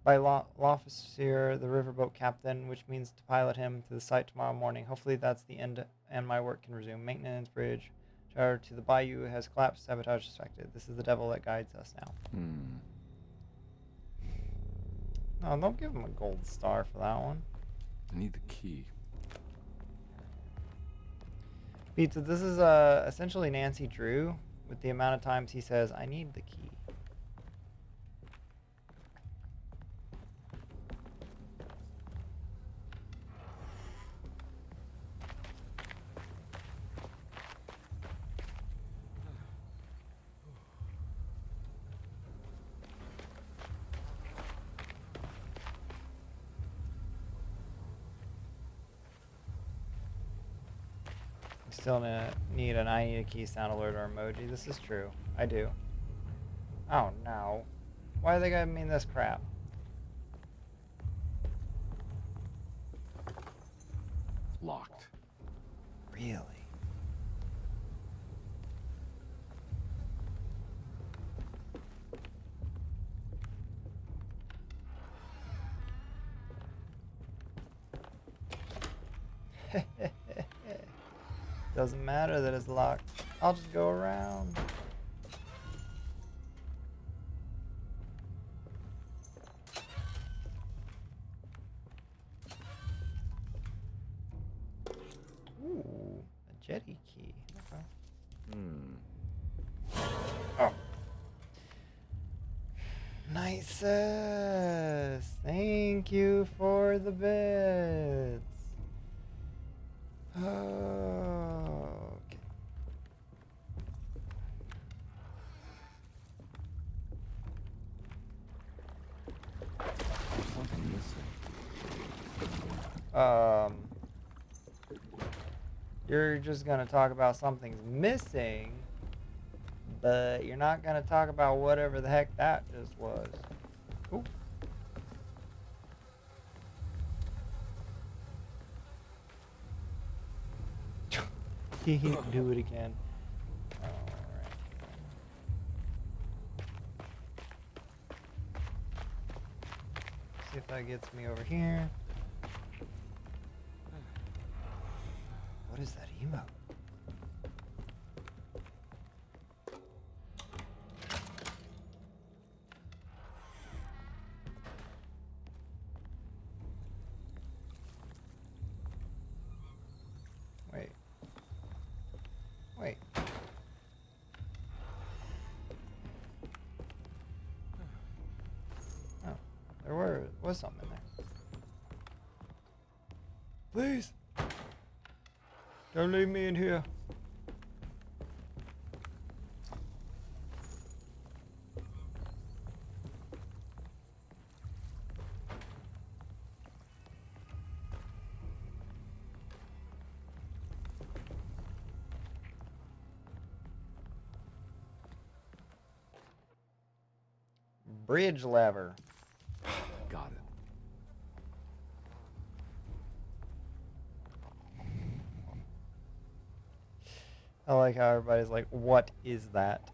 by L'Officier, the riverboat captain, which means to pilot him to the site tomorrow morning. Hopefully that's the end and my work can resume. Maintenance bridge charter to the bayou has collapsed. Sabotage suspected. This is the devil that guides us now. No, don't give him a gold star for that one. I need the key. Pizza, this is essentially Nancy Drew with the amount of times he says, I need the key. Still need an I need a key sound alert or emoji. This is true. I do. Oh no. Why are they giving me this crap? Locked. Really? Doesn't matter that it's locked. I'll just go around. Ooh, a jetty key. Okay. Oh. Nicest. Thank you for the bits. Okay. Something missing. You're just gonna talk about something's missing, but you're not gonna talk about whatever the heck that just was. Ooh. Do it again. Alright. See if that gets me over here. What is that emote? Wait. Wait. Oh, there was something in there. Please. Don't leave me in here. bridge lever. Got it. I like how everybody's like, what is that?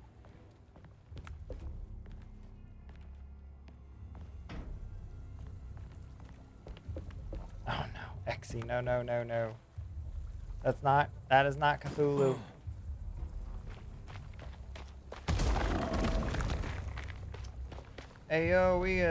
Oh no, Exy, no, no, no, no. That is not Cthulhu. Hey yo, we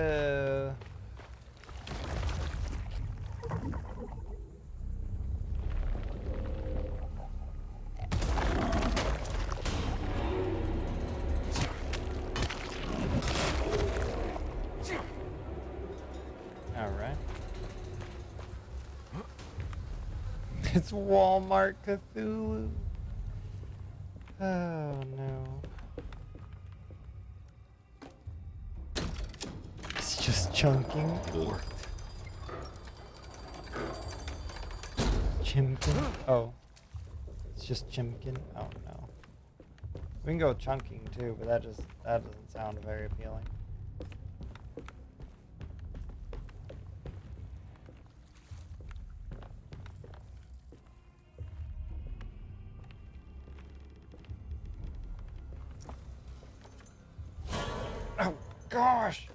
Alright. It's Walmart Cthulhu. Oh no. It's just chunking. Worked. Chimkin. Oh. It's just chimkin. Oh no. We can go with chunking too, but that doesn't sound very appealing. Oh gosh!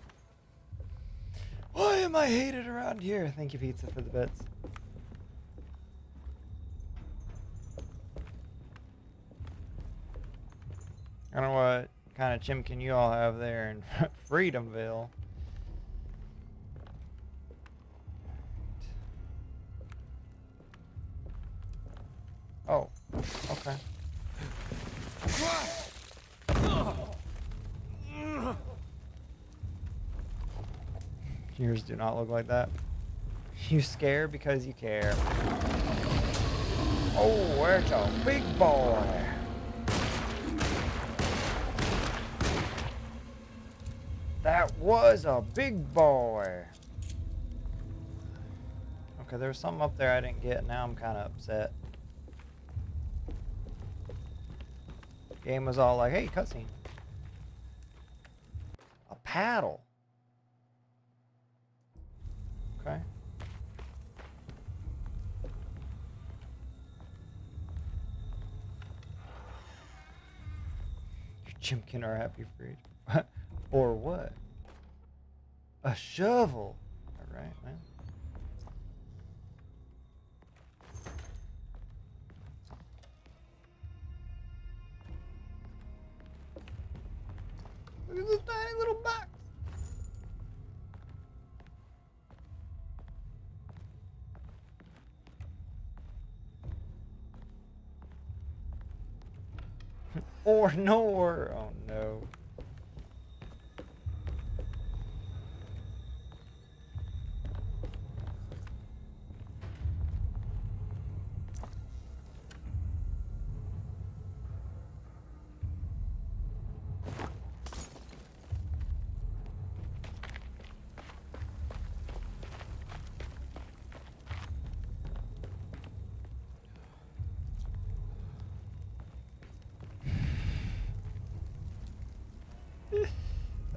Why am I hated around here? Thank you, Pizza, for the bits. I don't know what kind of chimkin you all have there in Freedomville. Oh, okay. Yours do not look like that. You scare because you care. Oh, it's a big boy. That was a big boy. Okay, there was something up there I didn't get. Now I'm kind of upset. Game was all like, hey, cutscene. A paddle. Okay. Your chimkin are happy freed. Or what? A shovel. Alright, man. Look at this tiny little box. Or nor. Oh no.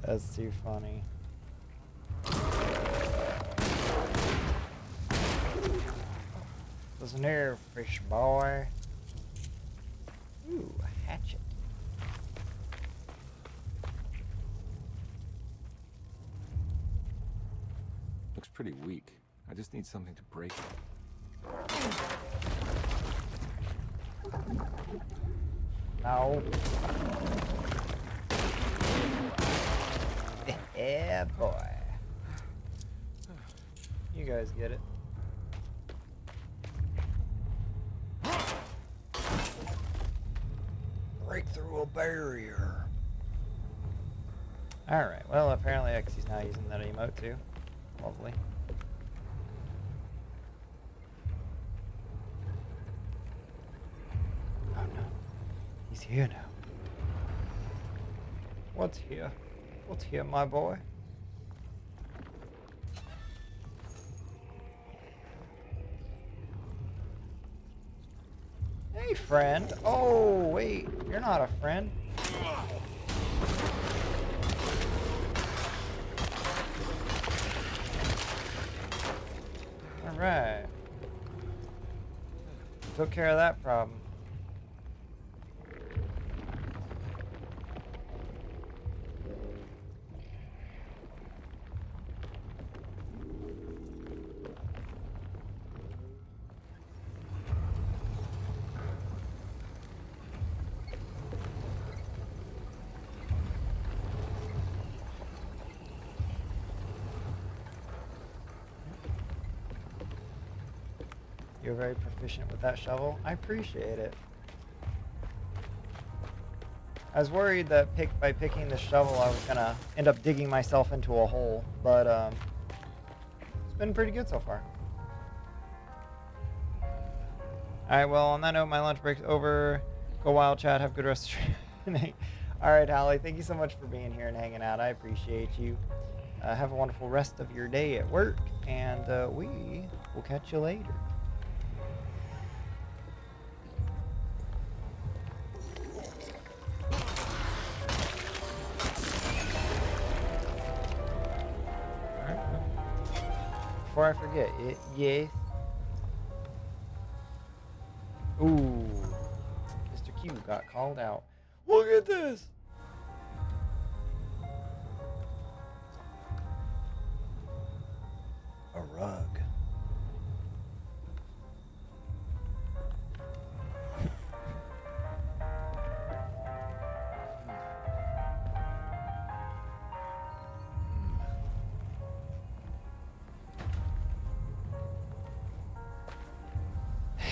That's too funny. Listen here, fish boy. Ooh, a hatchet. Looks pretty weak. I just need something to break it. No. Yeah, boy. You guys get it. Break through a barrier. Alright, well, apparently Xy's now using that emote too. Lovely. Oh no. He's here now. What's here? What's here, my boy? Hey, friend. Oh, wait. You're not a friend. right. Took care of that problem. You're very proficient with that shovel. I appreciate it. I was worried that by picking the shovel, I was gonna end up digging myself into a hole, but it's been pretty good so far. All right, well, on that note, my lunch break's over. Go wild, chat. Have a good rest of your night. All right, Holly, thank you so much for being here and hanging out. I appreciate you. Have a wonderful rest of your day at work, and we will catch you later. Before I forget, yes. Ooh, Mr. Q got called out. Look at this. A rug.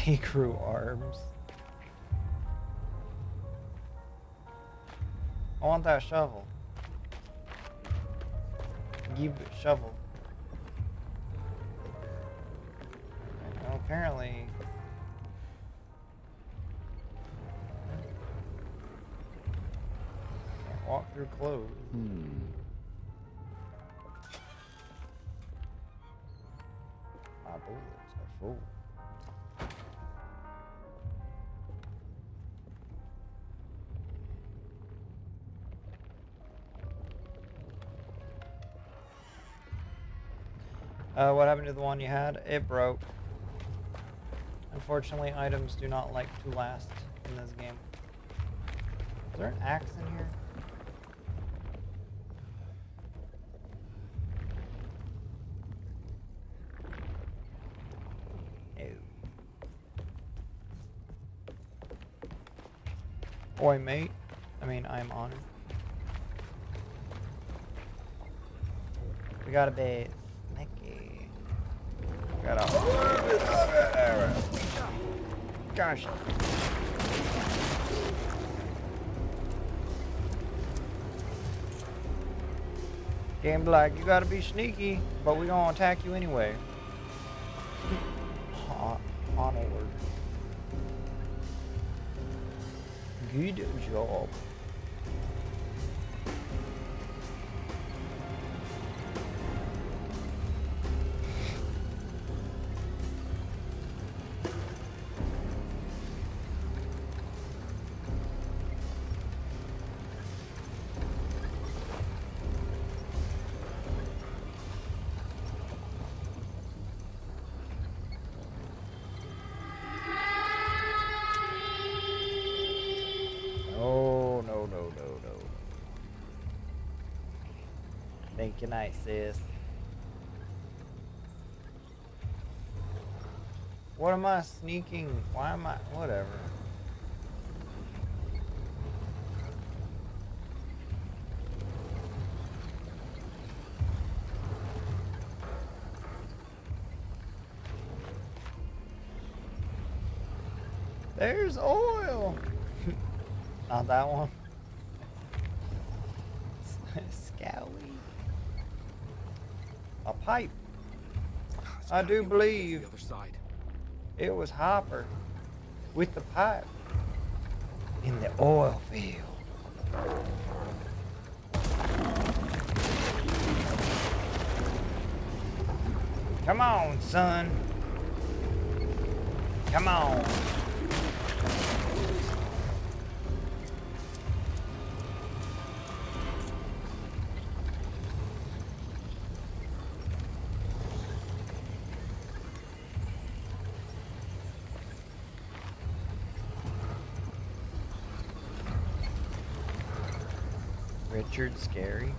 He grew arms. I want that shovel. Give it shovel. Well, apparently. Can't walk through clothes. My bullets are full. What happened to the one you had? It broke. Unfortunately, items do not like to last in this game. Is there an axe in here? No. Oi, mate. I'm honored. We got a base. Nicky. Got a... Gosh. Game be like, you gotta be sneaky, but we gonna attack you anyway. Onward. Good job. Thank you, nice sis. What am I sneaking? Why am I? Whatever. There's oil. Not that one. Scowy. A pipe. I do believe the other side. It was Hopper with the pipe in the oil field. Come on, son. Come on. Featured scary.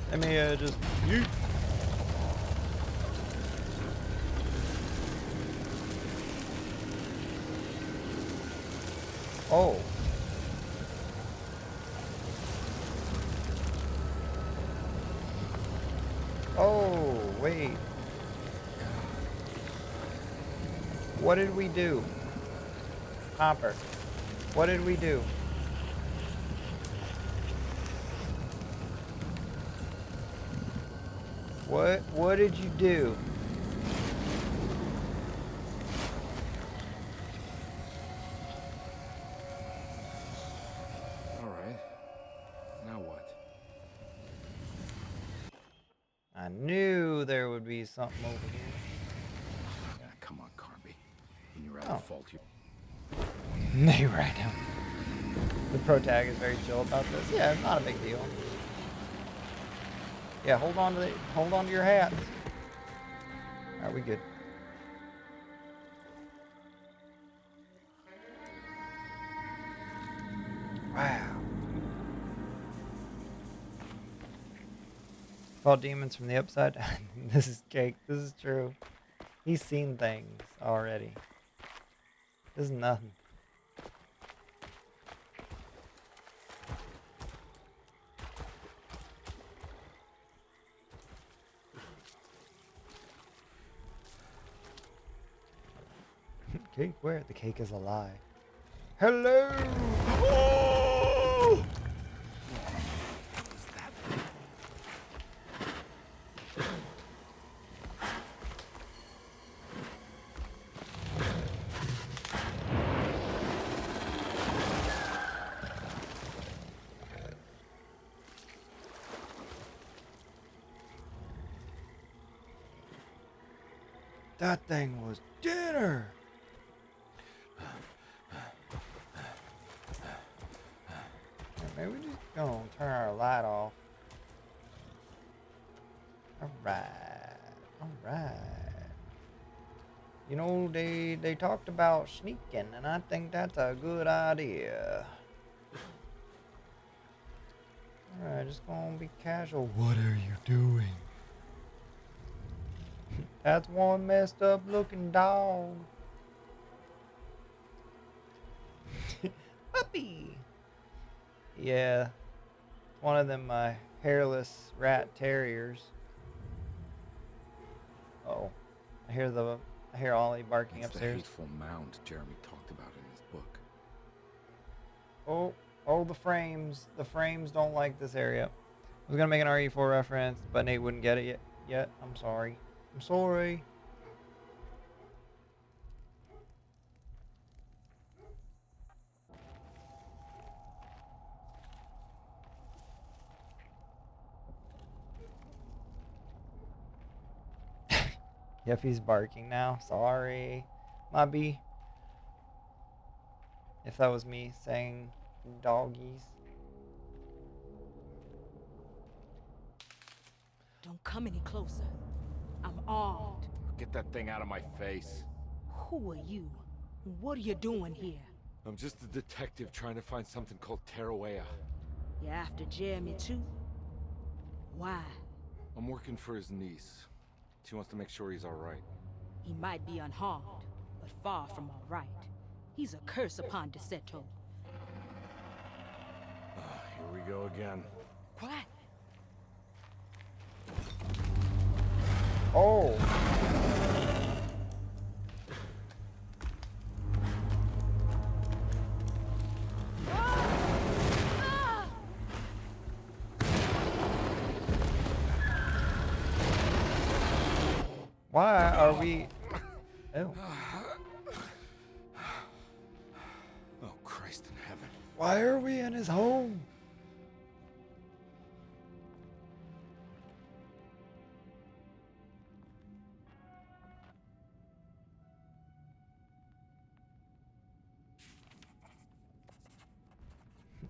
Let me just yeet. Oh. Oh, wait. What did we do? Hopper. What did we do? What did you do? All right. Now what? I knew there would be something over here. Yeah, come on, Carby. When you're at Oh. fault, you... They right now. The pro tag is very chill about this. Yeah, it's not a big deal. Yeah, hold on to your hats. Alright, we good. Wow. Fought demons from the upside down. This is cake. This is true. He's seen things already. This is nothing. Cake where? The cake is a lie. Hello! Oh! That thing was dinner! Maybe we just gonna turn our light off. Alright. Alright. You know, they talked about sneaking, and I think that's a good idea. Alright, just gonna be casual. What are you doing? That's one messed up looking dog. Puppy! Yeah. One of them hairless rat terriers. Oh. I hear Ollie barking It's the upstairs. hateful mound Jeremy talked about in his book. Oh, the frames. The frames don't like this area. I was gonna make an RE4 reference, but Nate wouldn't get it yet. I'm sorry. I'm sorry. Yep, he's barking now. Sorry. Mubby. If that was me saying doggies. Don't come any closer. I'm armed. Get that thing out of my face. Who are you? What are you doing here? I'm just a detective trying to find something called Teruea. You after Jeremy too? Why? I'm working for his niece. She wants to make sure he's alright. He might be unharmed, but far from all right. He's a curse upon Deseto. Here we go again. What? Oh. Why are we... Oh. Oh, Christ in heaven. Why are we in his home?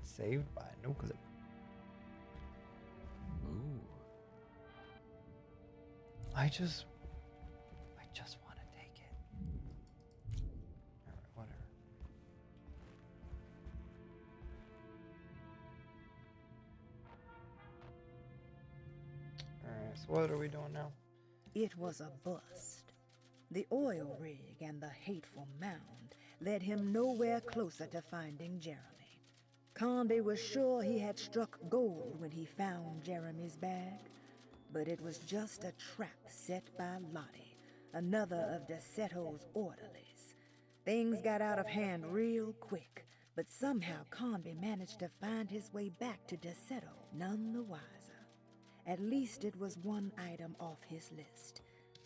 Saved by no clip. Ooh. I just want to take it. Alright, whatever. What are we doing now? It was a bust. The oil rig and the hateful mound led him nowhere closer to finding Jeremy. Conby was sure he had struck gold when he found Jeremy's bag, but it was just a trap set by Lottie, another of DeSeto's orderlies. Things got out of hand real quick, but somehow Conby managed to find his way back to DeSeto, none the wiser. At least it was one item off his list.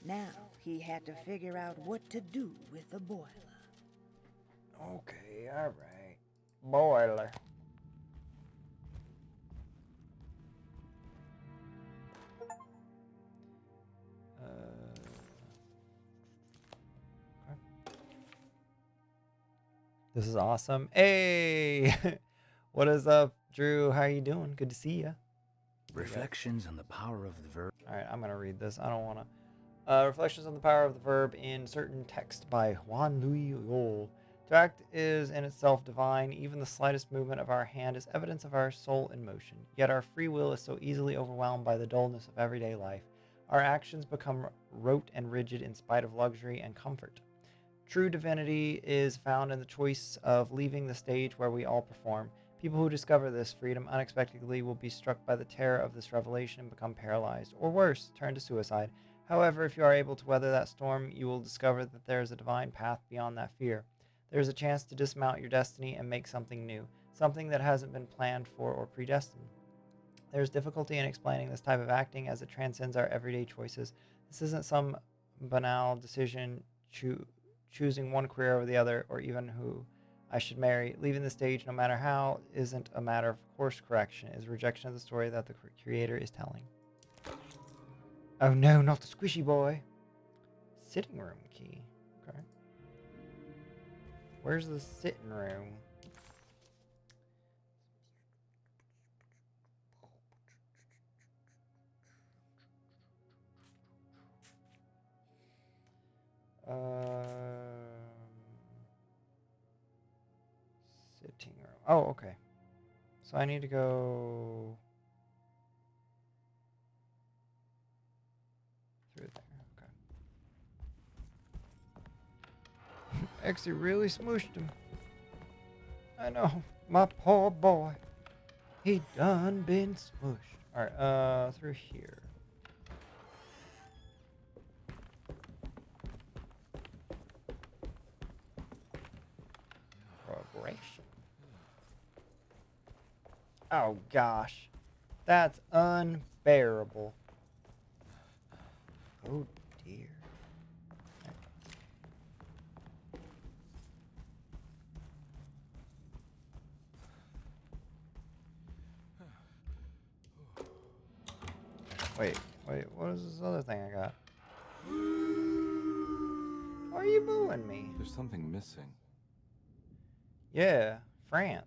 Now he had to figure out what to do with the boiler. Okay, alright. Boiler. Okay. This is awesome. Hey! What is up, Drew? How you doing? Good to see you. Reflections on the power of the verb. Alright, I'm gonna read this. I don't wanna. Reflections on the power of the verb in certain text by Juan Louis Yol. To act is in itself divine. Even the slightest movement of our hand is evidence of our soul in motion. Yet our free will is so easily overwhelmed by the dullness of everyday life. Our actions become rote and rigid in spite of luxury and comfort. True divinity is found in the choice of leaving the stage where we all perform. People who discover this freedom unexpectedly will be struck by the terror of this revelation and become paralyzed, or worse, turn to suicide. However, if you are able to weather that storm, you will discover that there is a divine path beyond that fear. There is a chance to dismount your destiny and make something new, something that hasn't been planned for or predestined. There is difficulty in explaining this type of acting as it transcends our everyday choices. This isn't some banal decision choosing one career over the other, or even who I should marry. Leaving the stage, no matter how, isn't a matter of course correction. It is a rejection of the story that the creator is telling. Oh no, not the squishy boy. Sitting room key. Okay. Where's the sitting room? Sitting room. Oh, okay. So I need to go through there. Okay. Actually, really smooshed him. I know, my poor boy. He done been smooshed. Alright, through here. Progression. Oh gosh. That's unbearable. Oh dear. Wait, what is this other thing I got? Why are you booing me? There's something missing. Yeah, France.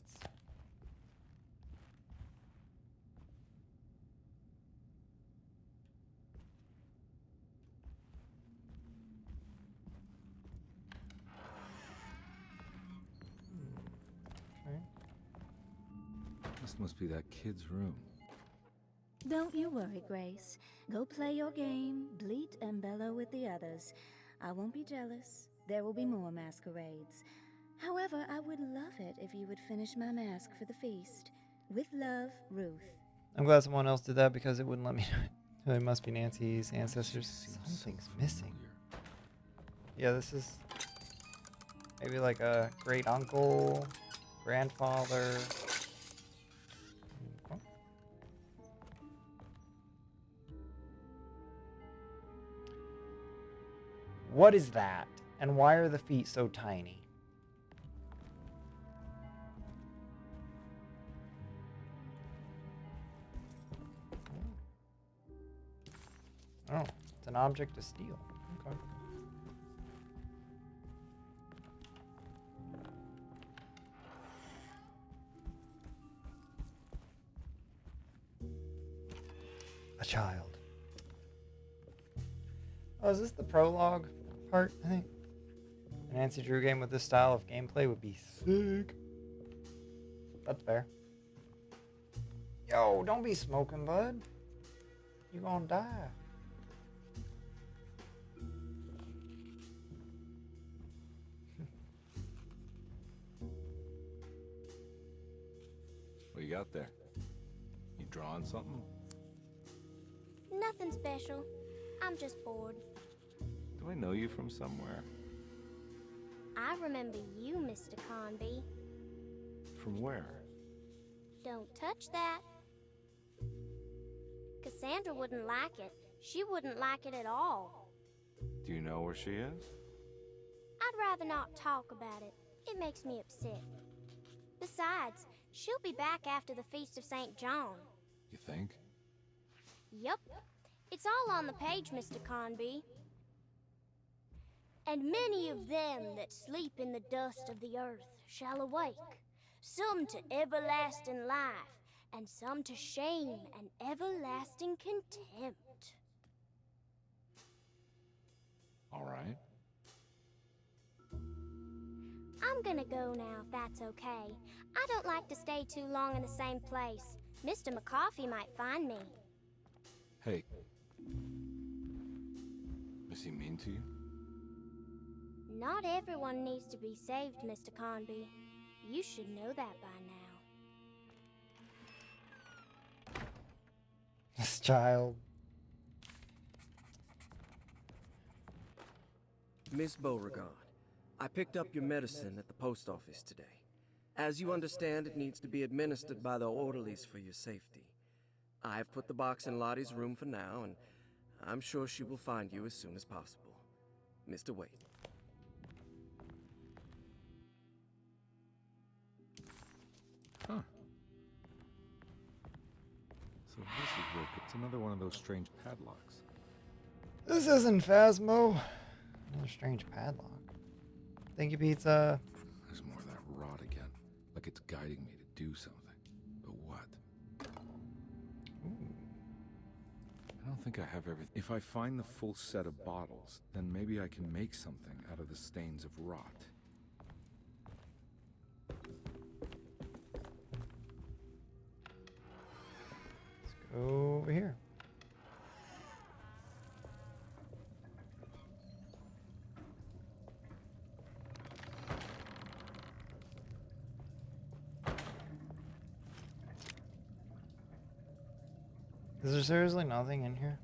This must be that kid's room. Don't you worry, Grace. Go play your game, bleat and bellow with the others. I won't be jealous. There will be more masquerades. However, I would love it if you would finish my mask for the feast. With love, Ruth. I'm glad someone else did that because it wouldn't let me do it. So it must be Nancy's ancestors. Something's missing. Yeah, this is maybe like a great uncle, grandfather. What is that? And why are the feet so tiny? Oh, it's an object to steal. Okay. A child. Oh, is this the prologue part, I think? A Nancy Drew game with this style of gameplay would be sick. That's fair. Yo, don't be smoking, bud. You gonna die. you got there? You drawing something? Nothing special. I'm just bored. Do I know you from somewhere? I remember you, Mr. Conby. From where? Don't touch that. Cassandra wouldn't like it. She wouldn't like it at all. Do you know where she is? I'd rather not talk about it. It makes me upset. Besides, she'll be back after the Feast of St. John. You think? Yup. It's all on the page, Mr. Conby. And many of them that sleep in the dust of the earth shall awake, some to everlasting life, and some to shame and everlasting contempt. All right. I'm gonna go now, if that's okay. I don't like to stay too long in the same place. Mr. McCoffey might find me. Hey. Is he mean to you? Not everyone needs to be saved, Mr. Conby. You should know that by now. This child. Miss Beauregard, I picked up your medicine at the post office today. As you understand, it needs to be administered by the orderlies for your safety. I've put the box in Lottie's room for now, and I'm sure she will find you as soon as possible. Mr. Wade. Huh. So this is work. It's another one of those strange padlocks. This isn't Phasmo. Another strange padlock. Thank you, pizza. There's more of that rot again. Like it's guiding me to do something. But what? I don't think I have everything. If I find the full set of bottles, then maybe I can make something out of the stains of rot. Let's go over here. Is there seriously nothing in here?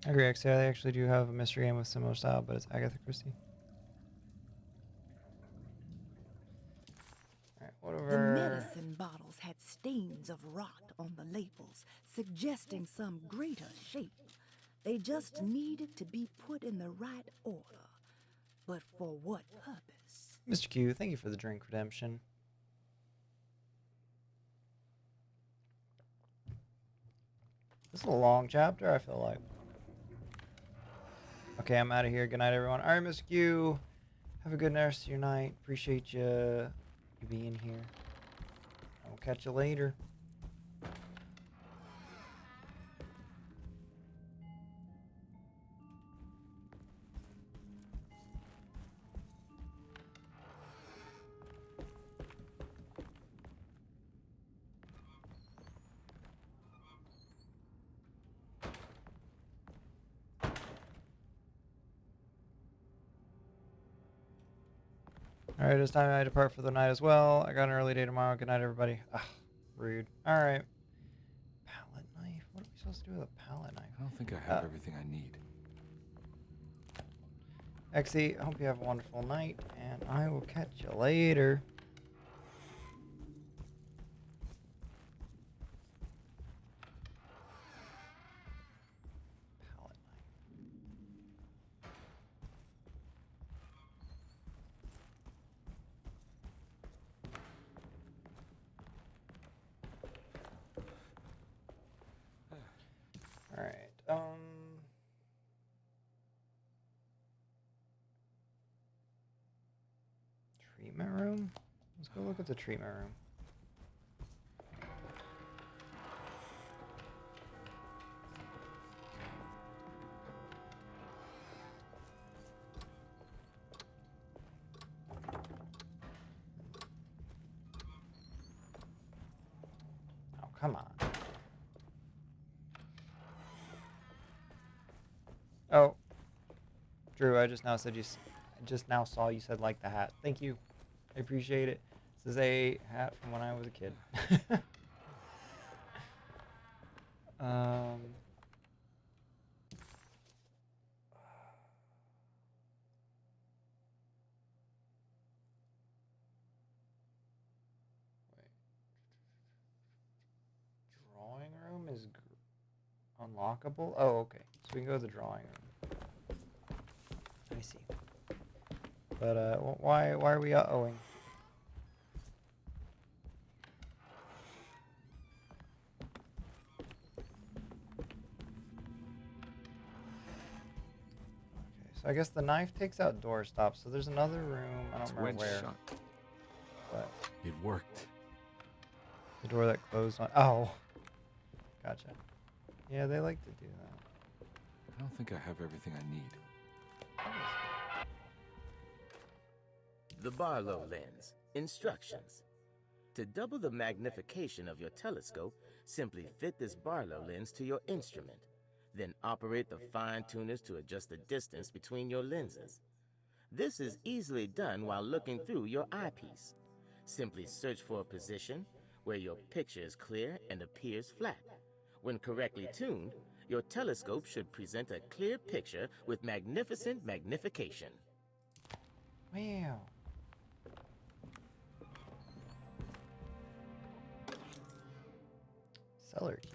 I agree, actually. They actually do have a mystery game with similar style, but it's Agatha Christie. Alright, what The over... medicine bottles had stains of rot on the labels, suggesting some greater shape. They just needed to be put in the right order. But for what purpose? Mr. Q, thank you for the drink redemption. This is a long chapter, I feel like. Okay, I'm out of here. Good night, everyone. All right, Mr. Q. Have a good rest of your night. Appreciate you being here. I will catch you later. Alright, it's time I depart for the night as well. I got an early day tomorrow. Good night, everybody. Ugh, rude. Alright. Palette knife? What are we supposed to do with a palette knife? I don't think I have everything I need. Exie, I hope you have a wonderful night, and I will catch you later. Alright, treatment room? Let's go look at the treatment room. Oh, come on. Oh, Drew, I just now saw you said like the hat. Thank you. I appreciate it. This is a hat from when I was a kid. um, Drawing room is unlockable? Oh, okay. So we can go to the drawing room. I see. But why are we owing? Okay, so I guess the knife takes out door stops. So there's another room. I don't remember where. Shut. But It worked. the door that closed on. Oh, gotcha. Yeah, they like to do that. I don't think I have everything I need. The Barlow lens. Instructions. To double the magnification of your telescope, simply fit this Barlow lens to your instrument. Then operate the fine tuners to adjust the distance between your lenses. This is easily done while looking through your eyepiece. Simply search for a position where your picture is clear and appears flat. When correctly tuned, your telescope should present a clear picture with magnificent magnification. Wow. Cellar key.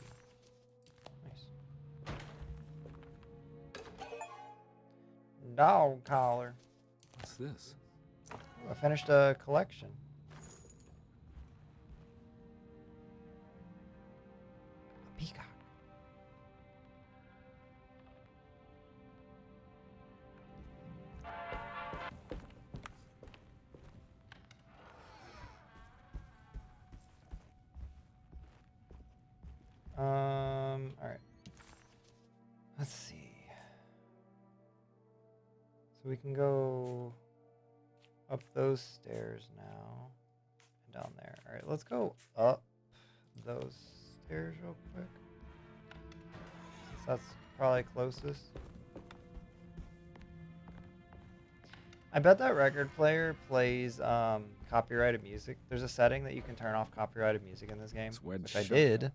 Nice. Dog collar. What's this? Ooh, I finished a collection. A peacock. All right. Let's see. So we can go up those stairs now and down there. All right, let's go up those stairs real quick. Since that's probably closest. I bet that record player plays copyrighted music. There's a setting that you can turn off copyrighted music in this game, which I did.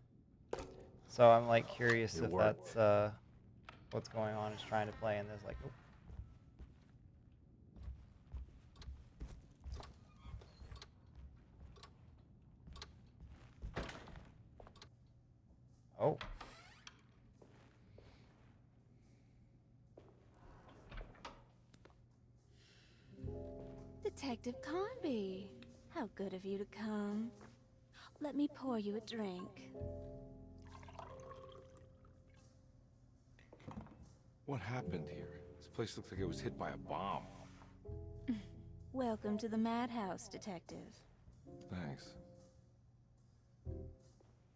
So I'm like curious if that's what's going on. Is trying to play in this like. Oh. Detective Conby, how good of you to come. Let me pour you a drink. What happened here? This place looks like it was hit by a bomb. Welcome to the madhouse, Detective. Thanks.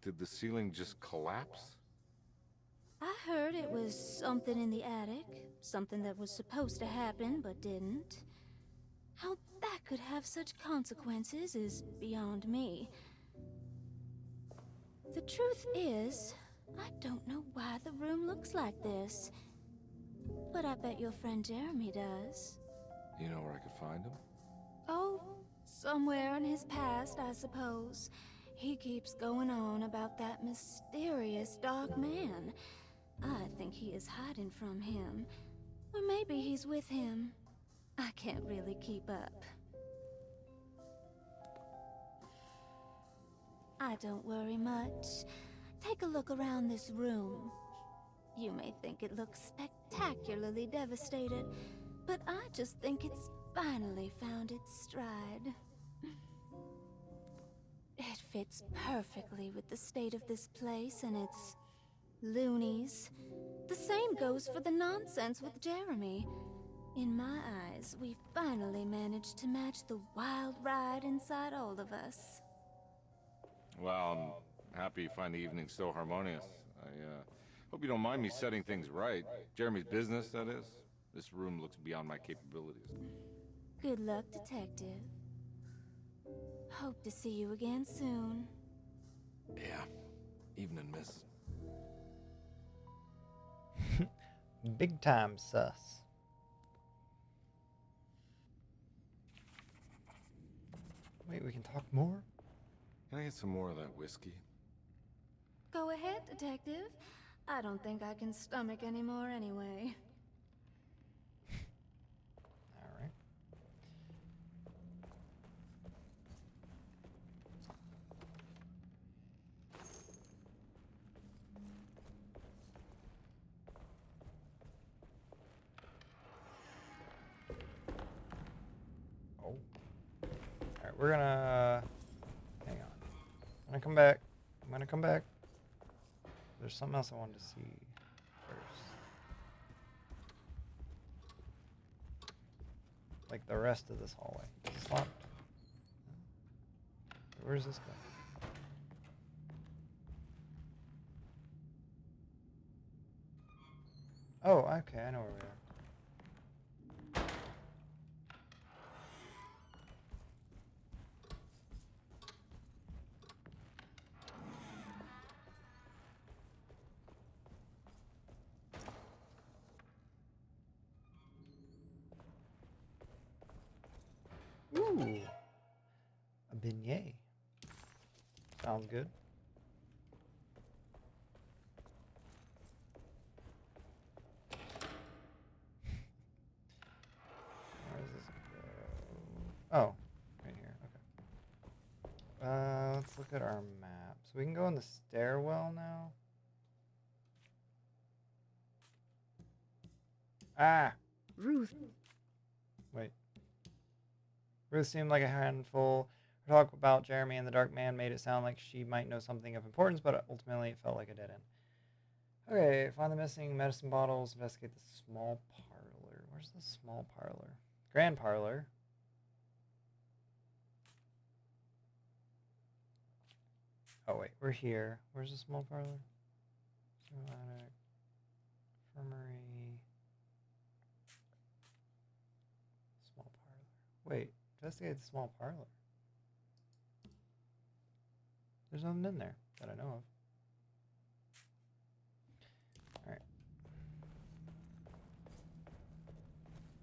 Did the ceiling just collapse? I heard it was something in the attic, something that was supposed to happen but didn't. How that could have such consequences is beyond me. The truth is, I don't know why the room looks like this. But I bet your friend Jeremy does. You know where I could find him? Oh, somewhere in his past, I suppose. He keeps going on about that mysterious dark man. I think he is hiding from him. Or maybe he's with him. I can't really keep up. I don't worry much. Take a look around this room. You may think it looks spectacularly devastated, but I just think it's finally found its stride. It fits perfectly with the state of this place and its loonies. The same goes for the nonsense with Jeremy. In my eyes, we finally managed to match the wild ride inside all of us. Well, I'm happy you find the evening so harmonious. I hope you don't mind me setting things right. Jeremy's business, that is. This room looks beyond my capabilities. Good luck, Detective. Hope to see you again soon. Yeah, evening, miss. Big time sus. Wait, we can talk more? Can I get some more of that whiskey? Go ahead, Detective. I don't think I can stomach any more anyway. Alright. Oh. Alright, we're gonna... Hang on. I'm gonna come back. I'm gonna come back. There's something else I wanted to see first. Like the rest of this hallway. Is this locked? Where's this going? Oh, okay, I know where we are. Ooh, a beignet. Sounds good. Where does this go? Oh, right here. Okay. Let's look at our map. So we can go in the stairwell now. Ah, Ruth. wait. Ruth seemed like a handful. Her talk about Jeremy and the Dark Man made it sound like she might know something of importance, but ultimately it felt like a dead end. Okay, find the missing medicine bottles, investigate the small parlor. Where's the small parlor? Grand parlor. Oh wait, we're here. Where's the small parlor? Attic. Infirmary. Small parlor. Wait, investigate the small parlor. There's nothing in there that I know of. Alright.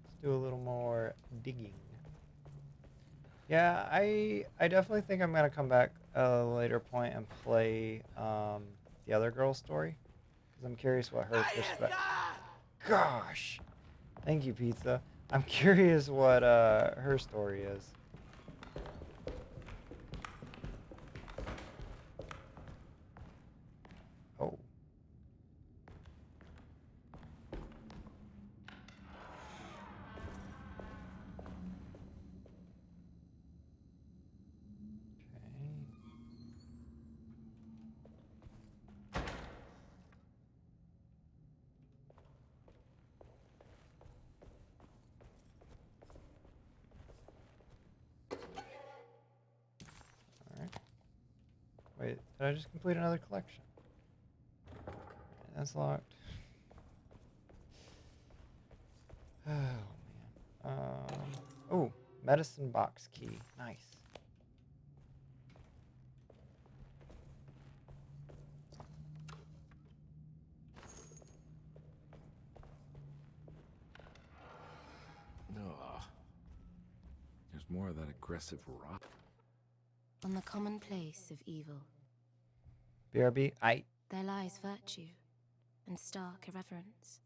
Let's do a little more digging. Yeah, I definitely think I'm gonna come back at a later point and play the other girl's story. Because I'm curious what her perspective. Gosh! Thank you, pizza. I'm curious what her story is. Oh. Alright. Wait, did I just complete another collection? That's locked. Oh, man. Oh, medicine box key. Nice. Ugh. There's more of that aggressive rot. On the commonplace of evil, BRB, there lies virtue and stark irreverence,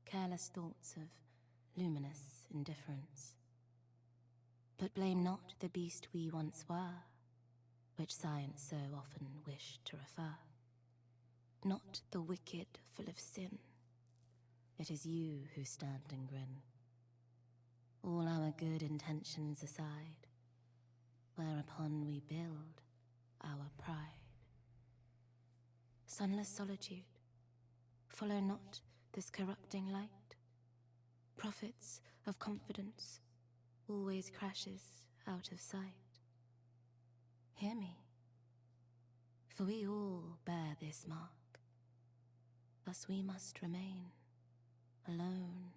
careless thoughts of luminous indifference. But blame not the beast we once were, which science so often wished to refer. Not the wicked full of sin, it is you who stand and grin. All our good intentions aside, whereupon we build our pride. Sunless solitude, follow not this corrupting light. Prophets of confidence always crashes out of sight. Hear me, for we all bear this mark. Thus we must remain alone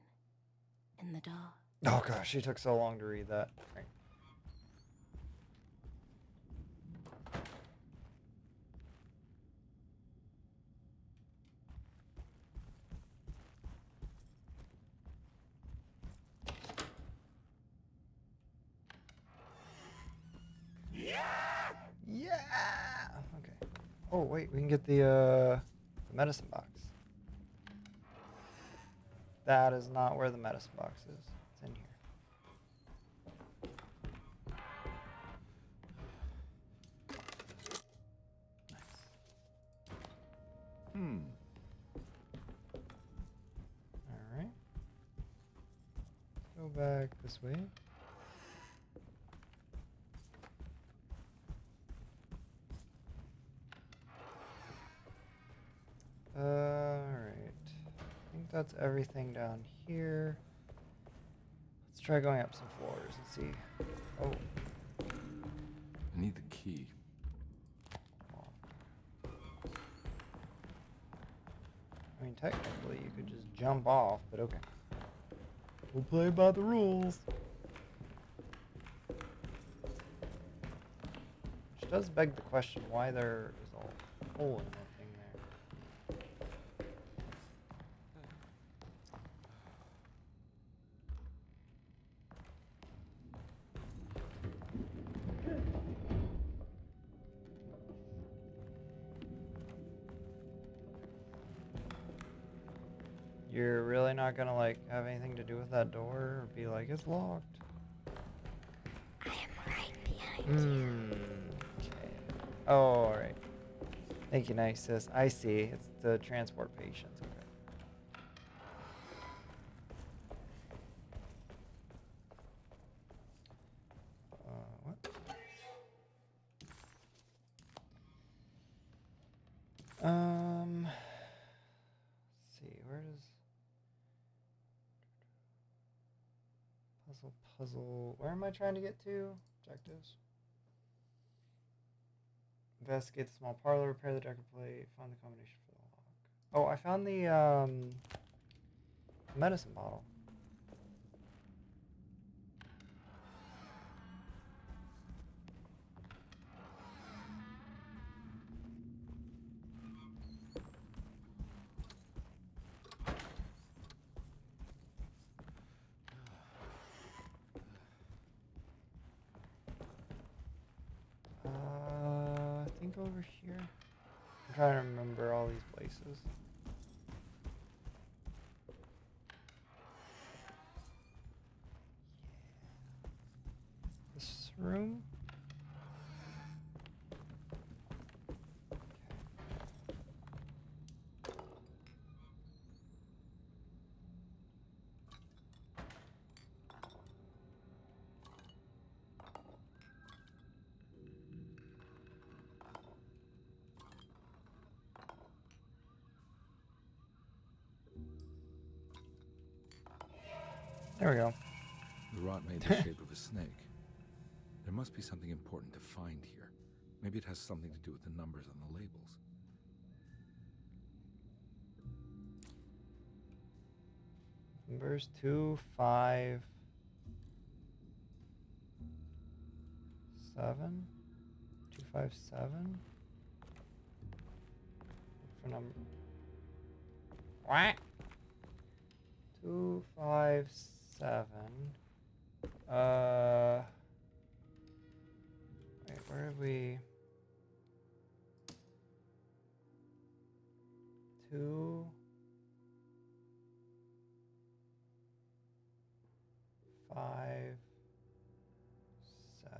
in the dark. Oh gosh, she took so long to read that. Right. Oh, wait, we can get the medicine box. That is not where the medicine box is. It's in here. Alright. Go back this way. Alright. I think that's everything down here. Let's try going up some floors and see. Oh. I need the key. I mean, technically, you could just jump off, but okay. We'll play by the rules. Which does beg the question why there is a hole in that thing there. You're really not gonna like have anything to do with that door or be like, it's locked? I am right behind you. Okay. Oh, alright. Thank you, nice sis. I see. It's to transport patients. Okay. What? Let's see. Where does puzzle? Where am I trying to get to? Objectives. Investigate the small parlor, repair the decker plate, find the combination for the lock. Oh, I found the medicine bottle. I think over here. I'm trying to remember all these places. This room. There we go. The rot made the shape of a snake. There must be something important to find here. Maybe it has something to do with the numbers on the labels. Numbers 2, 5, 7. 2, 5, 7. For number. What? 2, 5, 7. Wait, where did we? 2, 5, 7.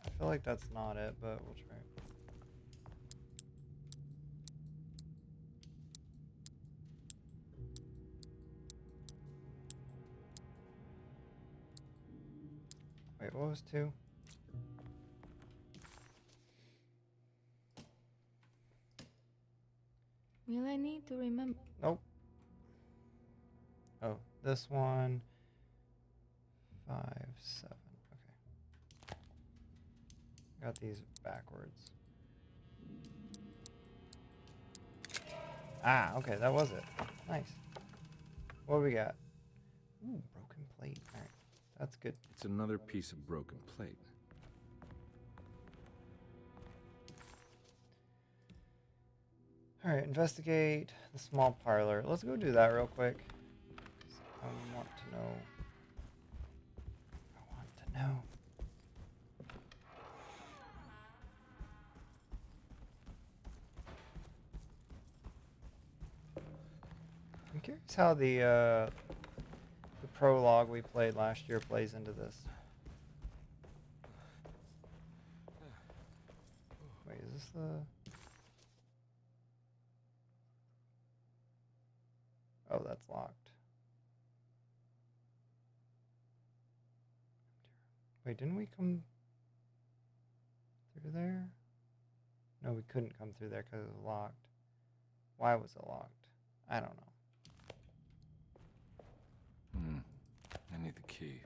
I feel like that's not it, but we'll try. Wait, what was 2? Will I need to remember? Nope. Oh, this one. 5, 7. Okay. Got these backwards. Ah, okay, that was it. Nice. What do we got? Ooh, broken plate. All right, that's good. It's another piece of broken plate. All right, investigate the small parlor. Let's go do that real quick. I want to know. I want to know. curious how the prologue we played last year plays into this. Wait, is this the... Oh, that's locked. Wait, didn't we come through there? No, we couldn't come through there because it was locked. Why was it locked? I don't know. I need the key.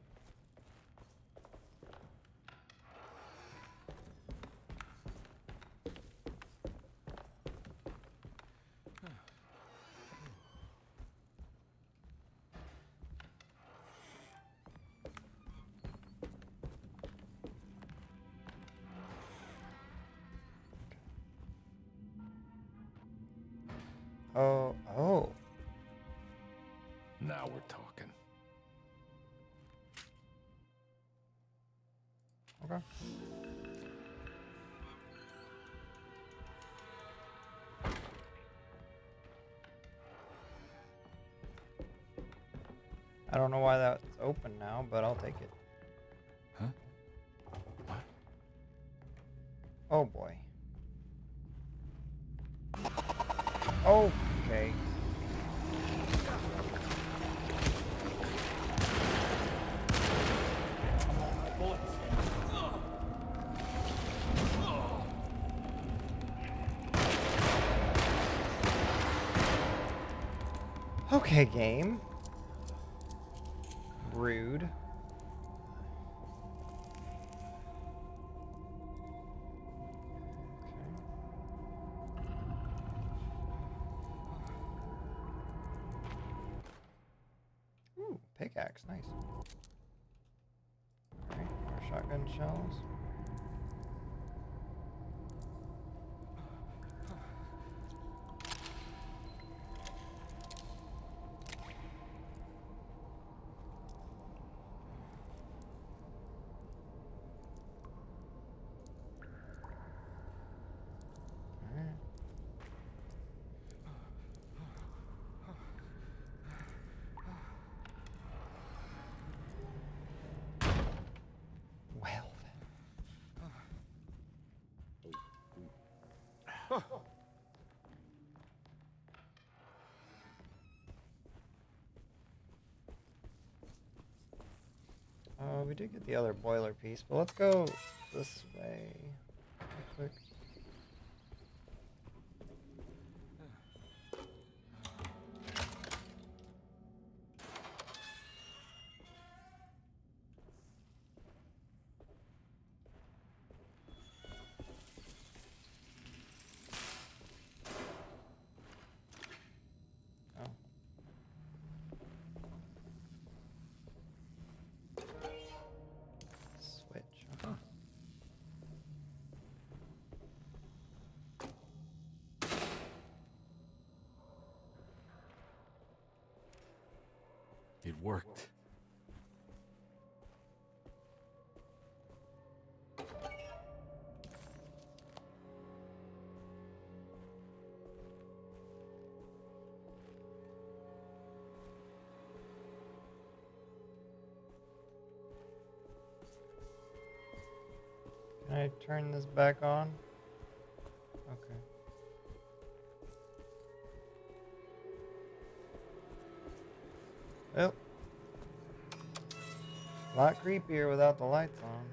Oh. Now we're talking. Okay. I don't know why that's open now, but I'll take it. Huh? What? Oh boy. Okay. Okay, game. Rude. Ooh, pickaxe, nice. Alright, more shotgun shells. Well then. We did get the other boiler piece, but let's go this way real quick. Oh. Switch. Okay. It worked. Can I turn this back on? Okay. Well, a lot creepier without the lights on.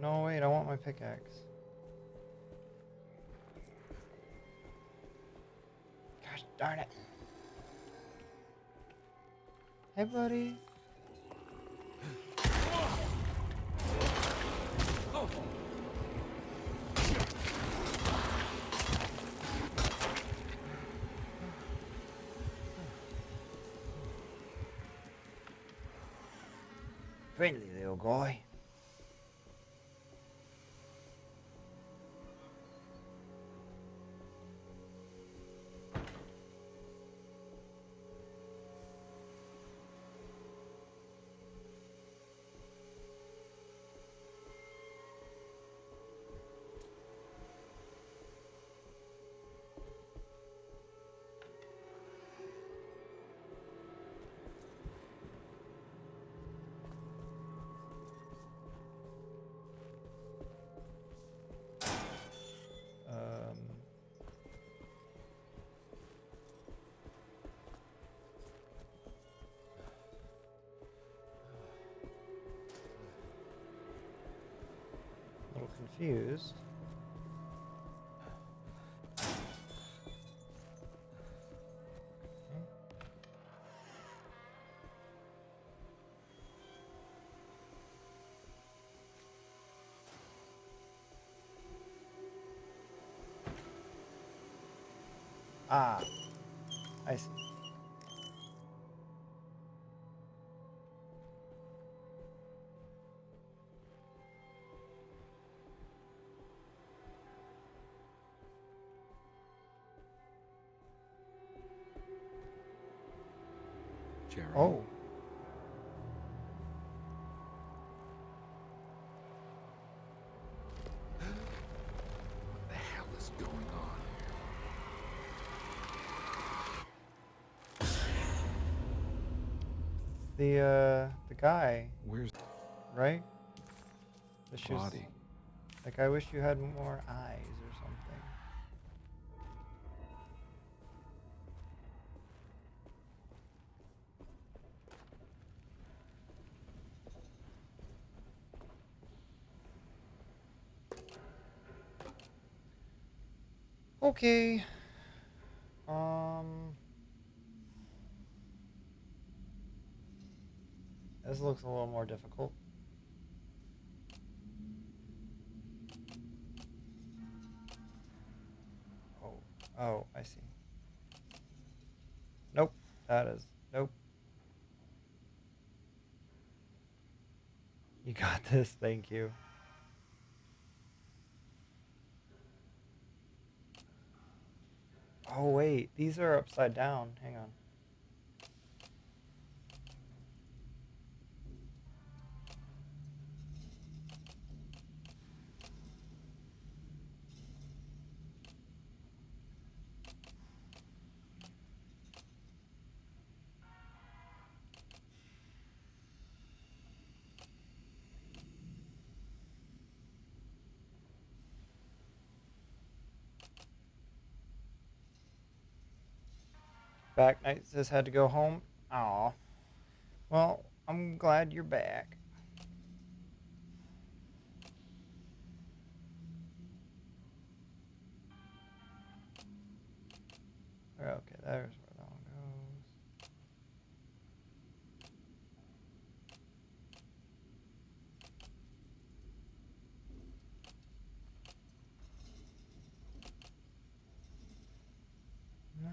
No, wait, I want my pickaxe. Gosh darn it. Hey, buddy. Friendly little guy. confused. Ah, I see. Jeremy. Oh. What the hell is going on? The guy. Where's right? The shoes. body? Like, I wish you had more eyes or something. Okay. This looks a little more difficult. Oh, I see. Nope. That is... Nope. You got this. Thank you. Oh, wait. These are upside down. Hang on. Back Knight says had to go home. Aw. Well, I'm glad you're back. Okay, there's where that one goes. No.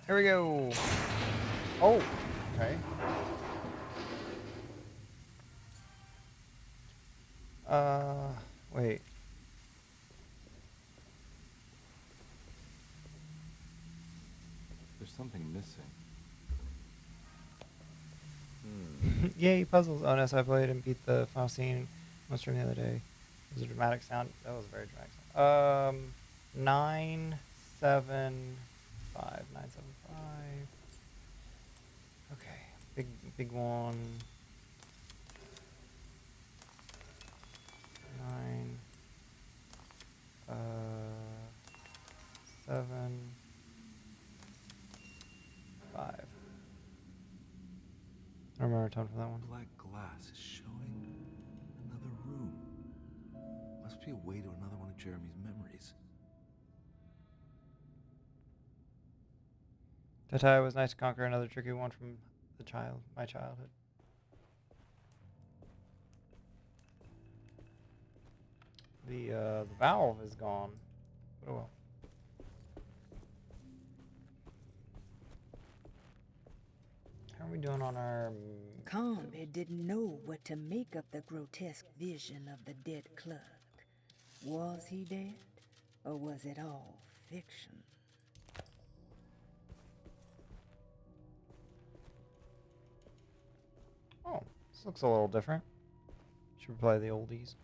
Here we go. Oh, okay. Wait. There's something missing. Yay, puzzles. Oh, no, so I played and beat the final scene on stream the other day. It was a dramatic sound. That was a very dramatic sound. 975. 975. Okay. Big one. 9. 7. 5. I don't remember a tone for that one. Black glass is showing another room. Must be a way to another one of Jeremy's memories. Tatai, was nice to conquer another tricky one from my childhood. The valve is gone. Oh well. How are we doing on our... Combe didn't know what to make of the grotesque vision of the dead clerk. Was he dead, or was it all fiction? This looks a little different. Should play the oldies.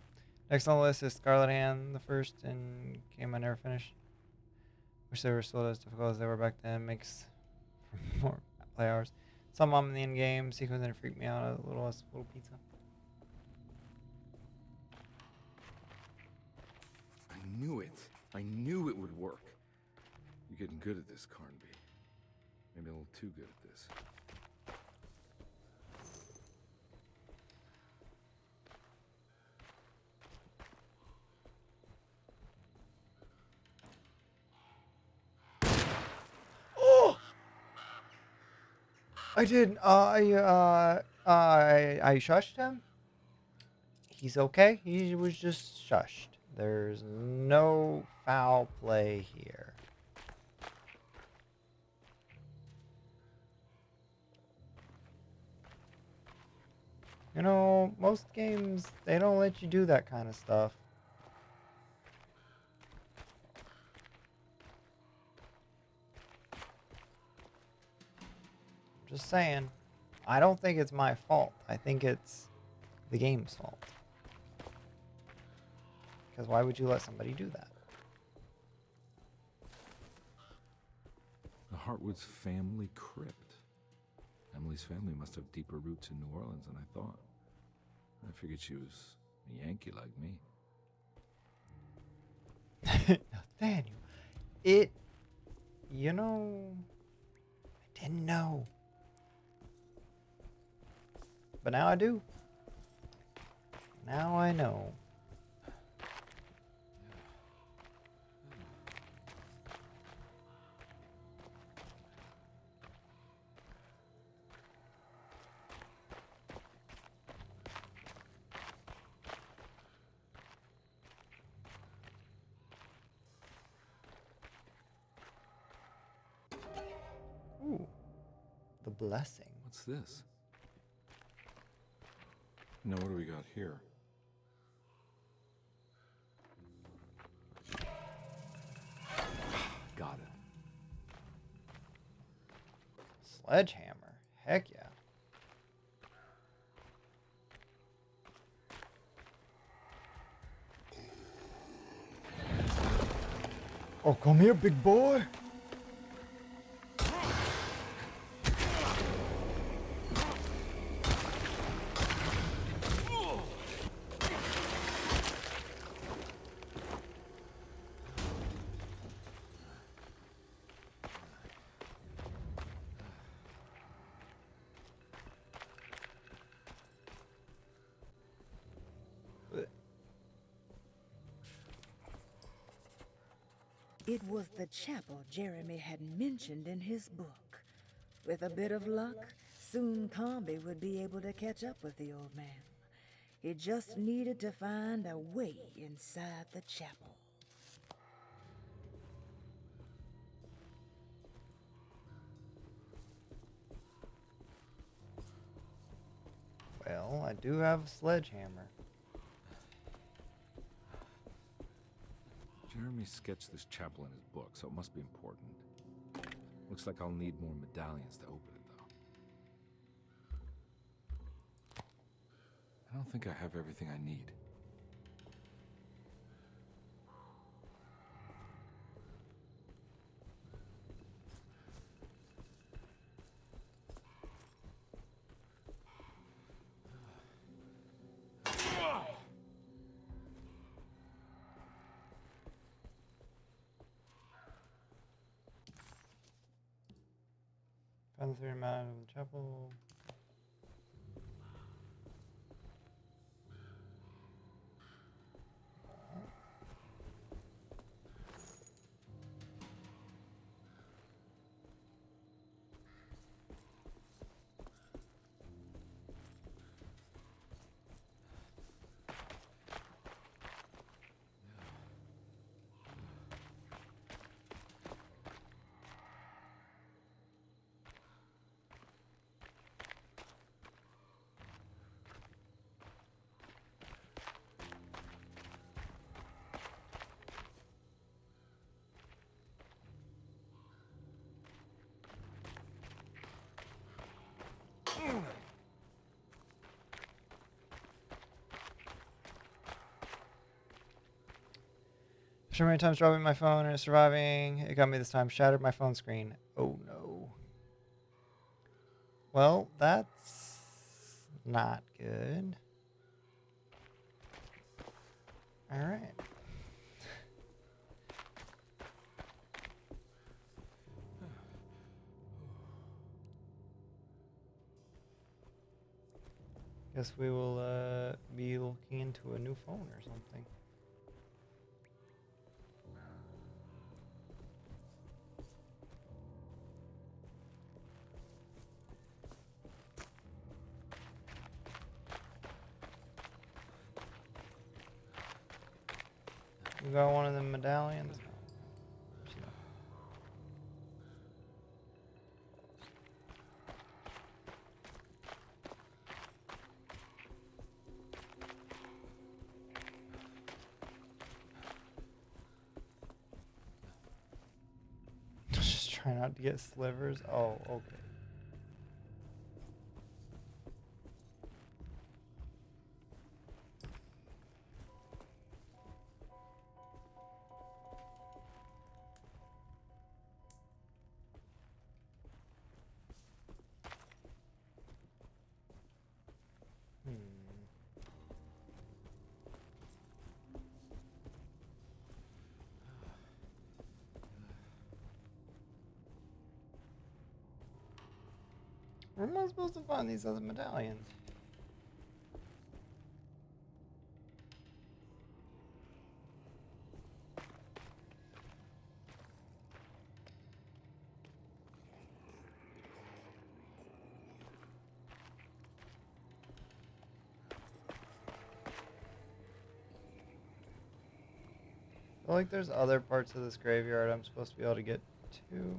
Next on the list is Scarlet Hand, the first in game I never finished. Wish they were still as difficult as they were back then. Makes for more play hours. Some mom in the end game sequence didn't freak me out a little as little pizza. I knew it. I knew it would work. You're getting good at this, Carnby. Maybe a little too good at this. Oh! I did. I shushed him. He's okay. He was just shushed. There's no foul play here. You know, most games, they don't let you do that kind of stuff. Just saying. I don't think it's my fault. I think it's the game's fault. Because why would you let somebody do that? The Hartwood's family crypt. Emily's family must have deeper roots in New Orleans than I thought. I figured she was a Yankee like me. Nathaniel, you know, I didn't know. But now I do. Now I know. Ooh, the blessing. What's this? No, what do we got here? Got it. Sledgehammer. Heck yeah. Oh, come here, big boy. It was the chapel Jeremy had mentioned in his book. With a bit of luck, soon Comby would be able to catch up with the old man. He just needed to find a way inside the chapel. Well, I do have a sledgehammer. Jeremy sketched this chapel in his book, so it must be important. Looks like I'll need more medallions to open it, though. I don't think I have everything I need. Find the third amount of the chapel. So many times dropping my phone and surviving. It got me this time. Shattered my phone screen. Oh no. Well, that's not good. All right. Guess we will be looking into a new phone or something. You got one of the medallions? Just try not to get slivers. Oh, okay. Where am I supposed to find these other medallions? I feel like there's other parts of this graveyard I'm supposed to be able to get to.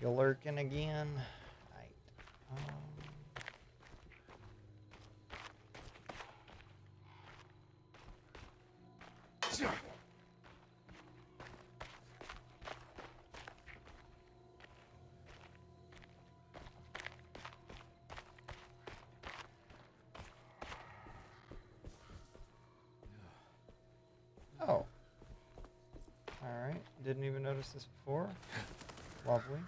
You lurking again? Right. Oh. Alright. Didn't even notice this before. Lovely.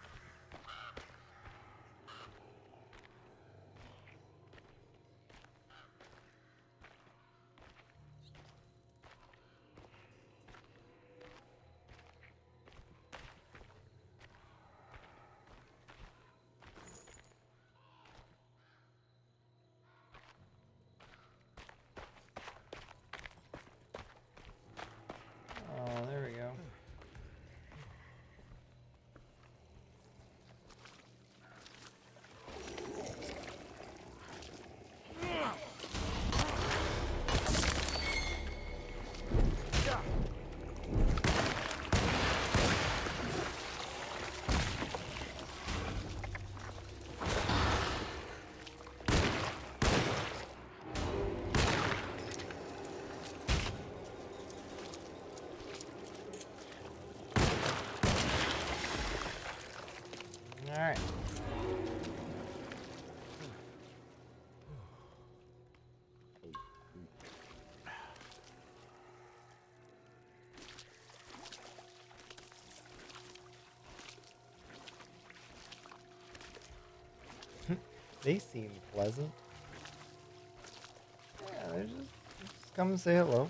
Oh, there we go. They seem pleasant. Yeah, they're just come and say hello.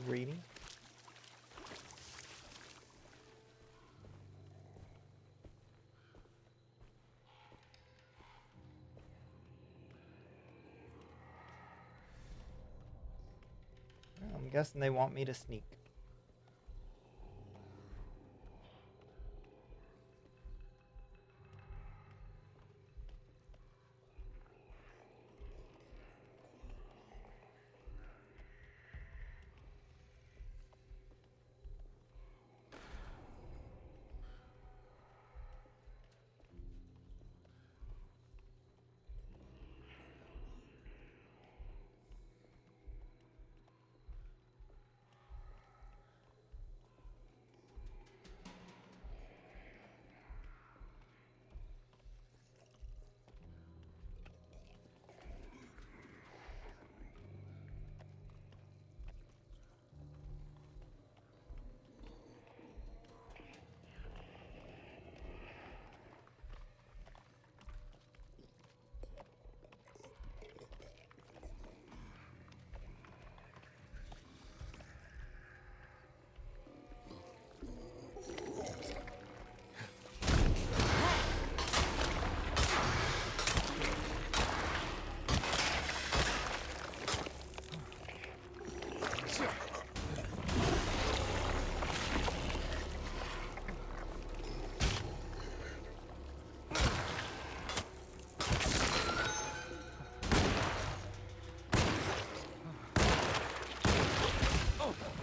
Reading. I'm guessing they want me to sneak.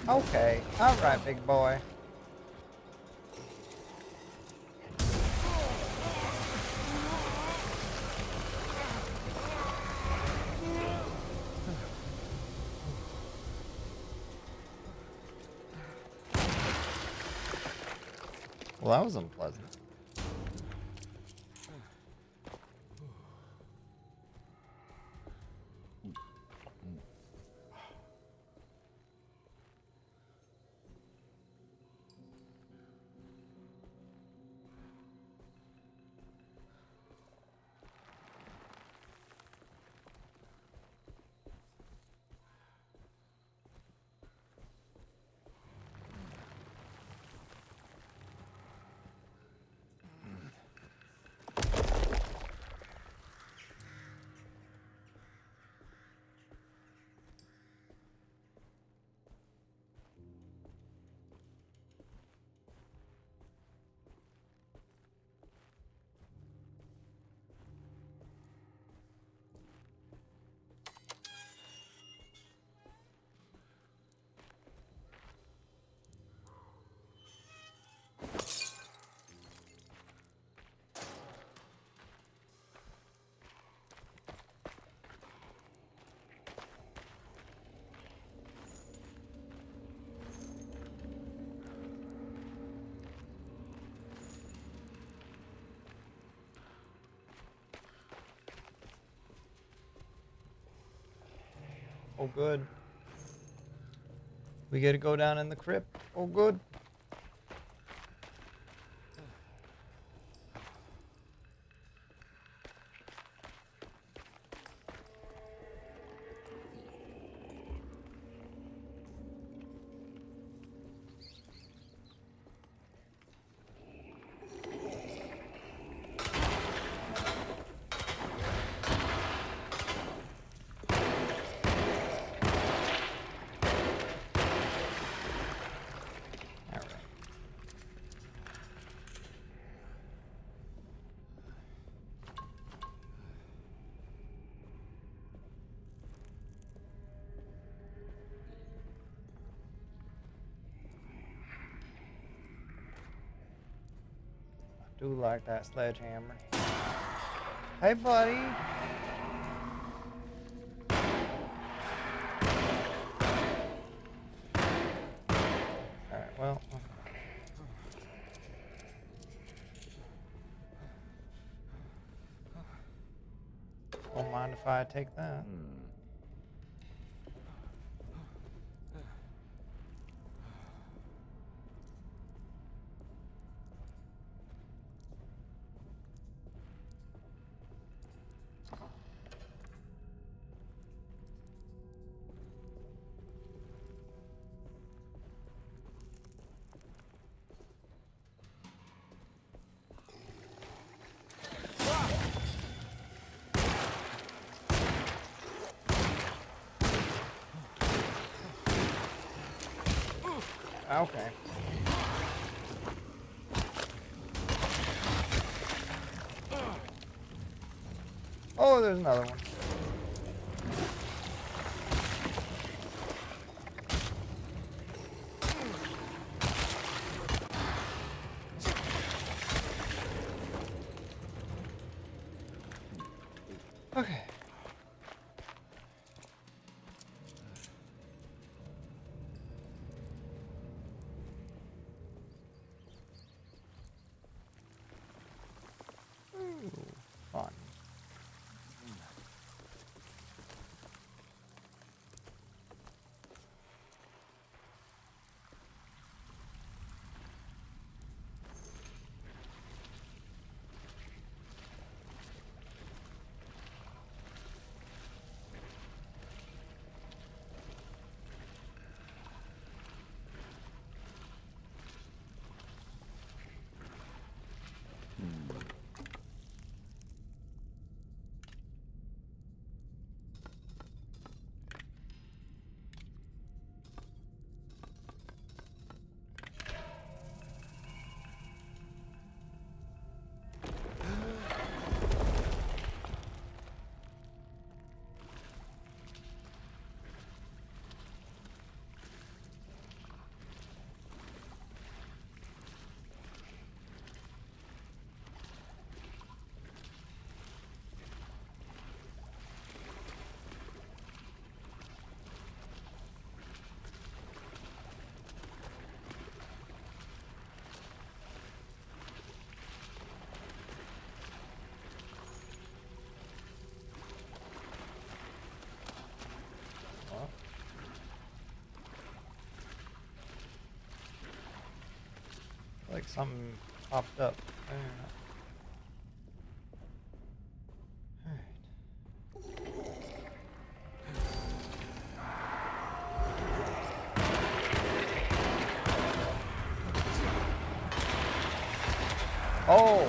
Okay, alright, big boy. Well, that was unpleasant. Oh, good. We get to go down in the crypt. Oh, good. Do like that sledgehammer. Hey, buddy. Alright, well. Don't mind if I take that. Okay. Oh, there's another one. Okay. Ooh, fun. Like something popped up. Oh!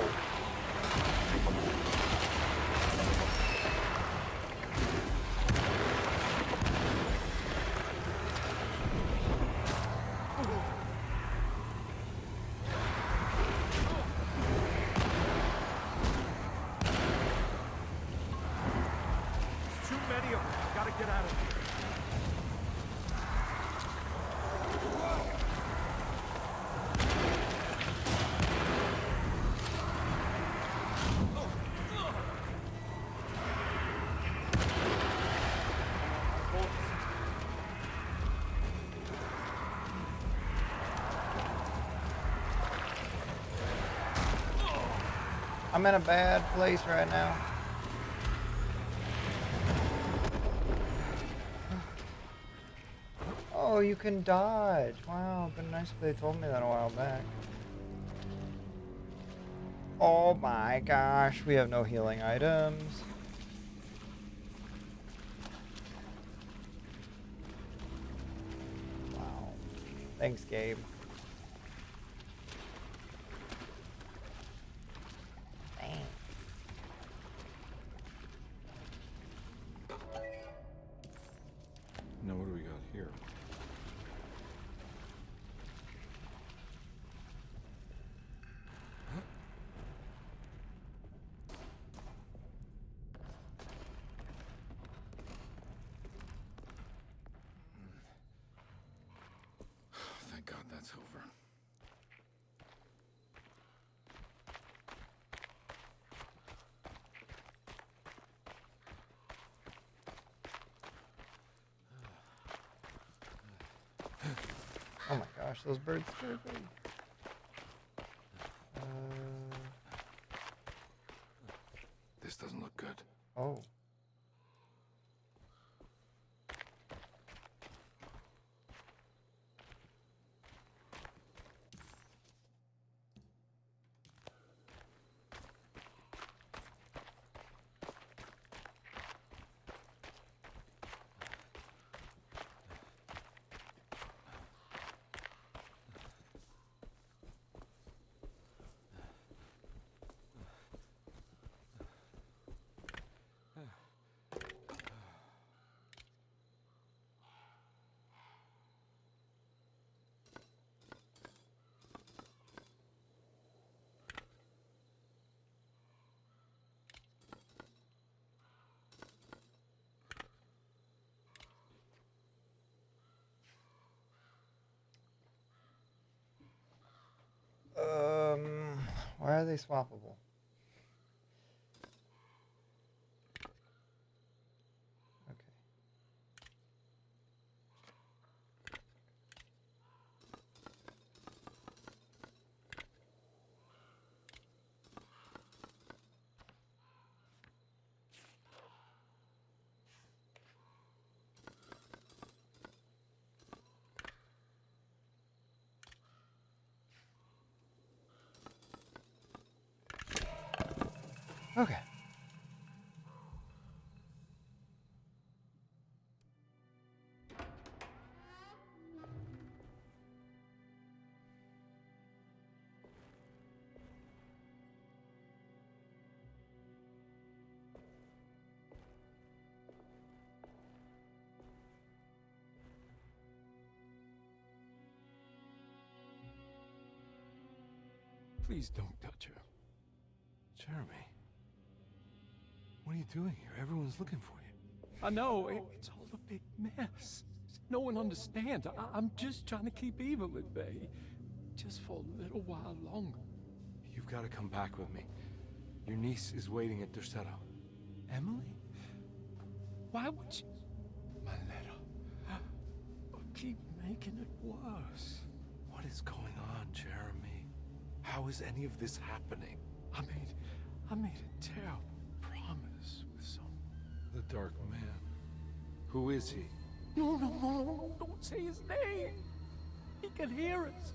Too many of them. Gotta get out of here. I'm in a bad place right now. Oh, you can dodge. Wow, been nice if they told me that a while back. Oh my gosh, we have no healing items. Wow. Thanks, Gabe. Dang. Now what do we got here? Thank God that's over. Oh my gosh, those birds scared me. This doesn't look good. Oh. Why are they swappable? Okay. Okay. Please don't touch her. Jeremy. What are you doing here? Everyone's looking for you. I know, it's all a big mess. No one understands. I'm just trying to keep evil at bay. Just for a little while longer. You've got to come back with me. Your niece is waiting at Tercetto. Emily? Why would you... My letter. Keep making it worse. What is going on, Jeremy? How is any of this happening? I made a terrible promise with someone. The Dark Man. Who is he? No, don't say his name. He can hear us.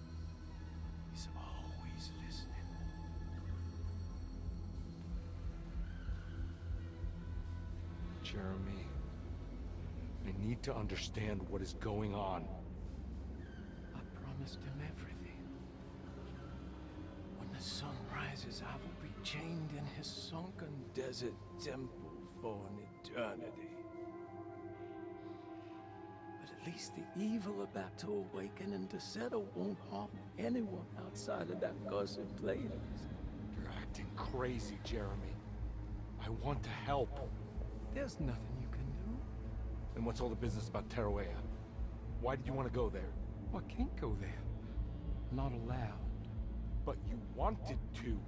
He's always listening. Jeremy, I need to understand what is going on. I promised him everything. When the sun rises, I will be chained in his sunken desert temple for an eternity. But at least the evil about to awaken in Tercetto won't harm anyone outside of that cursed place. You're acting crazy, Jeremy. I want to help. There's nothing you can do. Then what's all the business about Teruea? Why did you want to go there? Well, I can't go there. Not allowed. But you wanted to.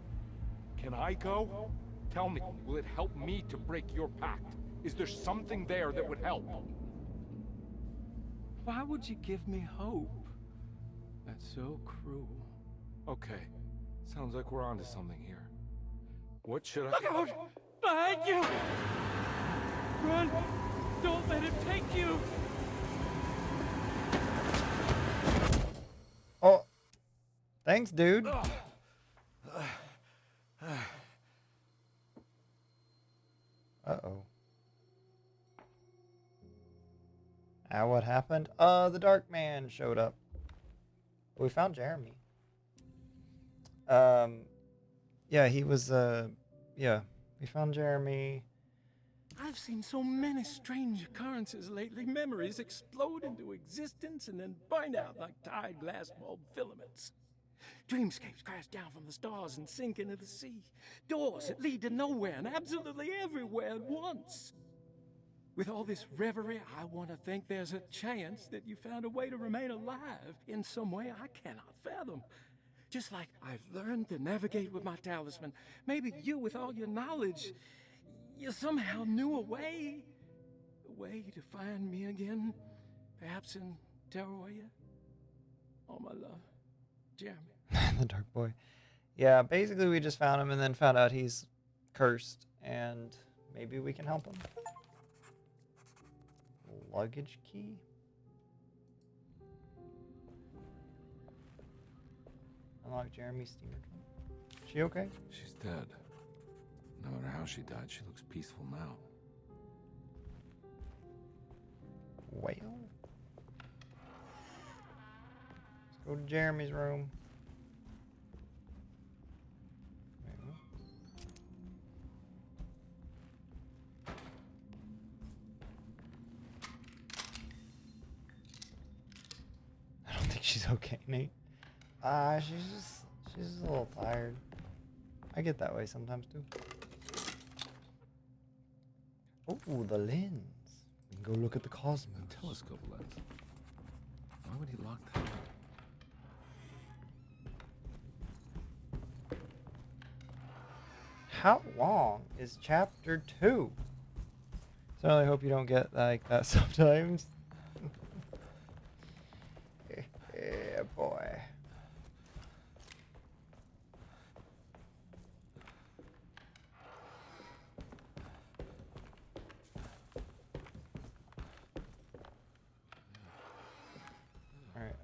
Can I go? Tell me, will it help me to break your pact? Is there something there that would help? Why would you give me hope? That's so cruel. Okay. Sounds like we're onto something here. What should I... Look out! Behind you! Run! Don't let it take you! Oh. Thanks, dude. Uh-oh. What happened? The Dark Man showed up. We found Jeremy. Yeah, he was, yeah. We found Jeremy. I've seen so many strange occurrences lately. Memories explode into existence and then burn out like tired glass bulb filaments. Dreamscapes crash down from the stars and sink into the sea. Doors that lead to nowhere and absolutely everywhere at once. With all this reverie, I want to think there's a chance that you found a way to remain alive in some way I cannot fathom. Just like I've learned to navigate with my talisman. Maybe you, with all your knowledge, you somehow knew a way to find me again. Perhaps in Teruea. Oh, my love. Jeremy. The Dark Boy. Yeah, basically we just found him and then found out he's cursed, and maybe we can help him. Luggage key? Unlock Jeremy's steamer trunk. She okay? She's dead. No matter how she died, she looks peaceful now. Well. Let's go to Jeremy's room. I don't think she's okay, Nate. She's just a little tired. I get that way sometimes too. Oh, the lens. We can go look at the cosmos. Telescope lens. Why would he lock that How long is chapter 2? So I really hope you don't get like that sometimes. Yeah, boy.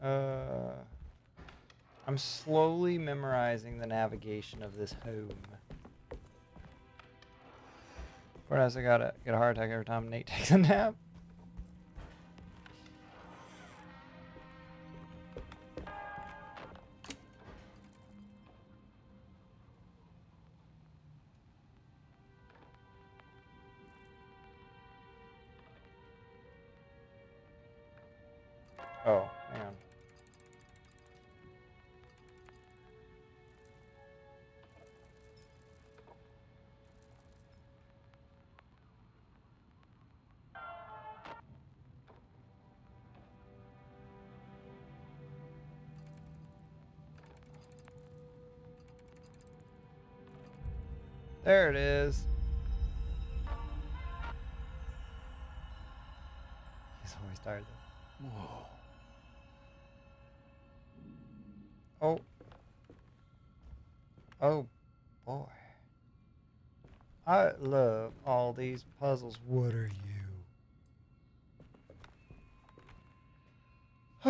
Alright, I'm slowly memorizing the navigation of this home. Whereas I gotta get a heart attack every time Nate takes a nap. Oh, man. There it is. He's always tired though. Whoa. Oh. Oh, boy. I love all these puzzles. What are you?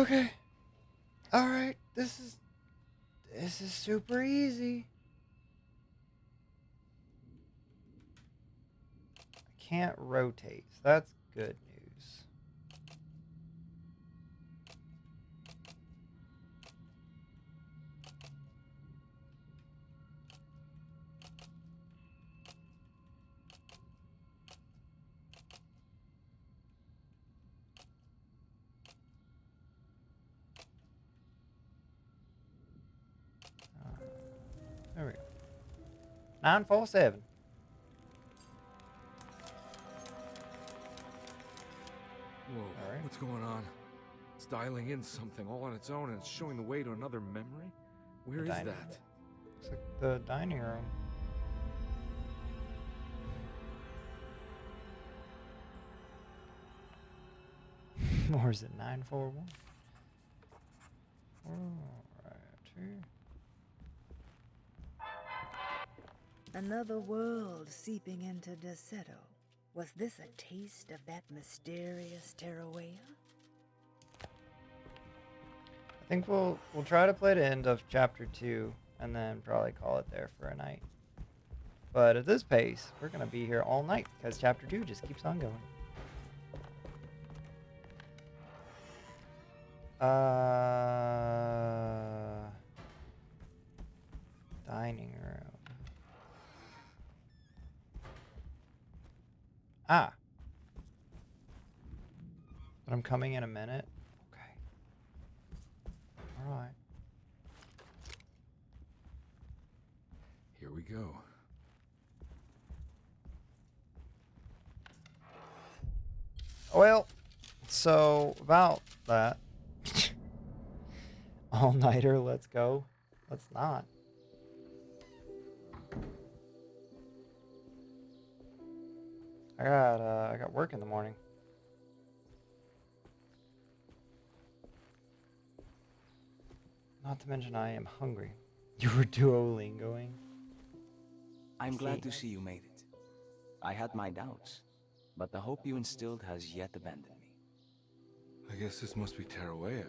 Okay. Alright. This is super easy. I can't rotate. So that's good news. There we go. 947. Whoa, what's going on? It's dialing in something all on its own and it's showing the way to another memory? Where is that? Looks like the dining room. Or is it 941? Alright. Another world seeping into Deseto. Was this a taste of that mysterious Terrawea? I think we'll try to play the end of chapter 2 and then probably call it there for a night. But at this pace, we're gonna be here all night because chapter 2 just keeps on going. Dining room. Ah. But I'm coming in a minute. Okay. Alright. Here we go. Well, so about that. All-nighter, let's go. Let's not. I got work in the morning. Not to mention I am hungry. You were Duolingoing? I'm glad to see you made it. I had my doubts, but the hope you instilled has yet abandoned me. I guess this must be Terrawea.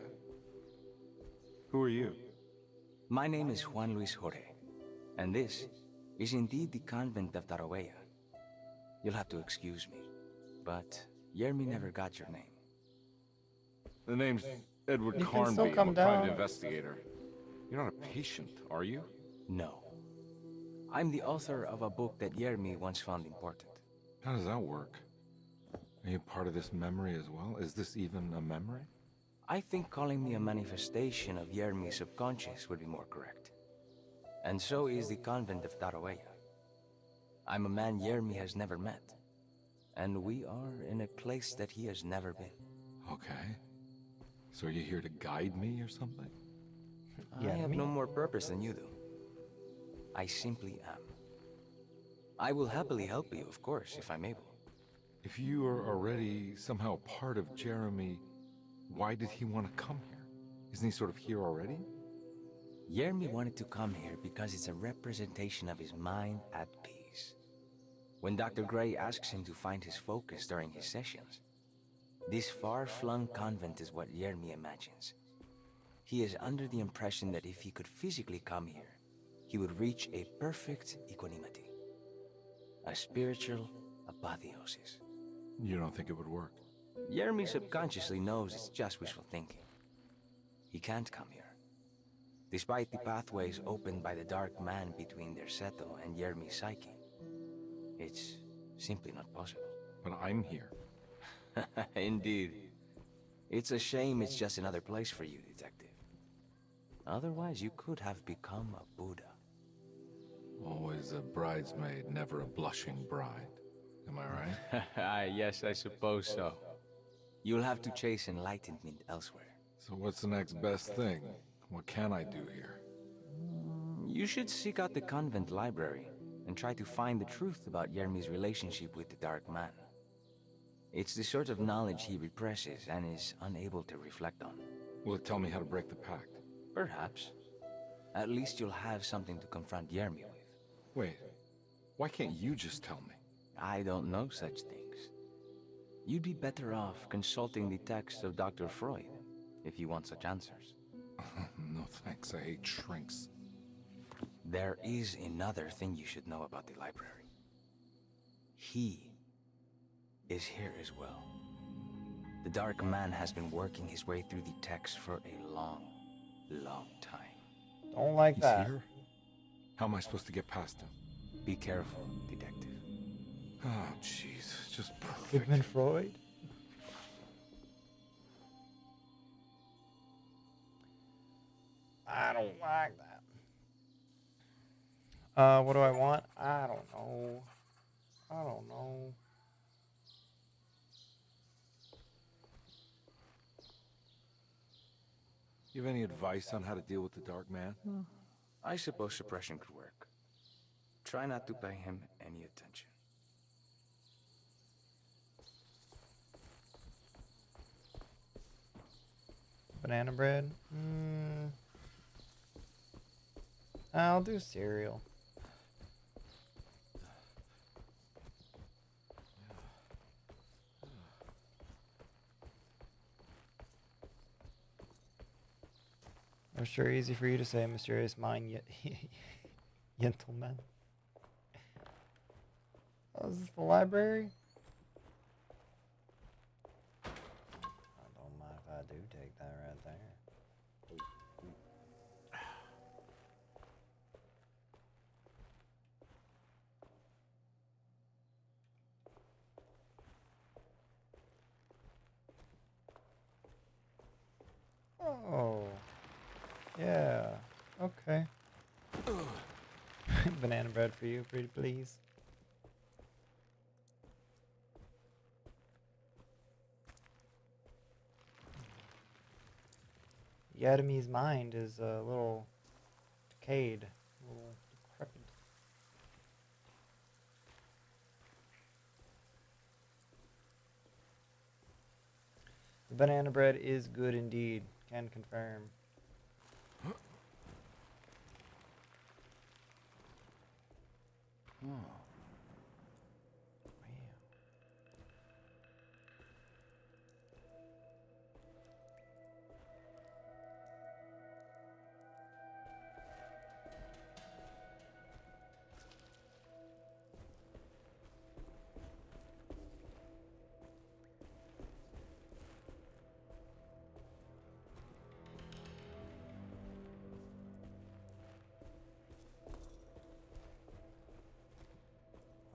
Who are you? My name is Juan Luis Jorge, and this is indeed the convent of Terrawea. You'll have to excuse me, but Yermi never got your name. The name's Edward You can still Carnby. come I'm a down. private investigator. You're not a patient, are you? No. I'm the author of a book that Yermi once found important. How does that work? Are you part of this memory as well? Is this even a memory? I think calling me a manifestation of Yermi's subconscious would be more correct. And so is the convent of Terrawea. I'm a man Yermi has never met, and we are in a place that he has never been. Okay. So are you here to guide me or something? I have no more purpose than you do. I simply am. I will happily help you, of course, if I'm able. If you are already somehow part of Jeremy, why did he want to come here? Isn't he sort of here already? Jeremy wanted to come here because it's a representation of his mind at peace. When Dr. Gray asks him to find his focus during his sessions, this far-flung convent is what Jeremy imagines. He is under the impression that if he could physically come here, he would reach a perfect equanimity. A spiritual apotheosis. You don't think it would work? Jeremy subconsciously knows it's just wishful thinking. He can't come here. Despite the pathways opened by the dark man between their Seto and Jeremy's psyche, it's simply not possible. But I'm here. Indeed. It's a shame it's just another place for you, Detective. Otherwise, you could have become a Buddha. Always a bridesmaid, never a blushing bride. Am I right? Yes, I suppose so. You'll have to chase enlightenment elsewhere. So what's the next best thing? What can I do here? You should seek out the convent library and try to find the truth about Jeremy's relationship with the Dark Man. It's the sort of knowledge he represses and is unable to reflect on. Will it tell me how to break the pact? Perhaps. At least you'll have something to confront Jeremy with. Wait, why can't you just tell me? I don't know such things. You'd be better off consulting the text of Dr. Freud if you want such answers. No thanks, I hate shrinks. There is another thing you should know about the library. He is here as well. The Dark Man has been working his way through the text for a long, long time. Don't like that. Here? How am I supposed to get past him? Be careful, Detective. Oh, jeez, just perfect. Sigmund Freud? I don't like that. What do I want? I don't know. I don't know. You have any advice on how to deal with the Dark Man? I suppose suppression could work. Try not to pay him any attention. Banana bread? I'll do cereal. I'm sure easy for you to say, mysterious mind, yet gentleman. Oh, is this the library? I don't mind if I do take that right there. Oh. Yeah. Okay. Banana bread for you, pretty please. Jeremy's mind is a little decayed, a little decrepit. The banana bread is good indeed, can confirm. Oh.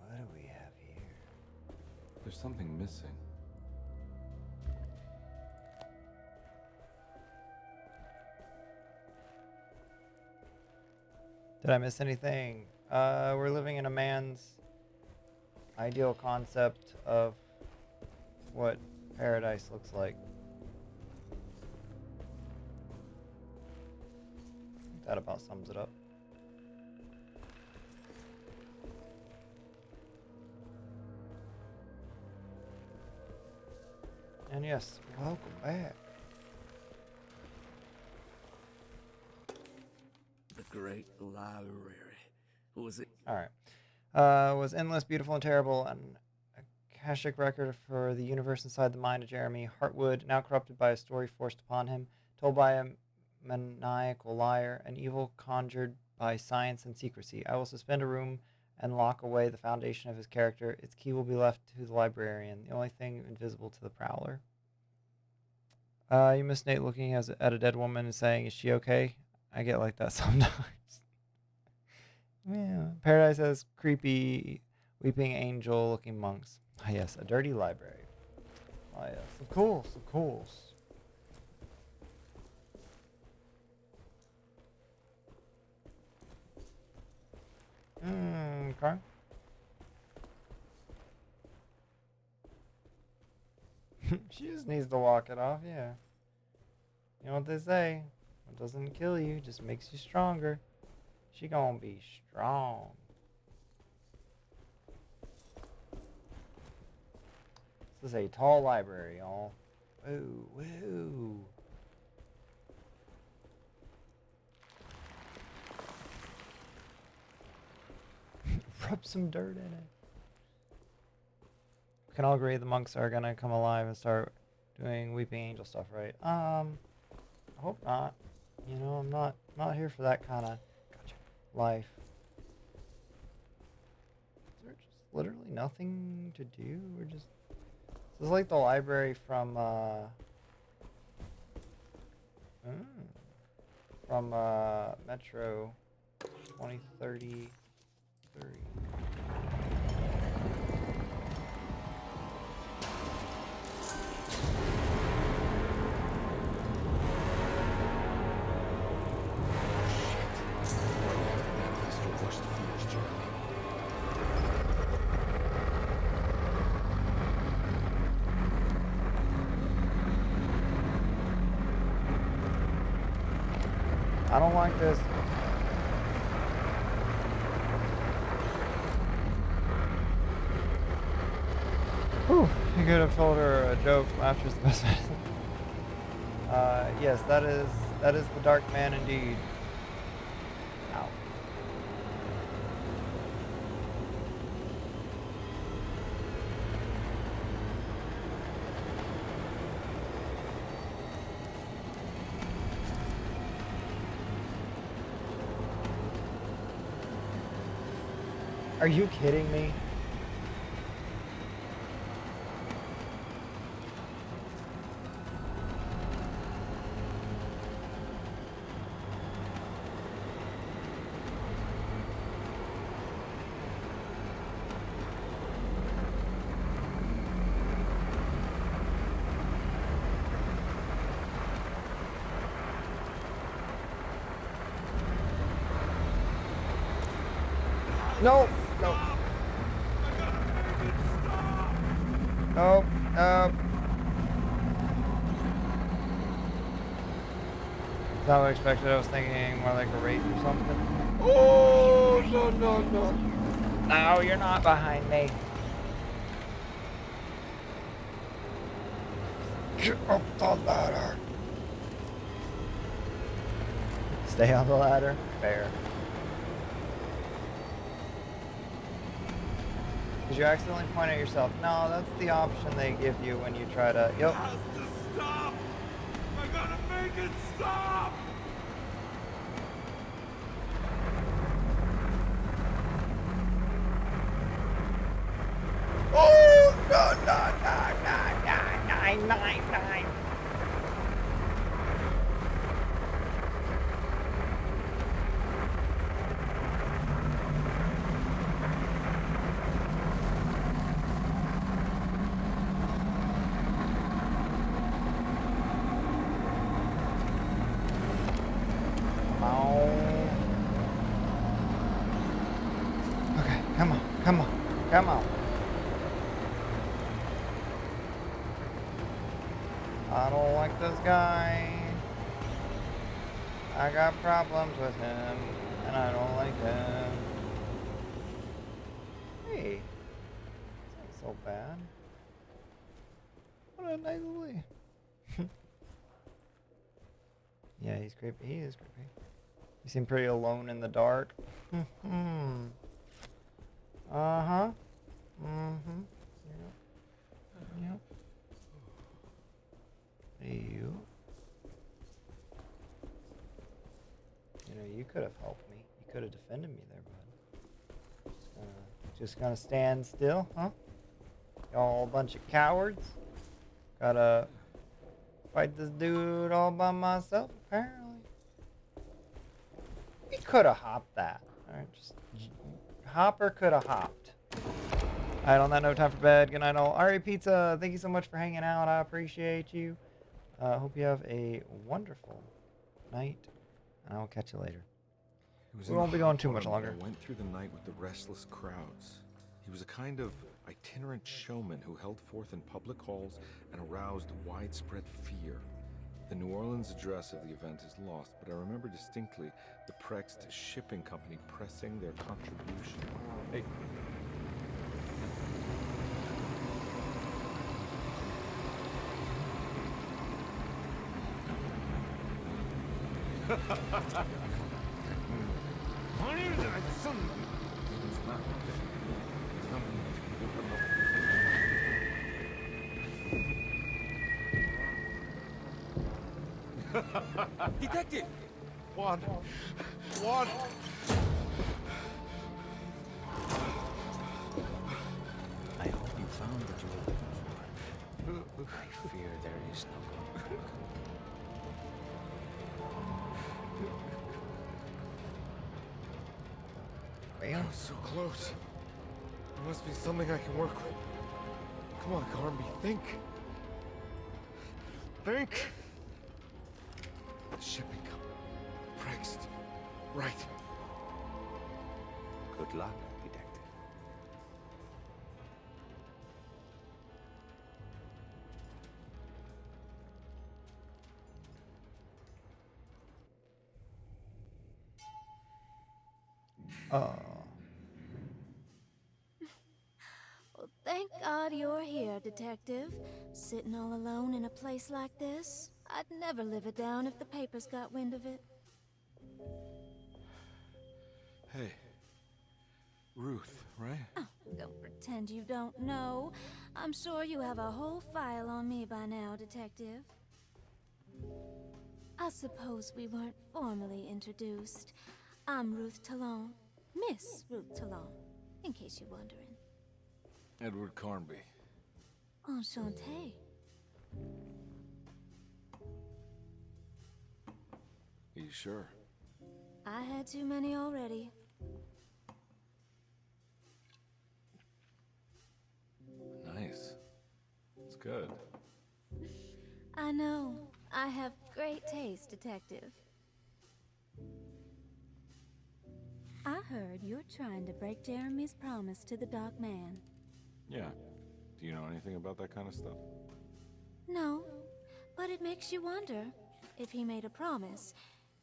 What do we have here? There's something missing. Did I miss anything? We're living in a man's ideal concept of what paradise looks like. That about sums it up. And yes, welcome back. The Great Library. Was it? All right. Was endless, beautiful, and terrible, and a Akashic record for the universe inside the mind of Jeremy Hartwood, now corrupted by a story forced upon him, told by a maniacal liar, an evil conjured by science and secrecy. I will suspend a room and lock away the foundation of his character. Its key will be left to the librarian, the only thing invisible to the prowler. You miss Nate looking at a dead woman and saying, "Is she okay?" I get like that sometimes. Yeah. Paradise has creepy, weeping angel-looking monks. Ah, yes, a dirty library. Ah, yes, of course, of course. Okay. She just needs to walk it off, yeah. You know what they say? What doesn't kill you just makes you stronger. She gonna be strong. This is a tall library, y'all. Woo, woo. Rub some dirt in it. We can all agree the monks are gonna come alive and start doing weeping angel stuff, right? I hope not. You know, I'm not here for that kind of life. Is there just literally nothing to do? We're just... This is like the library from Metro 2033. I don't like this. Whew, you could have told her a joke. Laughter's the best medicine. Yes, that is the dark man indeed. Ow. Are you kidding me? No, no. Oh, Is that what I expected? I was thinking more like a rape or something. Oh, no, no, no. No, you're not behind me. Get up the ladder. Stay on the ladder. Fair. Did you accidentally point at yourself? No, that's the option they give you when you try to... Yep. It has to stop! I gotta make it stop! Oh, no, no, no, no, no, nine. Okay, come on, come on, come on. I don't like this guy. I got problems with him, and I don't like him. Hey, this ain't so bad. What in a nice way. Yeah, he's creepy. He is creepy. You seem pretty alone in the dark. Uh-huh. Mm-hmm. Yep. Yep. You. You know, you could have helped me. You could have defended me there, bud. Just gonna stand still, huh? Y'all a bunch of cowards. Gotta fight this dude all by myself, apparently. We could have hopped that. Alright, just Hopper could have hopped. Alright, on that note, time for bed. Good night, all. Ari Pizza, thank you so much for hanging out. I appreciate you. Hope you have a wonderful night, and I will catch you later. We won't be going too much longer. I went through the night with the restless crowds. He was a kind of itinerant showman who held forth in public halls and aroused widespread fear. The New Orleans address of the event is lost, but I remember distinctly the Prext Shipping Company pressing their contribution. Hey. Detective! Juan! Juan! I hope you found what you were looking for. I fear there is no going back. I was so close. There must be something I can work with. Come on, Carnby, think. Think! The shipping company. Prext. Right. Good luck, detective. Oh. Well, thank God you're here, Detective. Sitting all alone in a place like this. I'd never live it down if the papers got wind of it. Hey. Ruth, right? Oh, don't pretend you don't know. I'm sure you have a whole file on me by now, Detective. I suppose we weren't formally introduced. I'm Ruth Talon. Miss Ruth Talon, in case you're wondering. Edward Carnby. Enchanté. Are you sure? I had too many already. Nice. It's good. I know. I have great taste, Detective. I heard you're trying to break Jeremy's promise to the Dark Man. Yeah. Do you know anything about that kind of stuff? No, but it makes you wonder. If he made a promise,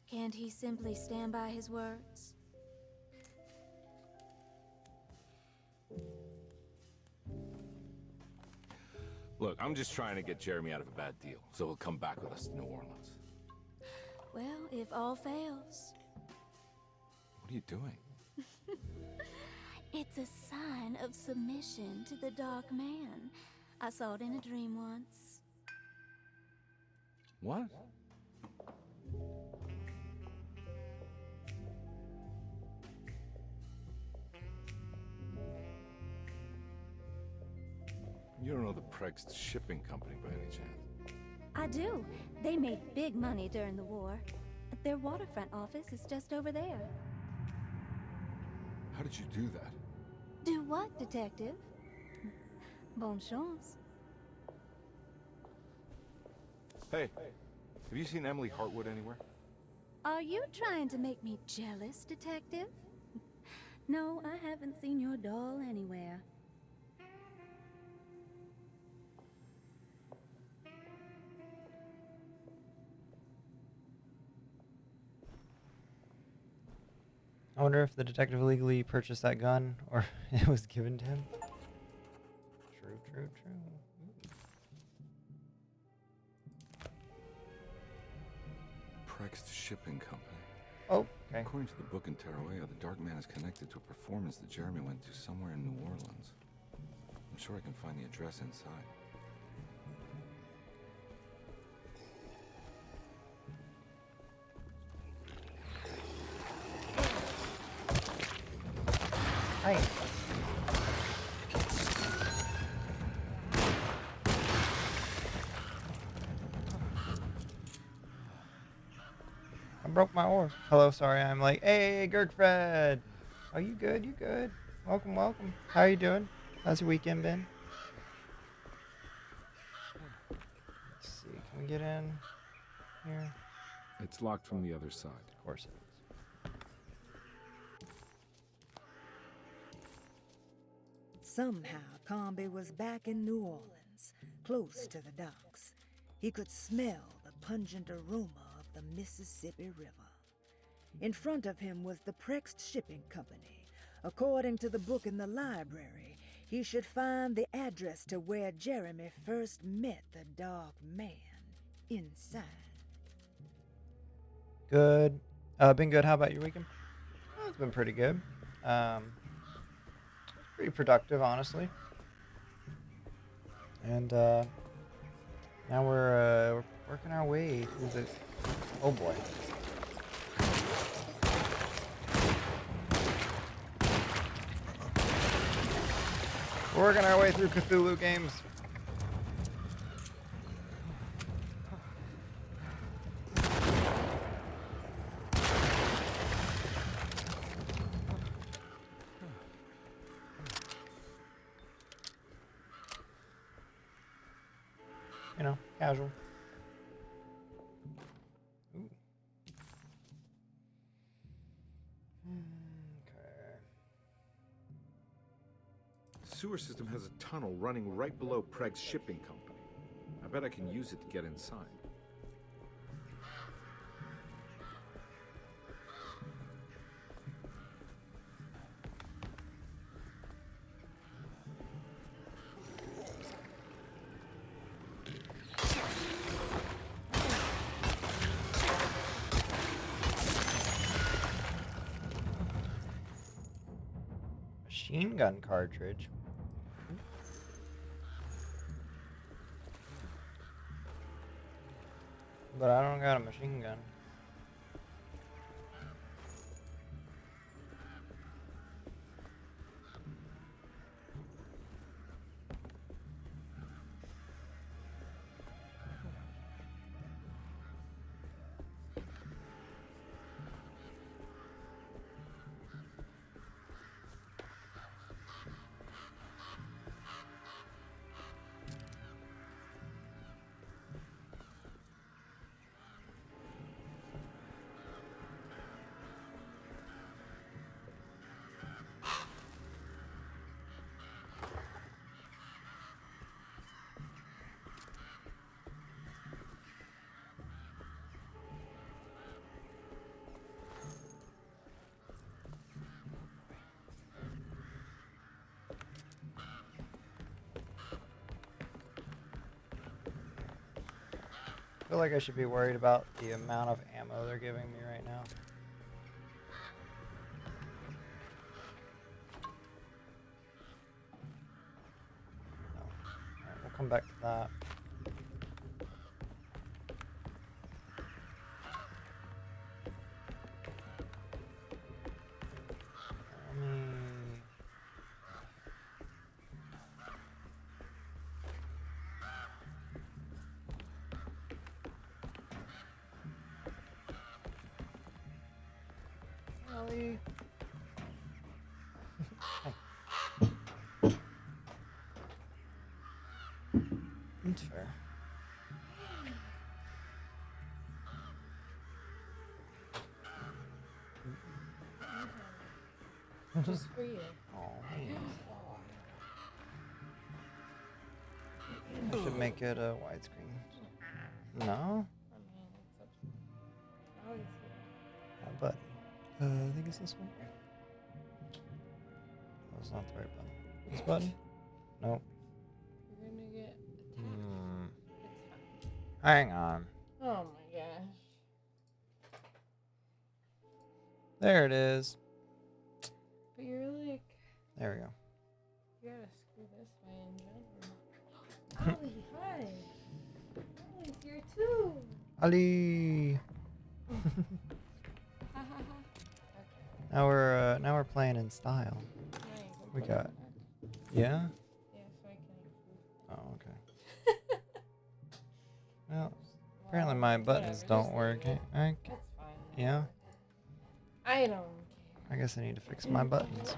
can't he simply stand by his words? Look, I'm just trying to get Jeremy out of a bad deal, so he'll come back with us to New Orleans. Well, if all fails. What are you doing? It's a sign of submission to the Dark Man. I saw it in a dream once. What? You don't know the Prext Shipping Company by any chance? I do. They made big money during the war. Their waterfront office is just over there. How did you do that? Do what, Detective? Bonne chance. Hey, have you seen Emily Hartwood anywhere? Are you trying to make me jealous, Detective? No, I haven't seen your doll anywhere. I wonder if the detective illegally purchased that gun or it was given to him. True, true, true. Prext Shipping Company. Oh, okay. According to the book in Tarawea, the Dark Man is connected to a performance that Jeremy went to somewhere in New Orleans. I'm sure I can find the address inside. Hi. I broke my oar. Hello, sorry, I'm like, hey, Gertfred. Oh, you good? You good? Welcome, welcome. How you doing? How's your weekend been? Let's see, can we get in here? It's locked from the other side. Of course it is. Somehow, Comby was back in New Orleans, close to the docks. He could smell the pungent aroma of the Mississippi River. In front of him was the Prext Shipping Company. According to the book in the library, he should find the address to where Jeremy first met the Dark Man inside. Good. Been good. How about your weekend? Oh, it's been pretty good. Pretty productive, honestly. And now we're working our way through the. Oh boy. We're working our way through Cthulhu games. You know, casual. Ooh. Okay. The sewer system has a tunnel running right below Prext Shipping Company. I bet I can use it to get inside. Machine gun cartridge. But I don't got a machine gun. I feel like I should be worried about the amount of ammo they're giving me right now. No. Alright, we'll come back to that. Ellie. That's fair. Just for you. Oh, I should make it a widescreen. No? That button. I think it's this one. No, it's not the right button. This button? Nope. You're gonna get Hang on. Oh my gosh. There it is. But you're like, There we go. you gotta screw this way in general. Ollie, hi. Ollie's here too. Ali. Now we're playing in style. We got. Yeah. Yeah, so I can. Oh, okay. Well, apparently my buttons don't work. That's fine. Yeah. I don't care. I guess I need to fix my buttons.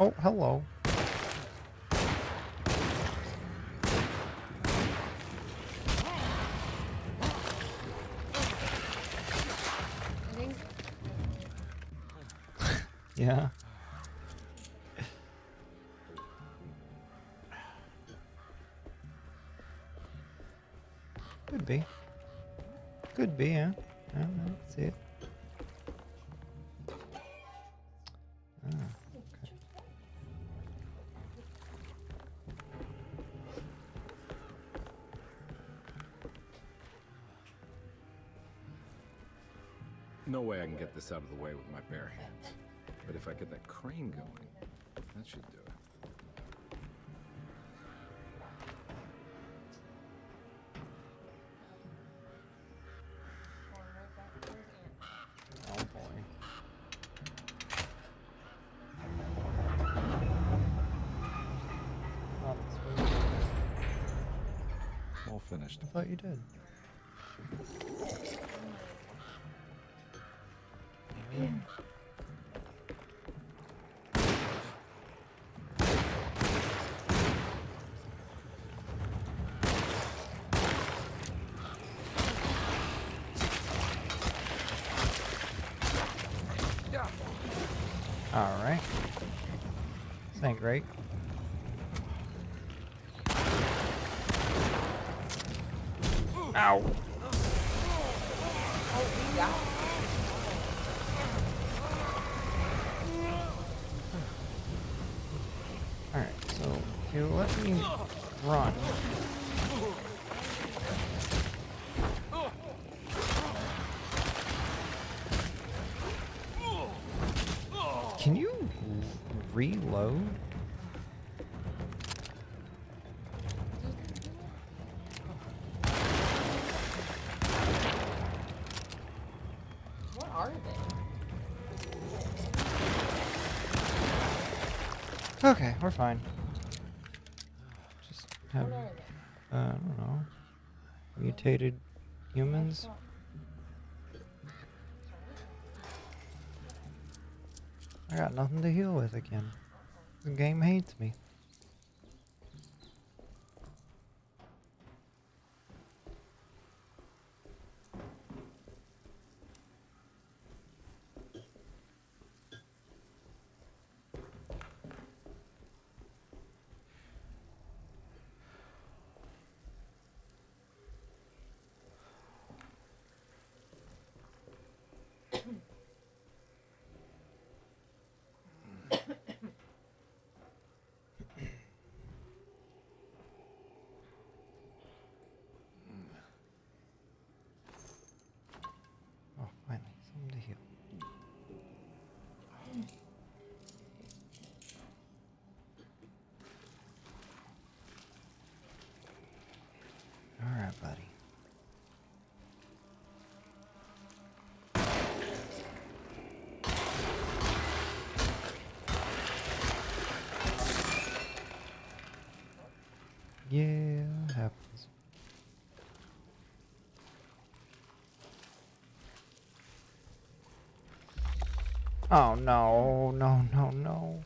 Oh, hello. Yeah. Could be. Could be, yeah. I don't know. See it. Ah, okay. No way I can get this out of the way with my bare hands. But if I get that crane going, that should do it. Oh boy. Not this way. All finished. I thought you did. All right. This ain't great. Ow. All right. So if you let me run. Can you reload? What are they? Okay, we're fine. Just have, What are they? I don't know, mutated humans. I got nothing to heal with again. The game hates me. Oh, finally, something to heal. All right, buddy. Yeah, it happens. Oh no, no, no, no.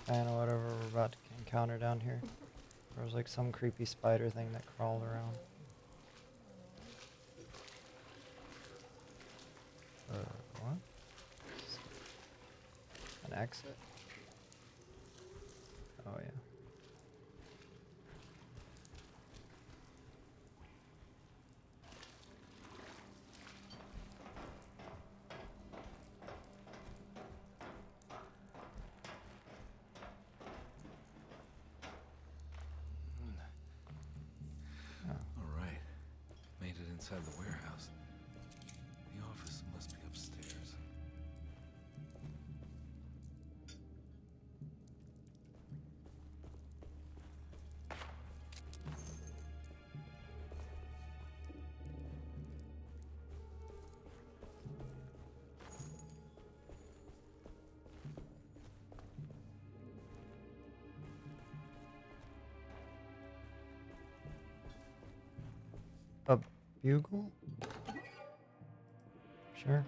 fan of whatever we're about to encounter down here. There was like some creepy spider thing that crawled around. What? An exit? Oh yeah. All right. Made it inside the warehouse. The office must be upstairs. A bugle? Sure.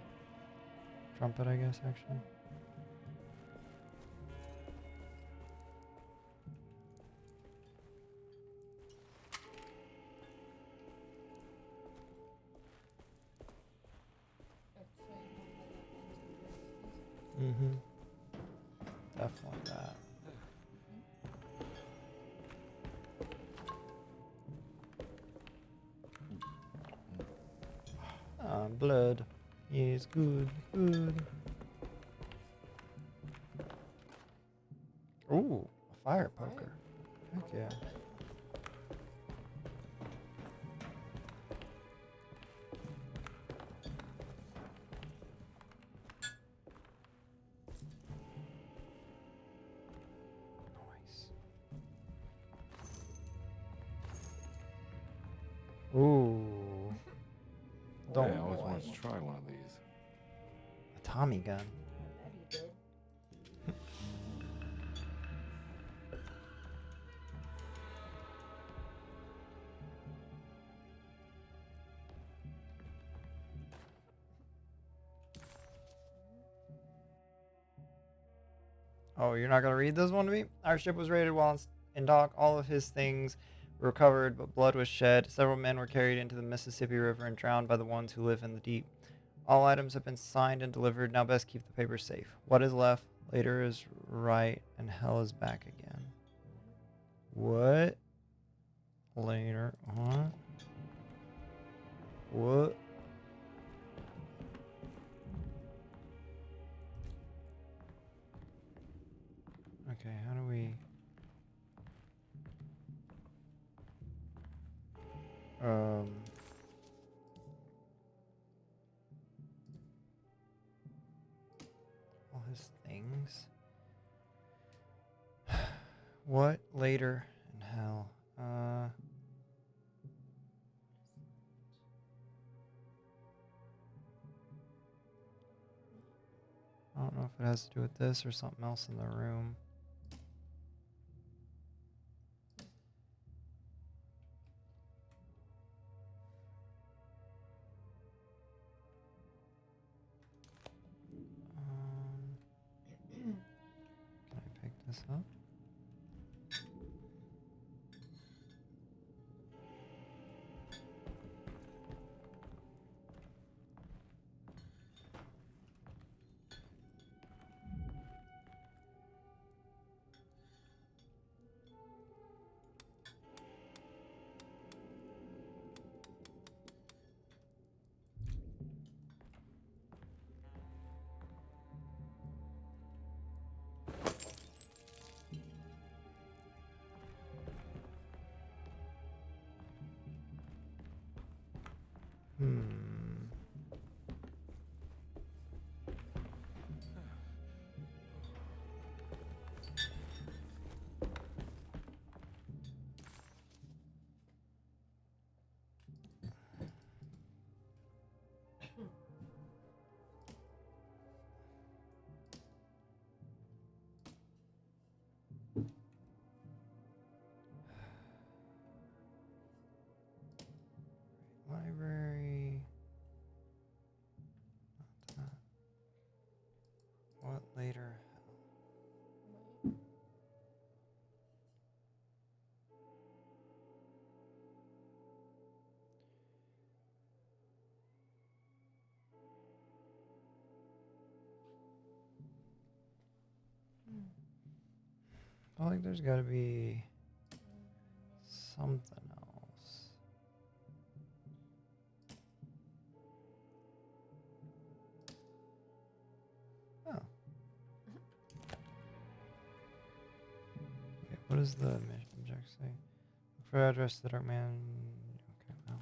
Trumpet, I guess, actually. Mm-hmm. Definitely that. Blood. Yes, good, good. Ooh, a fire poker. Heck yeah. Ooh. Yeah, I always wanted to try one of these. A Tommy gun. Oh, you're not going to read this one to me? Our ship was raided while in dock. All of his things were recovered, but blood was shed. Several men were carried into the Mississippi River and drowned by the ones who live in the deep. All items have been signed and delivered. Now best keep the papers safe. What is left? Later is right, and hell is back again. What? Later. What? What? Okay, how do we... all his things. What? Later in hell. I don't know if it has to do with this or something else in the room. Can I pick this up? Library. feel like there's gotta be something else. Oh. Okay, what does the mission object say? Look for address to the Dark Man. Okay, well.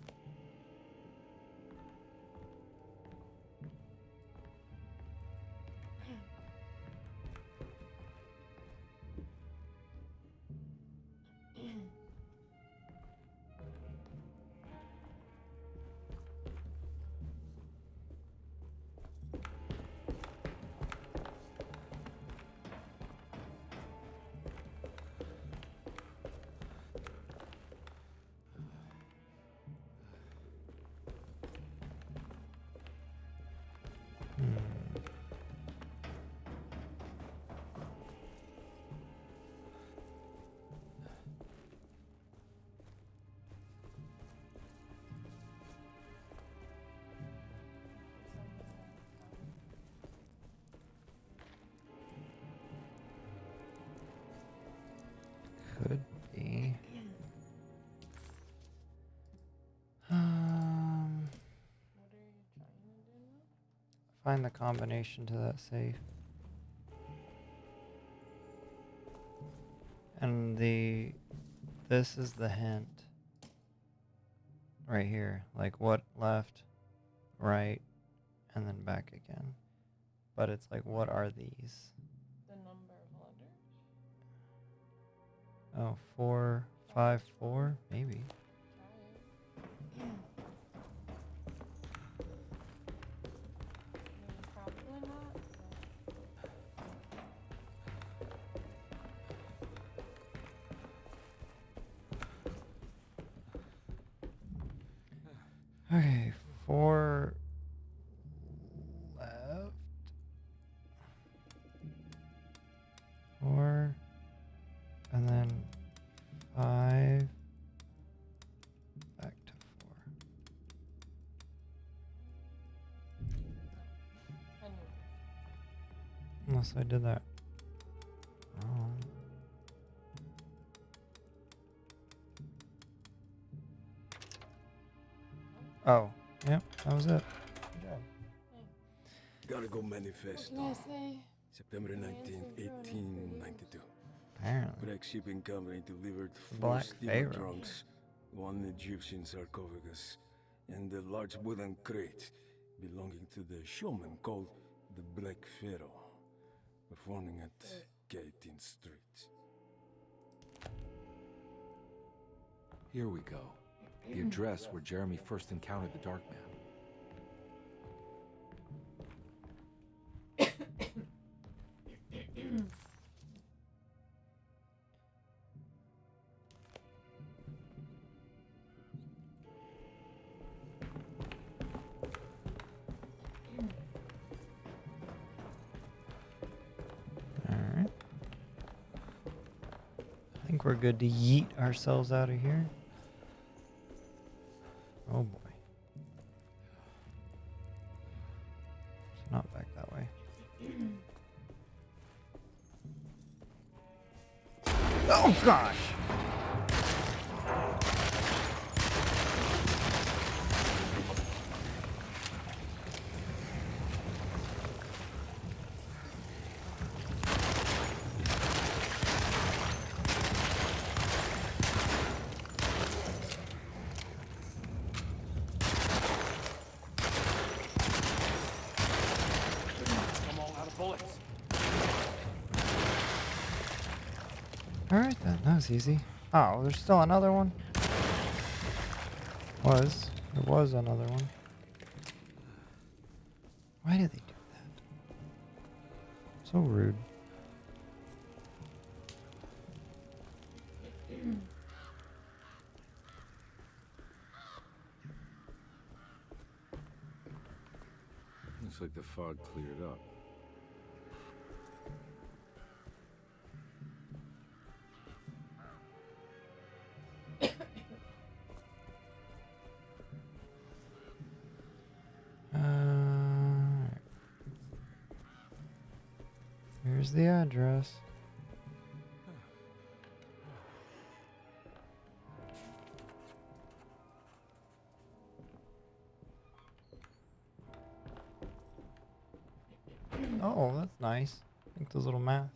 Could be. Find the combination to that safe. And this is the hint. Right here. Like what left, right, and then back again. But it's like, what are these? The number of letters? Oh, 4, 5, 4? Maybe. Probably not. Okay, 4 left. 4. And then 5. Back to 4. Unless I did that wrong. Oh, yep, that was it. Good job. Gotta go manifest. What can I say? September 19th, 1892. Apparently. Wreck shipping company delivered 4 Black steel Pharaoh. trunks, 1 Egyptian sarcophagus, and a large wooden crate belonging to the showman called the Black Pharaoh, performing at 18th Street. Here we go. The address where Jeremy first encountered the Dark Man. Alright. I think we're good to yeet ourselves out of here. Oh boy. It's not back that way. Oh gosh! Alright then, that was easy. Oh, there's still another one? There was another one. Why did they do that? So rude. Looks like the fog cleared up. Here's the address. Oh, that's nice. I think those little masks.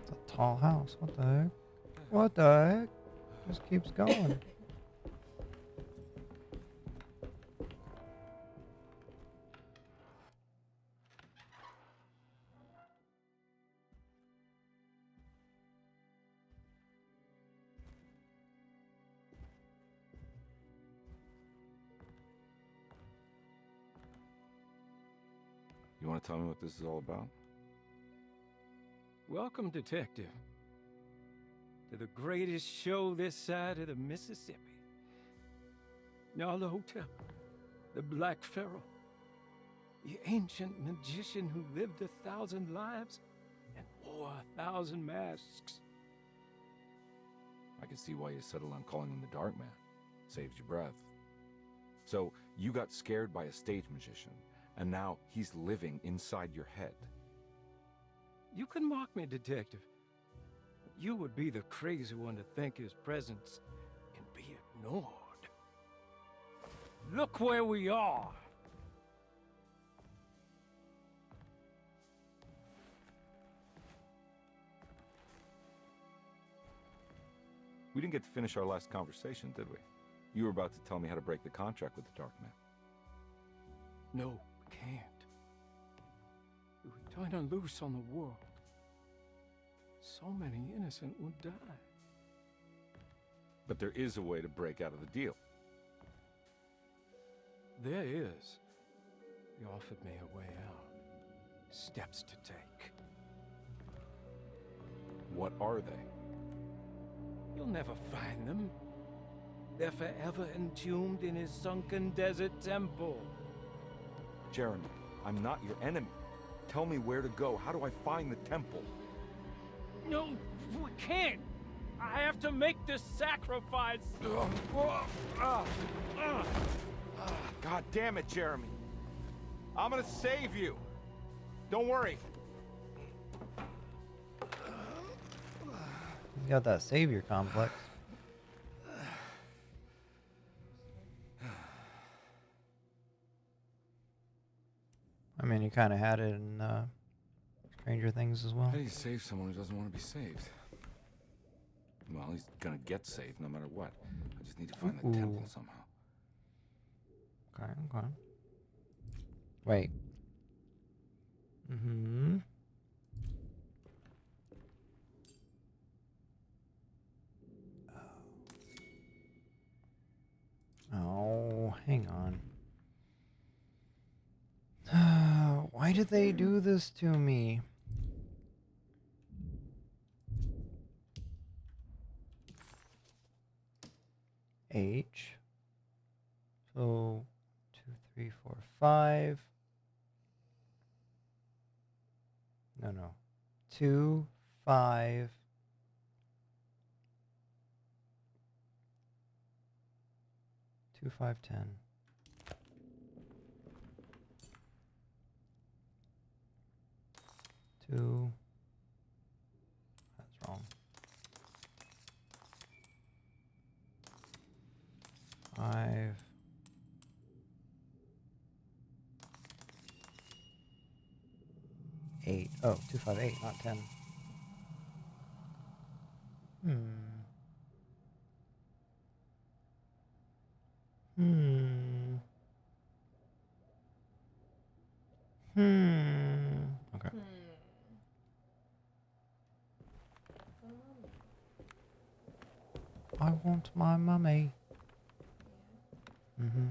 It's a tall house. What the heck? What the heck? Just keeps going. You want to tell me what this is all about? Welcome, Detective, to the greatest show this side of the Mississippi. Nyarlathotep, the Black Pharaoh, the ancient magician who lived 1,000 lives and wore 1,000 masks. I can see why you settled on calling him the Dark Man. Saves your breath. So, you got scared by a stage magician, and now he's living inside your head. You can mock me, Detective, but you would be the crazy one to think his presence can be ignored. Look where we are! We didn't get to finish our last conversation, did we? You were about to tell me how to break the contract with the Dark Man. No, we can't. We would turn her loose on the world. So many innocent would die. But there is a way to break out of the deal. There is. He offered me a way out. Steps to take. What are they? You'll never find them. They're forever entombed in his sunken desert temple. Jeremy, I'm not your enemy. Tell me where to go. How do I find the temple? No, we can't. I have to make this sacrifice. God damn it, Jeremy. I'm gonna save you. Don't worry. He's got that savior complex. I mean, he kind of had it in Stranger Things as well. How do you save someone who doesn't want to be saved? Well, he's gonna get saved no matter what. I just need to find the temple somehow. Okay. Wait. Mm-hmm. Oh, hang on. Why did they do this to me? H. So 2, 3, 4, 5. No. 2, 5. 2, 5, 10. 2. That's wrong. 5. 8. Oh, 2, 5, 8, not 10. Okay. I want my mummy. Mm-hmm.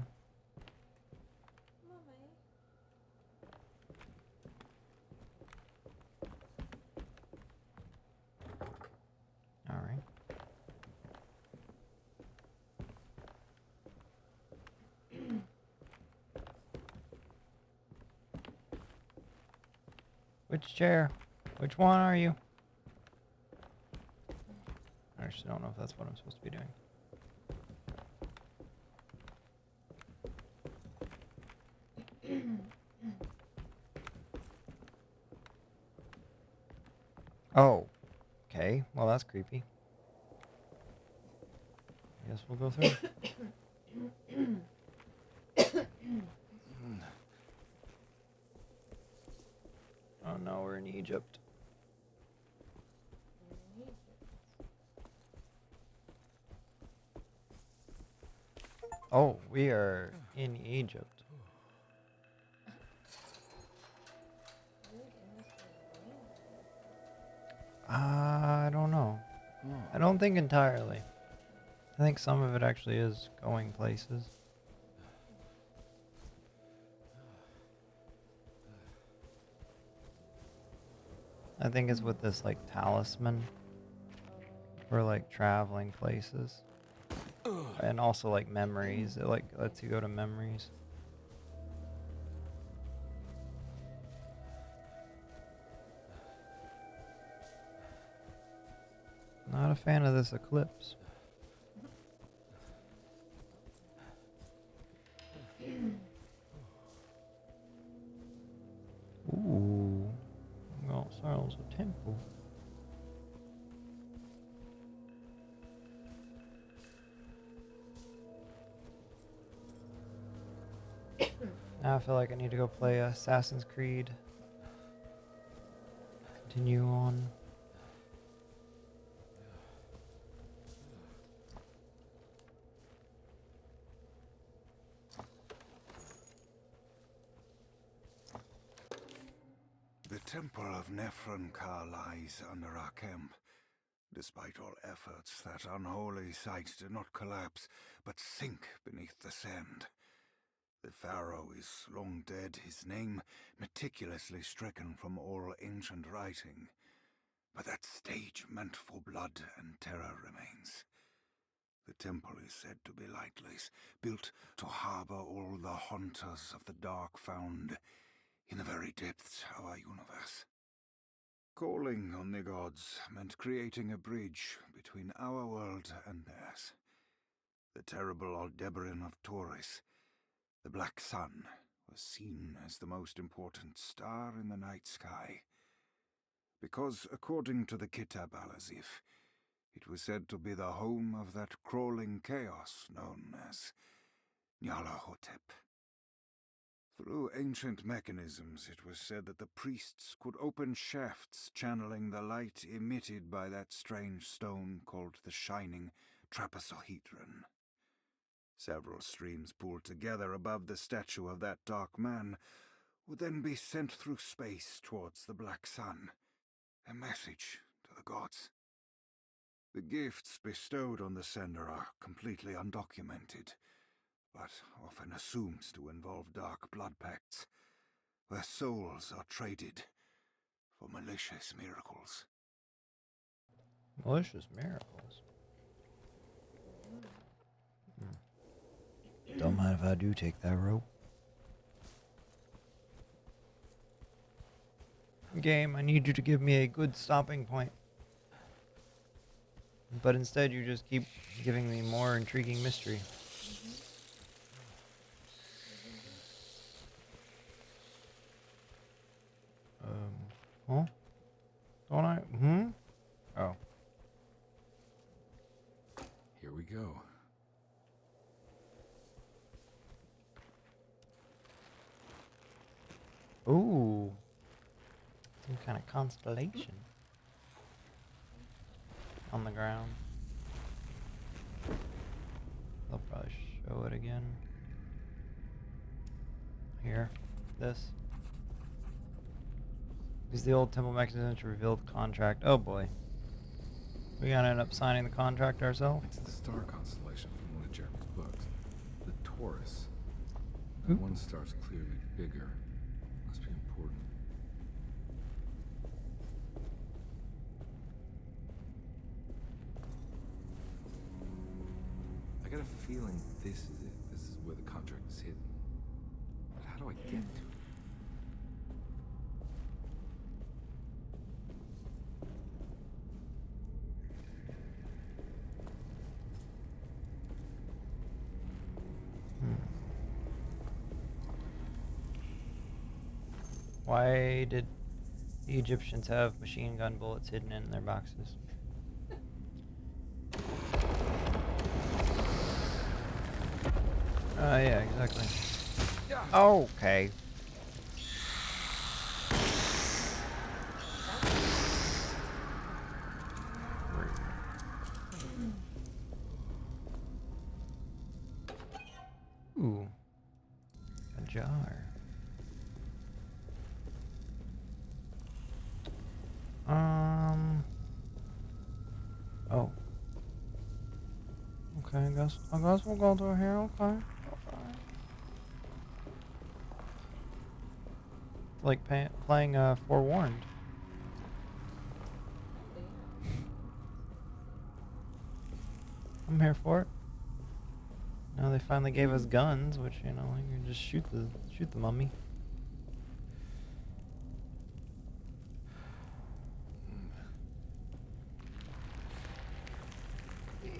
All right. Which chair? Which one are you? I actually don't know if that's what I'm supposed to be doing. Oh. Okay. Well, that's creepy. I guess we'll go through. Oh no, we're in Egypt. Oh, we are in Egypt. I don't know. I don't think entirely. I think some of it actually is going places. I think it's with this like talisman for like traveling places. And also like memories. It like lets you go to memories. Not a fan of this eclipse. Ooh. Well, Sorrel's a temple. Now I feel like I need to go play Assassin's Creed. Continue on. The Temple of Nephron-Ka lies under our camp. Despite all efforts, that unholy site did not collapse, but sink beneath the sand. The pharaoh is long dead, his name meticulously stricken from all ancient writing. But that stage meant for blood and terror remains. The temple is said to be lightless, built to harbor all the haunters of the dark found in the very depths of our universe. Calling on the gods meant creating a bridge between our world and theirs. The terrible Aldebaran of Taurus, the Black Sun, was seen as the most important star in the night sky. Because, according to the Kitab al-Azif, it was said to be the home of that crawling chaos known as Nyarlathotep. Through ancient mechanisms, it was said that the priests could open shafts channeling the light emitted by that strange stone called the Shining Trapezohedron. Several streams pooled together above the statue of that dark man would then be sent through space towards the Black Sun, a message to the gods. The gifts bestowed on the sender are completely undocumented, but often assumed to involve dark blood pacts, where souls are traded for malicious miracles. Malicious miracles? Don't mind if I do take that rope. Game, I need you to give me a good stopping point. But instead you just keep giving me more intriguing mystery. Huh? Don't I? Oh. Here we go. Ooh. Some kind of constellation. On the ground. They'll probably show it again. Here. This. Use the old temple mechanism to reveal the contract. Oh boy. We gotta end up signing the contract ourselves. It's the star constellation from one of Jeremy's books. The Taurus. Ooh. One star's clearly bigger. Must be important. I got a feeling this is it. This is where the contract is hidden. But how do I get to it? Why did The Egyptians have machine gun bullets hidden in their boxes. Yeah, exactly. Okay. Ooh. A jar. Oh. Okay, I guess we'll go through here. Okay. Like playing Forewarned. I'm here for it. Now they finally gave us guns, which, you know, you can just shoot the mummy.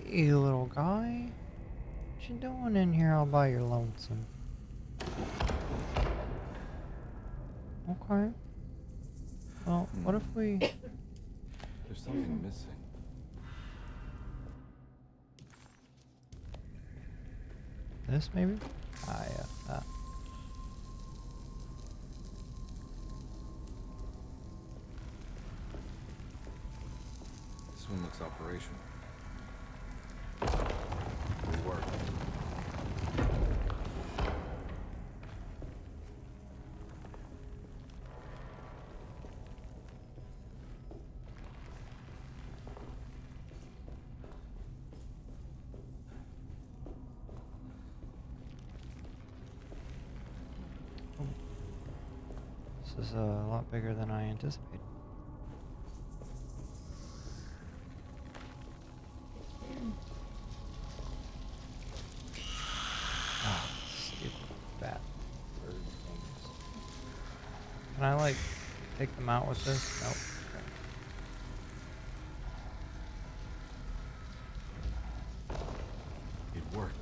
Hey, little guy. What you doing in here all by your lonesome? Okay. Well, what if we... There's something missing. This, maybe? Ah, yeah. That. This one looks operational. Good work. This is a lot bigger than I anticipated. Ah, stupid bat bird things. Can I, like, take them out with this? Nope. Okay. It worked.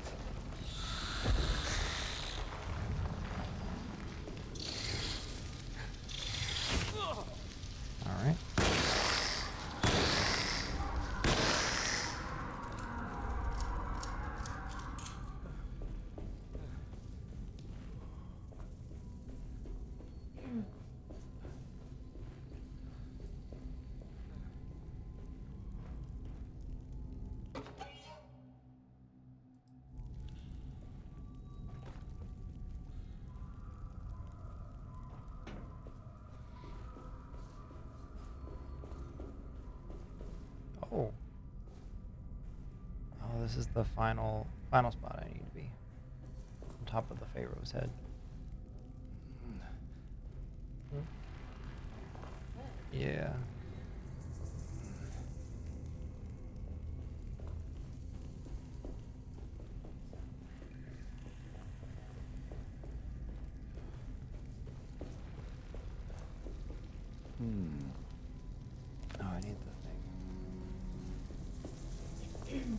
Alright. Oh. Oh, this is the final spot I need to be. On top of the Pharaoh's head. Yeah. Oh, I need the thing.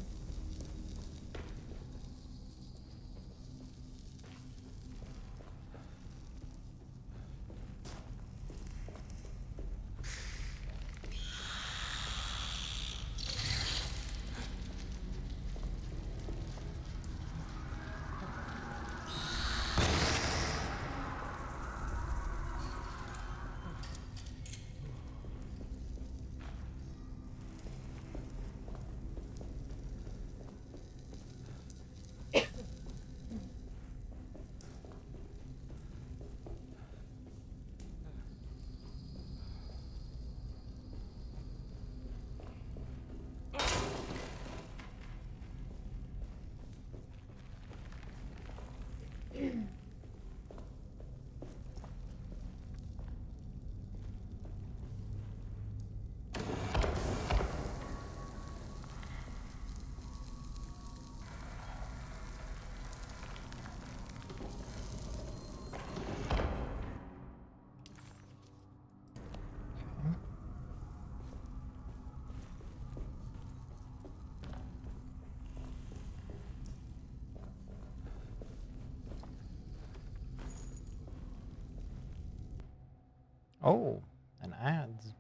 Oh, an ads.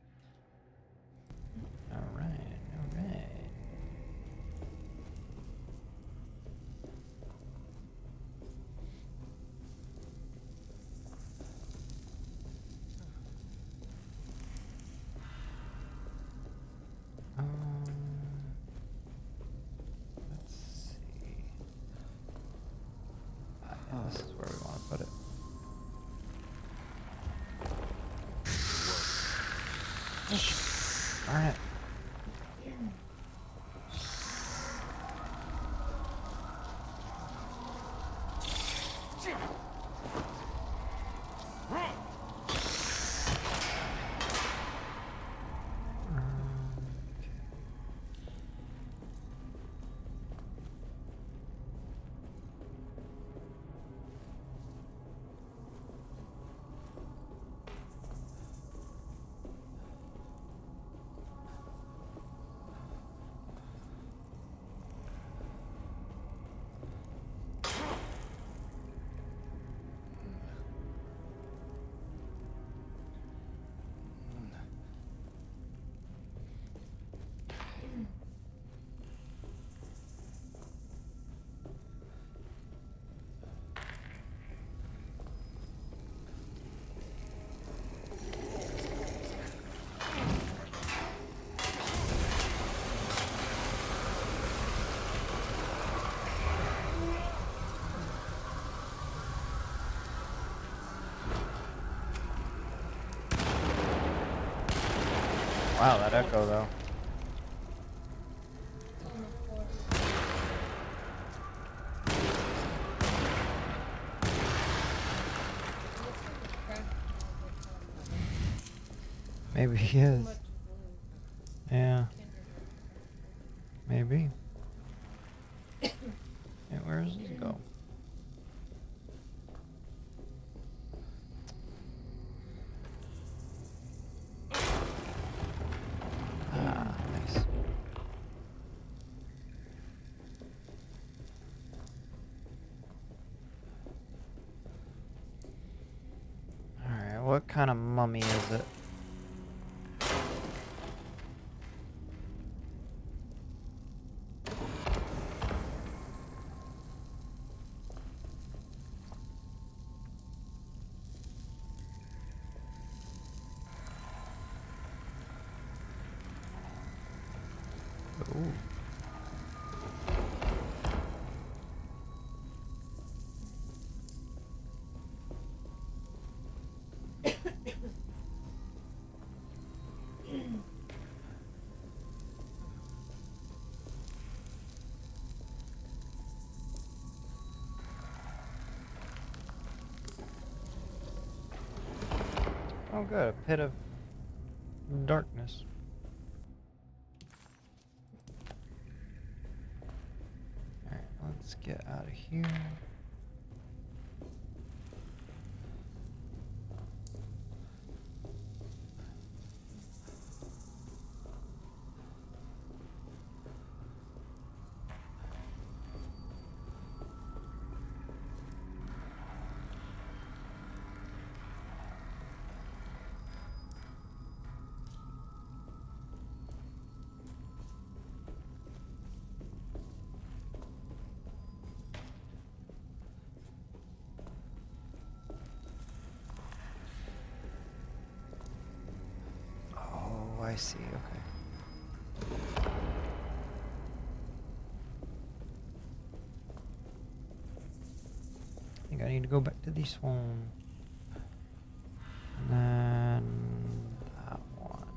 All right, all right. Let's see. Yeah, this is where we want to put it. Darn it. Wow, that echo though. Maybe he is. Yeah. Maybe. Yeah, where does this go? Ah, nice. Alright, what kind of mummy is it? Ooh. Oh good, a pit of darkness. Alright, let's get out of here. Oh, I see, okay. I think I need to go back to this one. And then that one.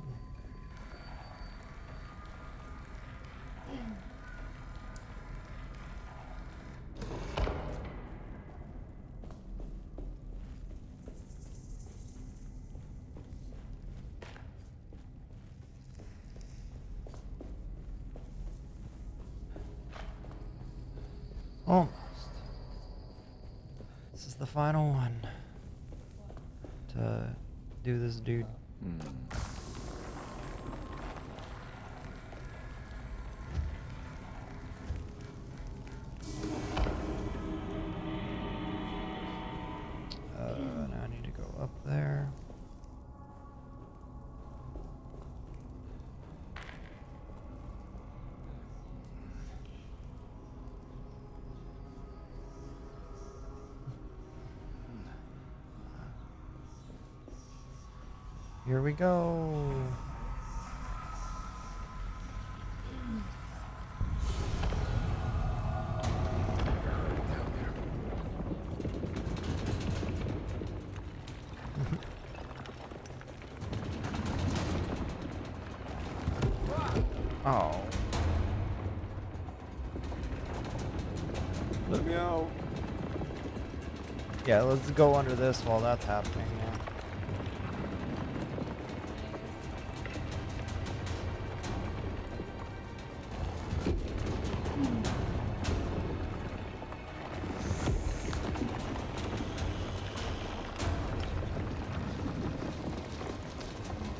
Almost. This is the final one to do this dude. Now I need to go up there. Here we go. Oh. Let me out. Yeah, let's go under this while that's happening. Yeah.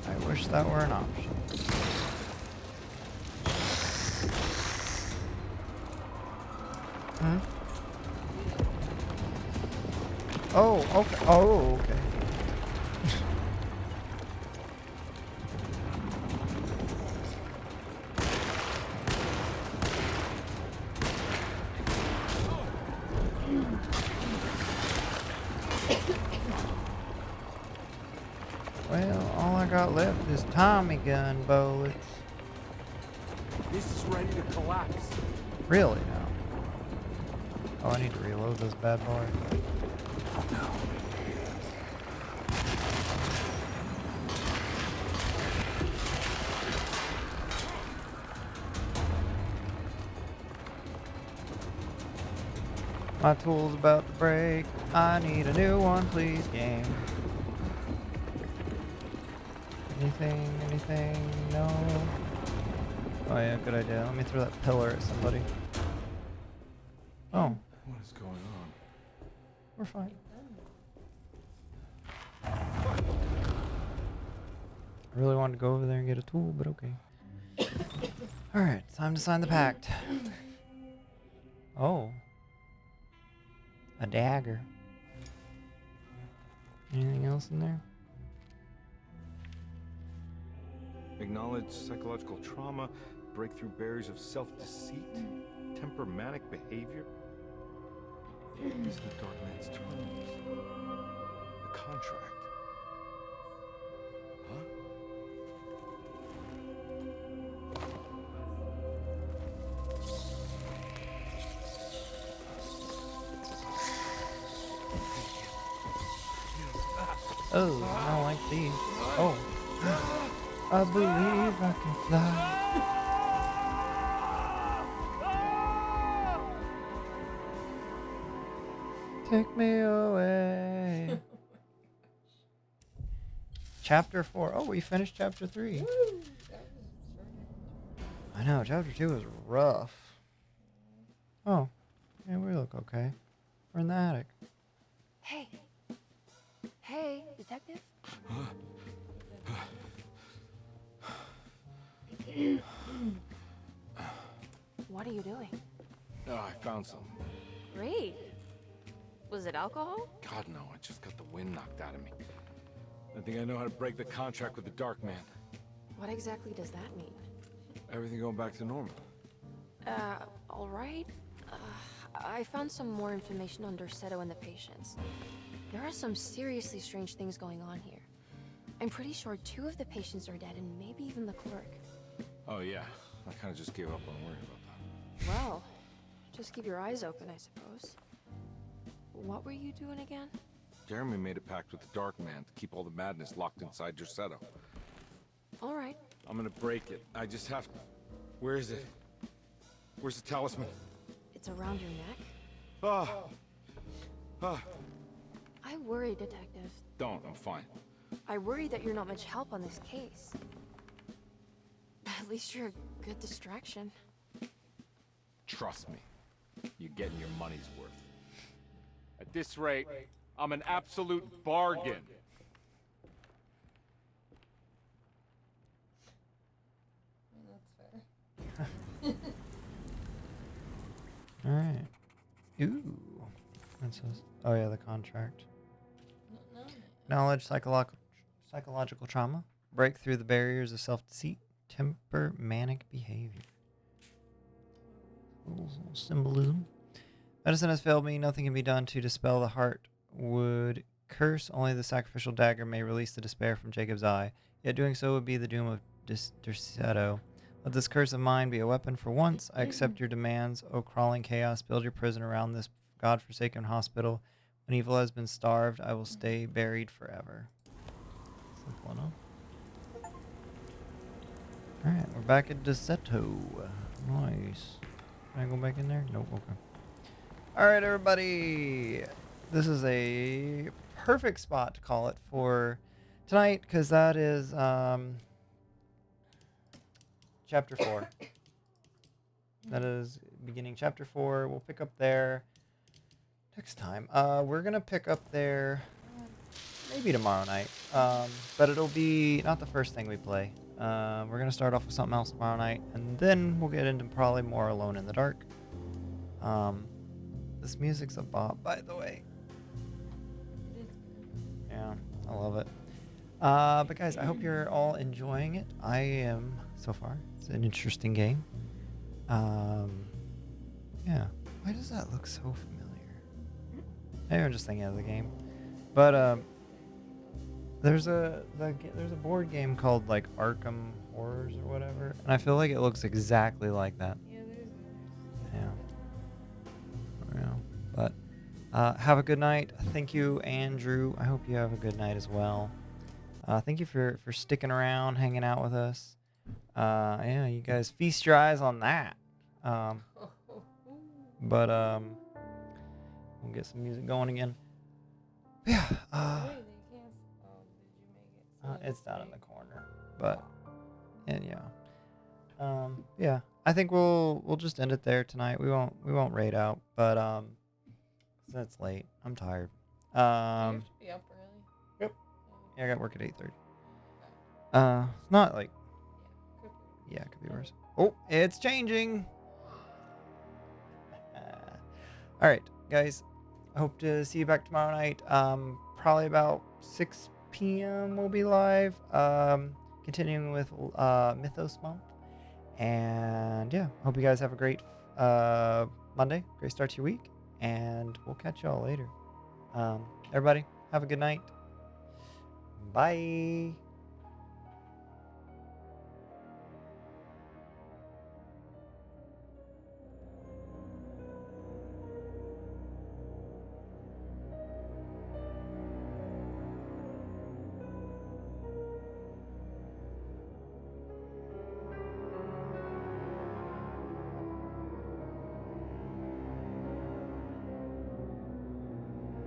I wish that were an option. Hmm? Oh, okay. Oh, okay. Well, all I got left is Tommy gun bullets. This is ready to collapse. Really now? Oh, I need to reload this bad boy. My tool's about to break. I need a new one, please, game. Anything? No. Oh yeah, good idea. Let me throw that pillar at somebody. Oh. What is going on? We're fine. I really wanted to go over there and get a tool, but okay. Alright, time to sign the pact. Oh. A dagger. Anything else in there? Acknowledge psychological trauma, break through barriers of self-deceit, temper manic behavior. These are the Dark Man's terms. The contract. Huh? Oh, I don't like these. Oh. I believe I can fly. Take me away. Chapter 4. Oh, we finished chapter 3. I know, chapter 2 was rough. Oh. Yeah, we look okay. We're in the attic. Hey. Hey, detective? What are you doing? Oh, I found some. Great. Was it alcohol? God, no, I just got the wind knocked out of me. I think I know how to break the contract with the Dark Man. What exactly does that mean? Everything going back to normal. All right. I found some more information on Dorsetto and the patients. There are some seriously strange things going on here. I'm pretty sure 2 of the patients are dead and maybe even the clerk. Oh, yeah. I kind of just gave up on worrying about that. Well, just keep your eyes open, I suppose. What were you doing again? Jeremy made a pact with the Dark Man to keep all the madness locked inside Dorsetto. All right. I'm gonna break it. I just have to... Where is it? Where's the talisman? It's around your neck? I worry, Detective. Don't, I'm fine. I worry that you're not much help on this case. At least you're a good distraction. Trust me. You're getting your money's worth. At this rate, I'm an absolute bargain. That's fair. Alright. Ooh. That says, oh yeah, the contract. Knowledge psychological trauma. Break through the barriers of self-deceit. Temper manic behavior. Little symbolism. Medicine has failed me. Nothing can be done to dispel the heart would curse, only the sacrificial dagger may release the despair from Jacob's eye. Yet doing so would be the doom of Derceto. Let this curse of mine be a weapon for once. I accept your demands, O crawling chaos. Build your prison around this god-forsaken hospital. When evil has been starved, I will stay buried forever. Simple enough. Alright, we're back at Derceto. Nice. Can I go back in there? Nope, okay. Alright, everybody. This is a perfect spot to call it for tonight, because that is chapter 4. That is beginning chapter 4. We'll pick up there next time. We're going to pick up there maybe tomorrow night. But it'll be not the first thing we play. We're going to start off with something else tomorrow night, and then we'll get into probably more Alone in the Dark. This music's a bop, by the way. Yeah, I love it. But guys, I hope you're all enjoying it. I am so far. It's an interesting game. Yeah. Why does that look so familiar? Maybe I'm just thinking of the game. But there's a board game called like Arkham Horrors or whatever, and I feel like it looks exactly like that. Yeah. But have a good night. Thank you, Andrew. I hope you have a good night as well. Thank you for sticking around, hanging out with us. Yeah, you guys feast your eyes on that. But we'll get some music going again. Yeah. It's down in the corner. But and yeah. Yeah. I think we'll just end it there tonight. We won't raid out, but it's late. I'm tired. You have to be up early. Yep. Yeah, I got work at 8:30. It's not like. Yeah, it could be worse. Oh, it's changing. All right, guys. I hope to see you back tomorrow night. Probably about 6 p.m. we'll be live. Continuing with Mythos Month. And yeah, hope you guys have a great Monday. Great start to your week. And we'll catch y'all later. Everybody, have a good night. Bye.